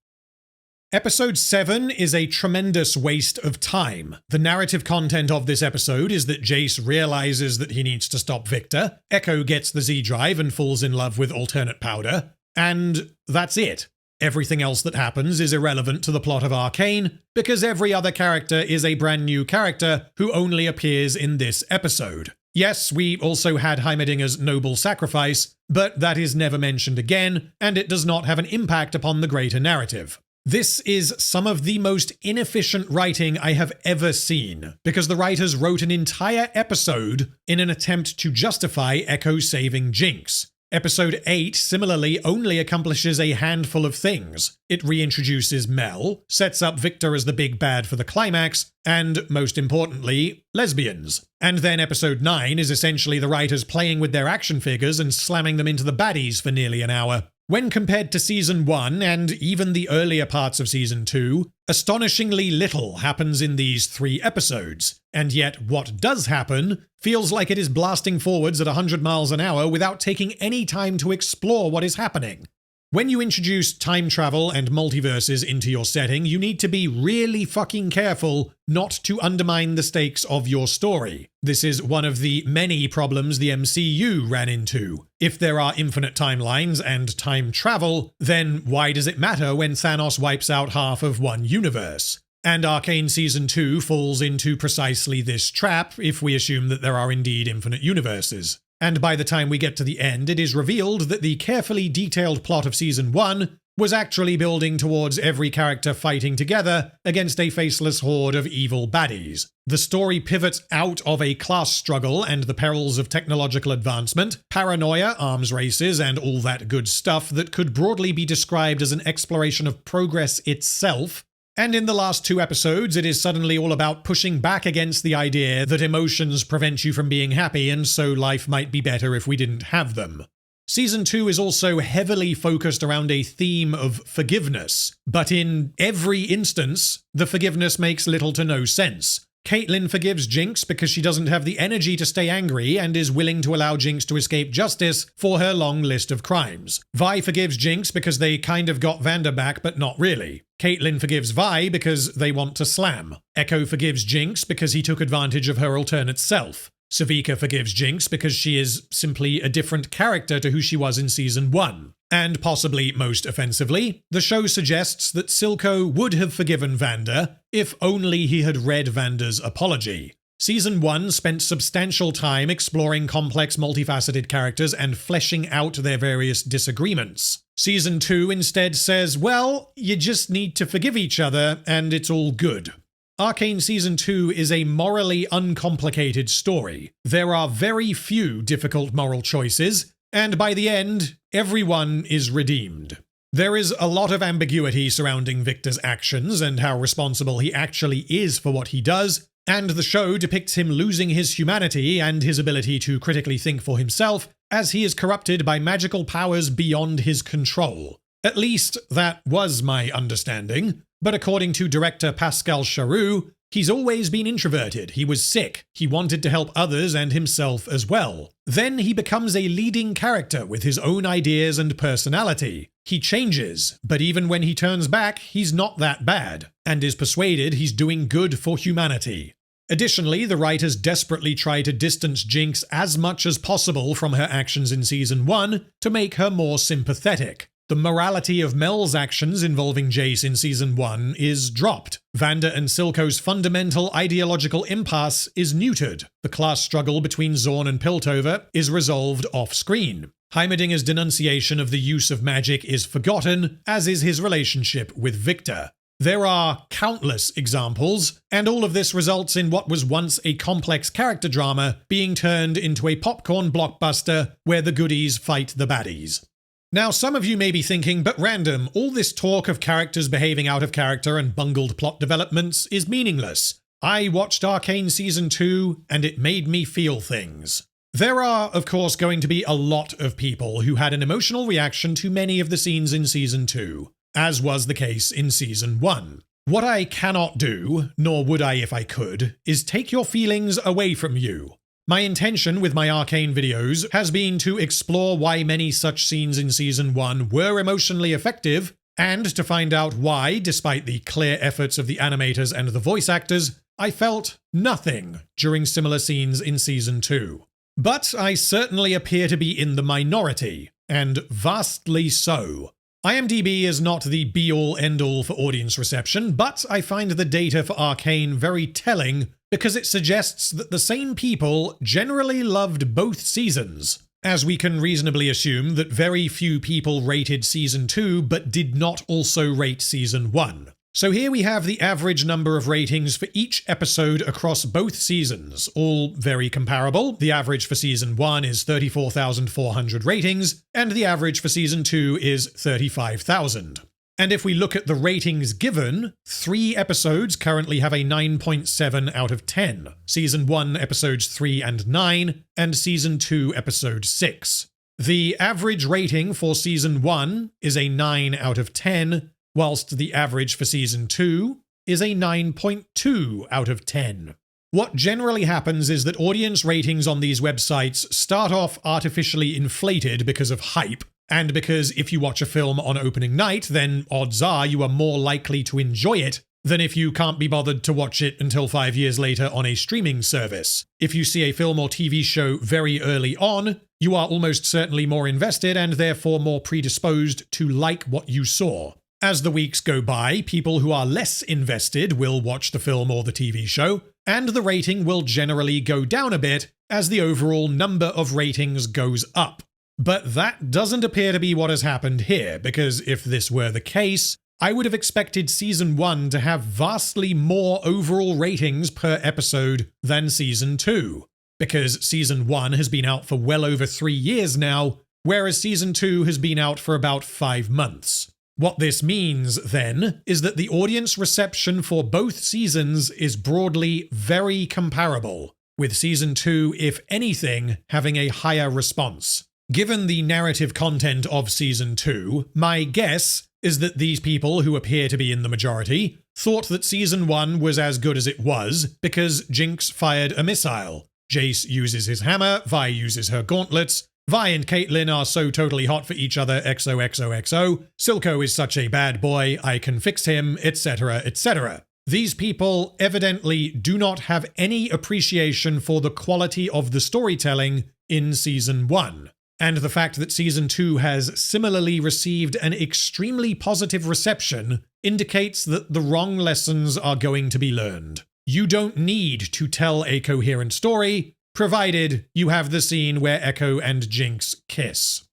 Episode 7 is a tremendous waste of time. The narrative content of this episode is that Jayce realizes that he needs to stop Viktor, Ekko gets the Z-Drive and falls in love with Alternate Powder, and that's it. Everything else that happens is irrelevant to the plot of Arcane, because every other character is a brand new character who only appears in this episode. Yes, we also had Heimerdinger's noble sacrifice, but that is never mentioned again, and it does not have an impact upon the greater narrative. This is some of the most inefficient writing I have ever seen, because the writers wrote an entire episode in an attempt to justify Ekko saving Jinx. Episode 8 similarly only accomplishes a handful of things. It reintroduces Mel, sets up Viktor as the big bad for the climax, and, most importantly, lesbians. And then episode 9 is essentially the writers playing with their action figures and slamming them into the baddies for nearly an hour. When compared to Season 1 and even the earlier parts of Season 2, astonishingly little happens in these 3 episodes, and yet what does happen feels like it is blasting forwards at 100 miles an hour without taking any time to explore what is happening. When you introduce time travel and multiverses into your setting, you need to be really fucking careful not to undermine the stakes of your story. This is one of the many problems the MCU ran into. If there are infinite timelines and time travel, then why does it matter when Thanos wipes out half of one universe? And Arcane Season 2 falls into precisely this trap if we assume that there are indeed infinite universes. And by the time we get to the end, it is revealed that the carefully detailed plot of Season 1 was actually building towards every character fighting together against a faceless horde of evil baddies. The story pivots out of a class struggle and the perils of technological advancement, paranoia, arms races, and all that good stuff that could broadly be described as an exploration of progress itself. And in the last 2 episodes, it is suddenly all about pushing back against the idea that emotions prevent you from being happy, and so life might be better if we didn't have them. Season 2 is also heavily focused around a theme of forgiveness, but in every instance, the forgiveness makes little to no sense. Caitlyn forgives Jinx because she doesn't have the energy to stay angry and is willing to allow Jinx to escape justice for her long list of crimes. Vi forgives Jinx because they kind of got Vander back, but not really. Caitlyn forgives Vi because they want to slam. Ekko forgives Jinx because he took advantage of her alternate self. Savika forgives Jinx because she is simply a different character to who she was in Season 1. And possibly most offensively, the show suggests that Silco would have forgiven Vander if only he had read Vander's apology. Season 1 spent substantial time exploring complex multifaceted characters and fleshing out their various disagreements. Season 2 instead says, well, you just need to forgive each other and it's all good. Arcane Season 2 is a morally uncomplicated story. There are very few difficult moral choices, and by the end, everyone is redeemed. There is a lot of ambiguity surrounding Viktor's actions and how responsible he actually is for what he does, and the show depicts him losing his humanity and his ability to critically think for himself as he is corrupted by magical powers beyond his control. At least, that was my understanding. But according to director Pascal Charroux, He's always been introverted, he was sick, he wanted to help others and himself as well. Then he becomes a leading character with his own ideas and personality. He changes, but even when he turns back, he's not that bad, and is persuaded he's doing good for humanity. Additionally, the writers desperately try to distance Jinx as much as possible from her actions in Season 1 to make her more sympathetic. The morality of Mel's actions involving Jayce in Season 1 is dropped. Vanda and Silco's fundamental ideological impasse is neutered. The class struggle between Zorn and Piltover is resolved off-screen. Heimerdinger's denunciation of the use of magic is forgotten, as is his relationship with Viktor. There are countless examples, and all of this results in what was once a complex character drama being turned into a popcorn blockbuster where the goodies fight the baddies. Now, some of you may be thinking, but Random, all this talk of characters behaving out of character and bungled plot developments is meaningless. I watched Arcane Season 2, and it made me feel things. There are, of course, going to be a lot of people who had an emotional reaction to many of the scenes in Season 2, as was the case in Season 1. What I cannot do, nor would I if I could, is take your feelings away from you. My intention with my Arcane videos has been to explore why many such scenes in Season 1 were emotionally effective, and to find out why, despite the clear efforts of the animators and the voice actors, I felt nothing during similar scenes in Season 2. But I certainly appear to be in the minority, and vastly so. IMDb is not the be-all end-all for audience reception, but I find the data for Arcane very telling because it suggests that the same people generally loved both seasons, as we can reasonably assume that very few people rated Season 2 but did not also rate Season 1. So here we have the average number of ratings for each episode across both seasons, all very comparable. The average for Season 1 is 34,400 ratings, and the average for Season 2 is 35,000. And if we look at the ratings given, 3 episodes currently have a 9.7 out of 10. Season 1 episodes 3 and 9, and Season 2 episode 6. The average rating for Season 1 is a 9 out of 10, whilst the average for Season 2 is a 9.2 out of 10. What generally happens is that audience ratings on these websites start off artificially inflated because of hype, and because if you watch a film on opening night, then odds are you are more likely to enjoy it than if you can't be bothered to watch it until 5 years later on a streaming service. If you see a film or TV show very early on, you are almost certainly more invested and therefore more predisposed to like what you saw. As the weeks go by, people who are less invested will watch the film or the TV show, and the rating will generally go down a bit as the overall number of ratings goes up. But that doesn't appear to be what has happened here, because if this were the case, I would have expected Season 1 to have vastly more overall ratings per episode than Season 2, because Season 1 has been out for well over 3 years now, whereas Season 2 has been out for about 5 months. What this means, then, is that the audience reception for both seasons is broadly very comparable, with Season 2, if anything, having a higher response. Given the narrative content of Season 2, my guess is that these people, who appear to be in the majority, thought that Season 1 was as good as it was because Jinx fired a missile. Jayce uses his hammer, Vi uses her gauntlets, Vi and Caitlyn are so totally hot for each other, XOXOXO, Silco is such a bad boy, I can fix him, etc., etc. These people evidently do not have any appreciation for the quality of the storytelling in Season 1. And the fact that Season 2 has similarly received an extremely positive reception indicates that the wrong lessons are going to be learned. You don't need to tell a coherent story, provided you have the scene where Ekko and Jinx kiss.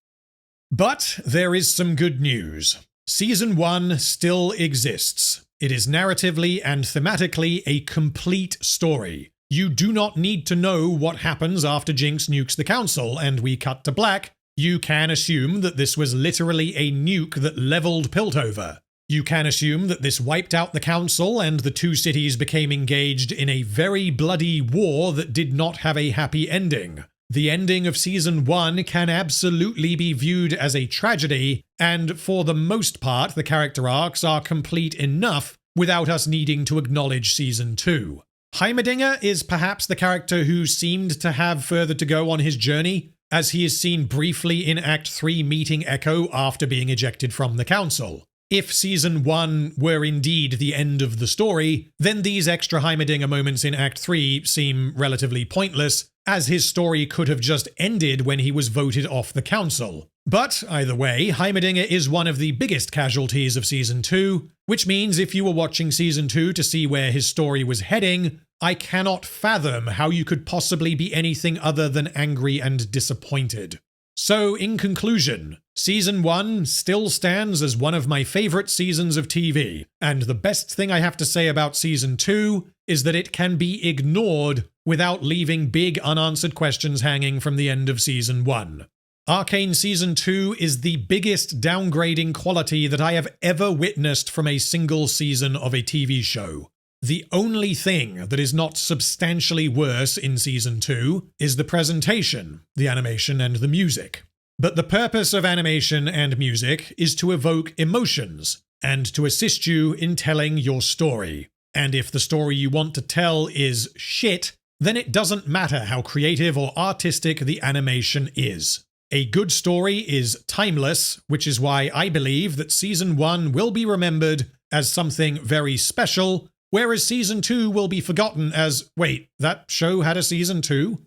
But there is some good news. Season 1 still exists. It is narratively and thematically a complete story. You do not need to know what happens after Jinx nukes the council and we cut to black. You can assume that this was literally a nuke that leveled Piltover. You can assume that this wiped out the council and the two cities became engaged in a very bloody war that did not have a happy ending. The ending of Season 1 can absolutely be viewed as a tragedy, and for the most part the character arcs are complete enough without us needing to acknowledge Season 2. Heimerdinger is perhaps the character who seemed to have further to go on his journey, as he is seen briefly in Act 3 meeting Ekko after being ejected from the council. If Season 1 were indeed the end of the story, then these extra Heimerdinger moments in Act 3 seem relatively pointless, as his story could have just ended when he was voted off the council. But either way, Heimerdinger is one of the biggest casualties of Season 2, which means if you were watching Season 2 to see where his story was heading, I cannot fathom how you could possibly be anything other than angry and disappointed. So, in conclusion, Season 1 still stands as one of my favourite seasons of TV, and the best thing I have to say about Season 2 is that it can be ignored without leaving big unanswered questions hanging from the end of Season 1. Arcane Season 2 is the biggest downgrading quality that I have ever witnessed from a single season of a TV show. The only thing that is not substantially worse in Season 2 is the presentation, the animation, and the music. But the purpose of animation and music is to evoke emotions, and to assist you in telling your story. And if the story you want to tell is shit, then it doesn't matter how creative or artistic the animation is. A good story is timeless, which is why I believe that Season 1 will be remembered as something very special, whereas Season 2 will be forgotten as, wait, that show had a Season 2?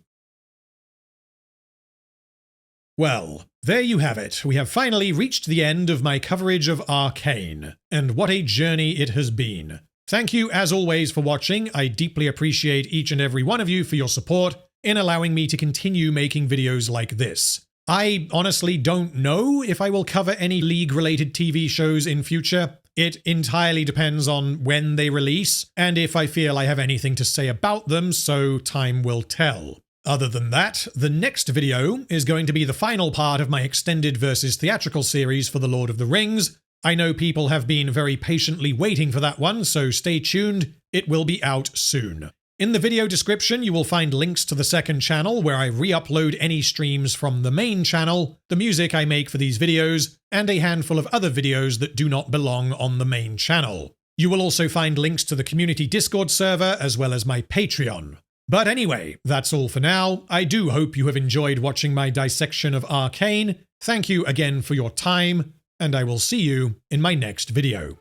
Well, there you have it. We have finally reached the end of my coverage of Arcane, and what a journey it has been. Thank you, as always, for watching. I deeply appreciate each and every one of you for your support in allowing me to continue making videos like this. I honestly don't know if I will cover any League-related TV shows in future. It entirely depends on when they release, and if I feel I have anything to say about them, so time will tell. Other than that, the next video is going to be the final part of my extended versus theatrical series for The Lord of the Rings. I know people have been very patiently waiting for that one, so stay tuned, it will be out soon. In the video description, you will find links to the second channel where I re-upload any streams from the main channel, the music I make for these videos, and a handful of other videos that do not belong on the main channel. You will also find links to the community Discord server as well as my Patreon. But anyway, that's all for now. I do hope you have enjoyed watching my dissection of Arcane. Thank you again for your time, and I will see you in my next video.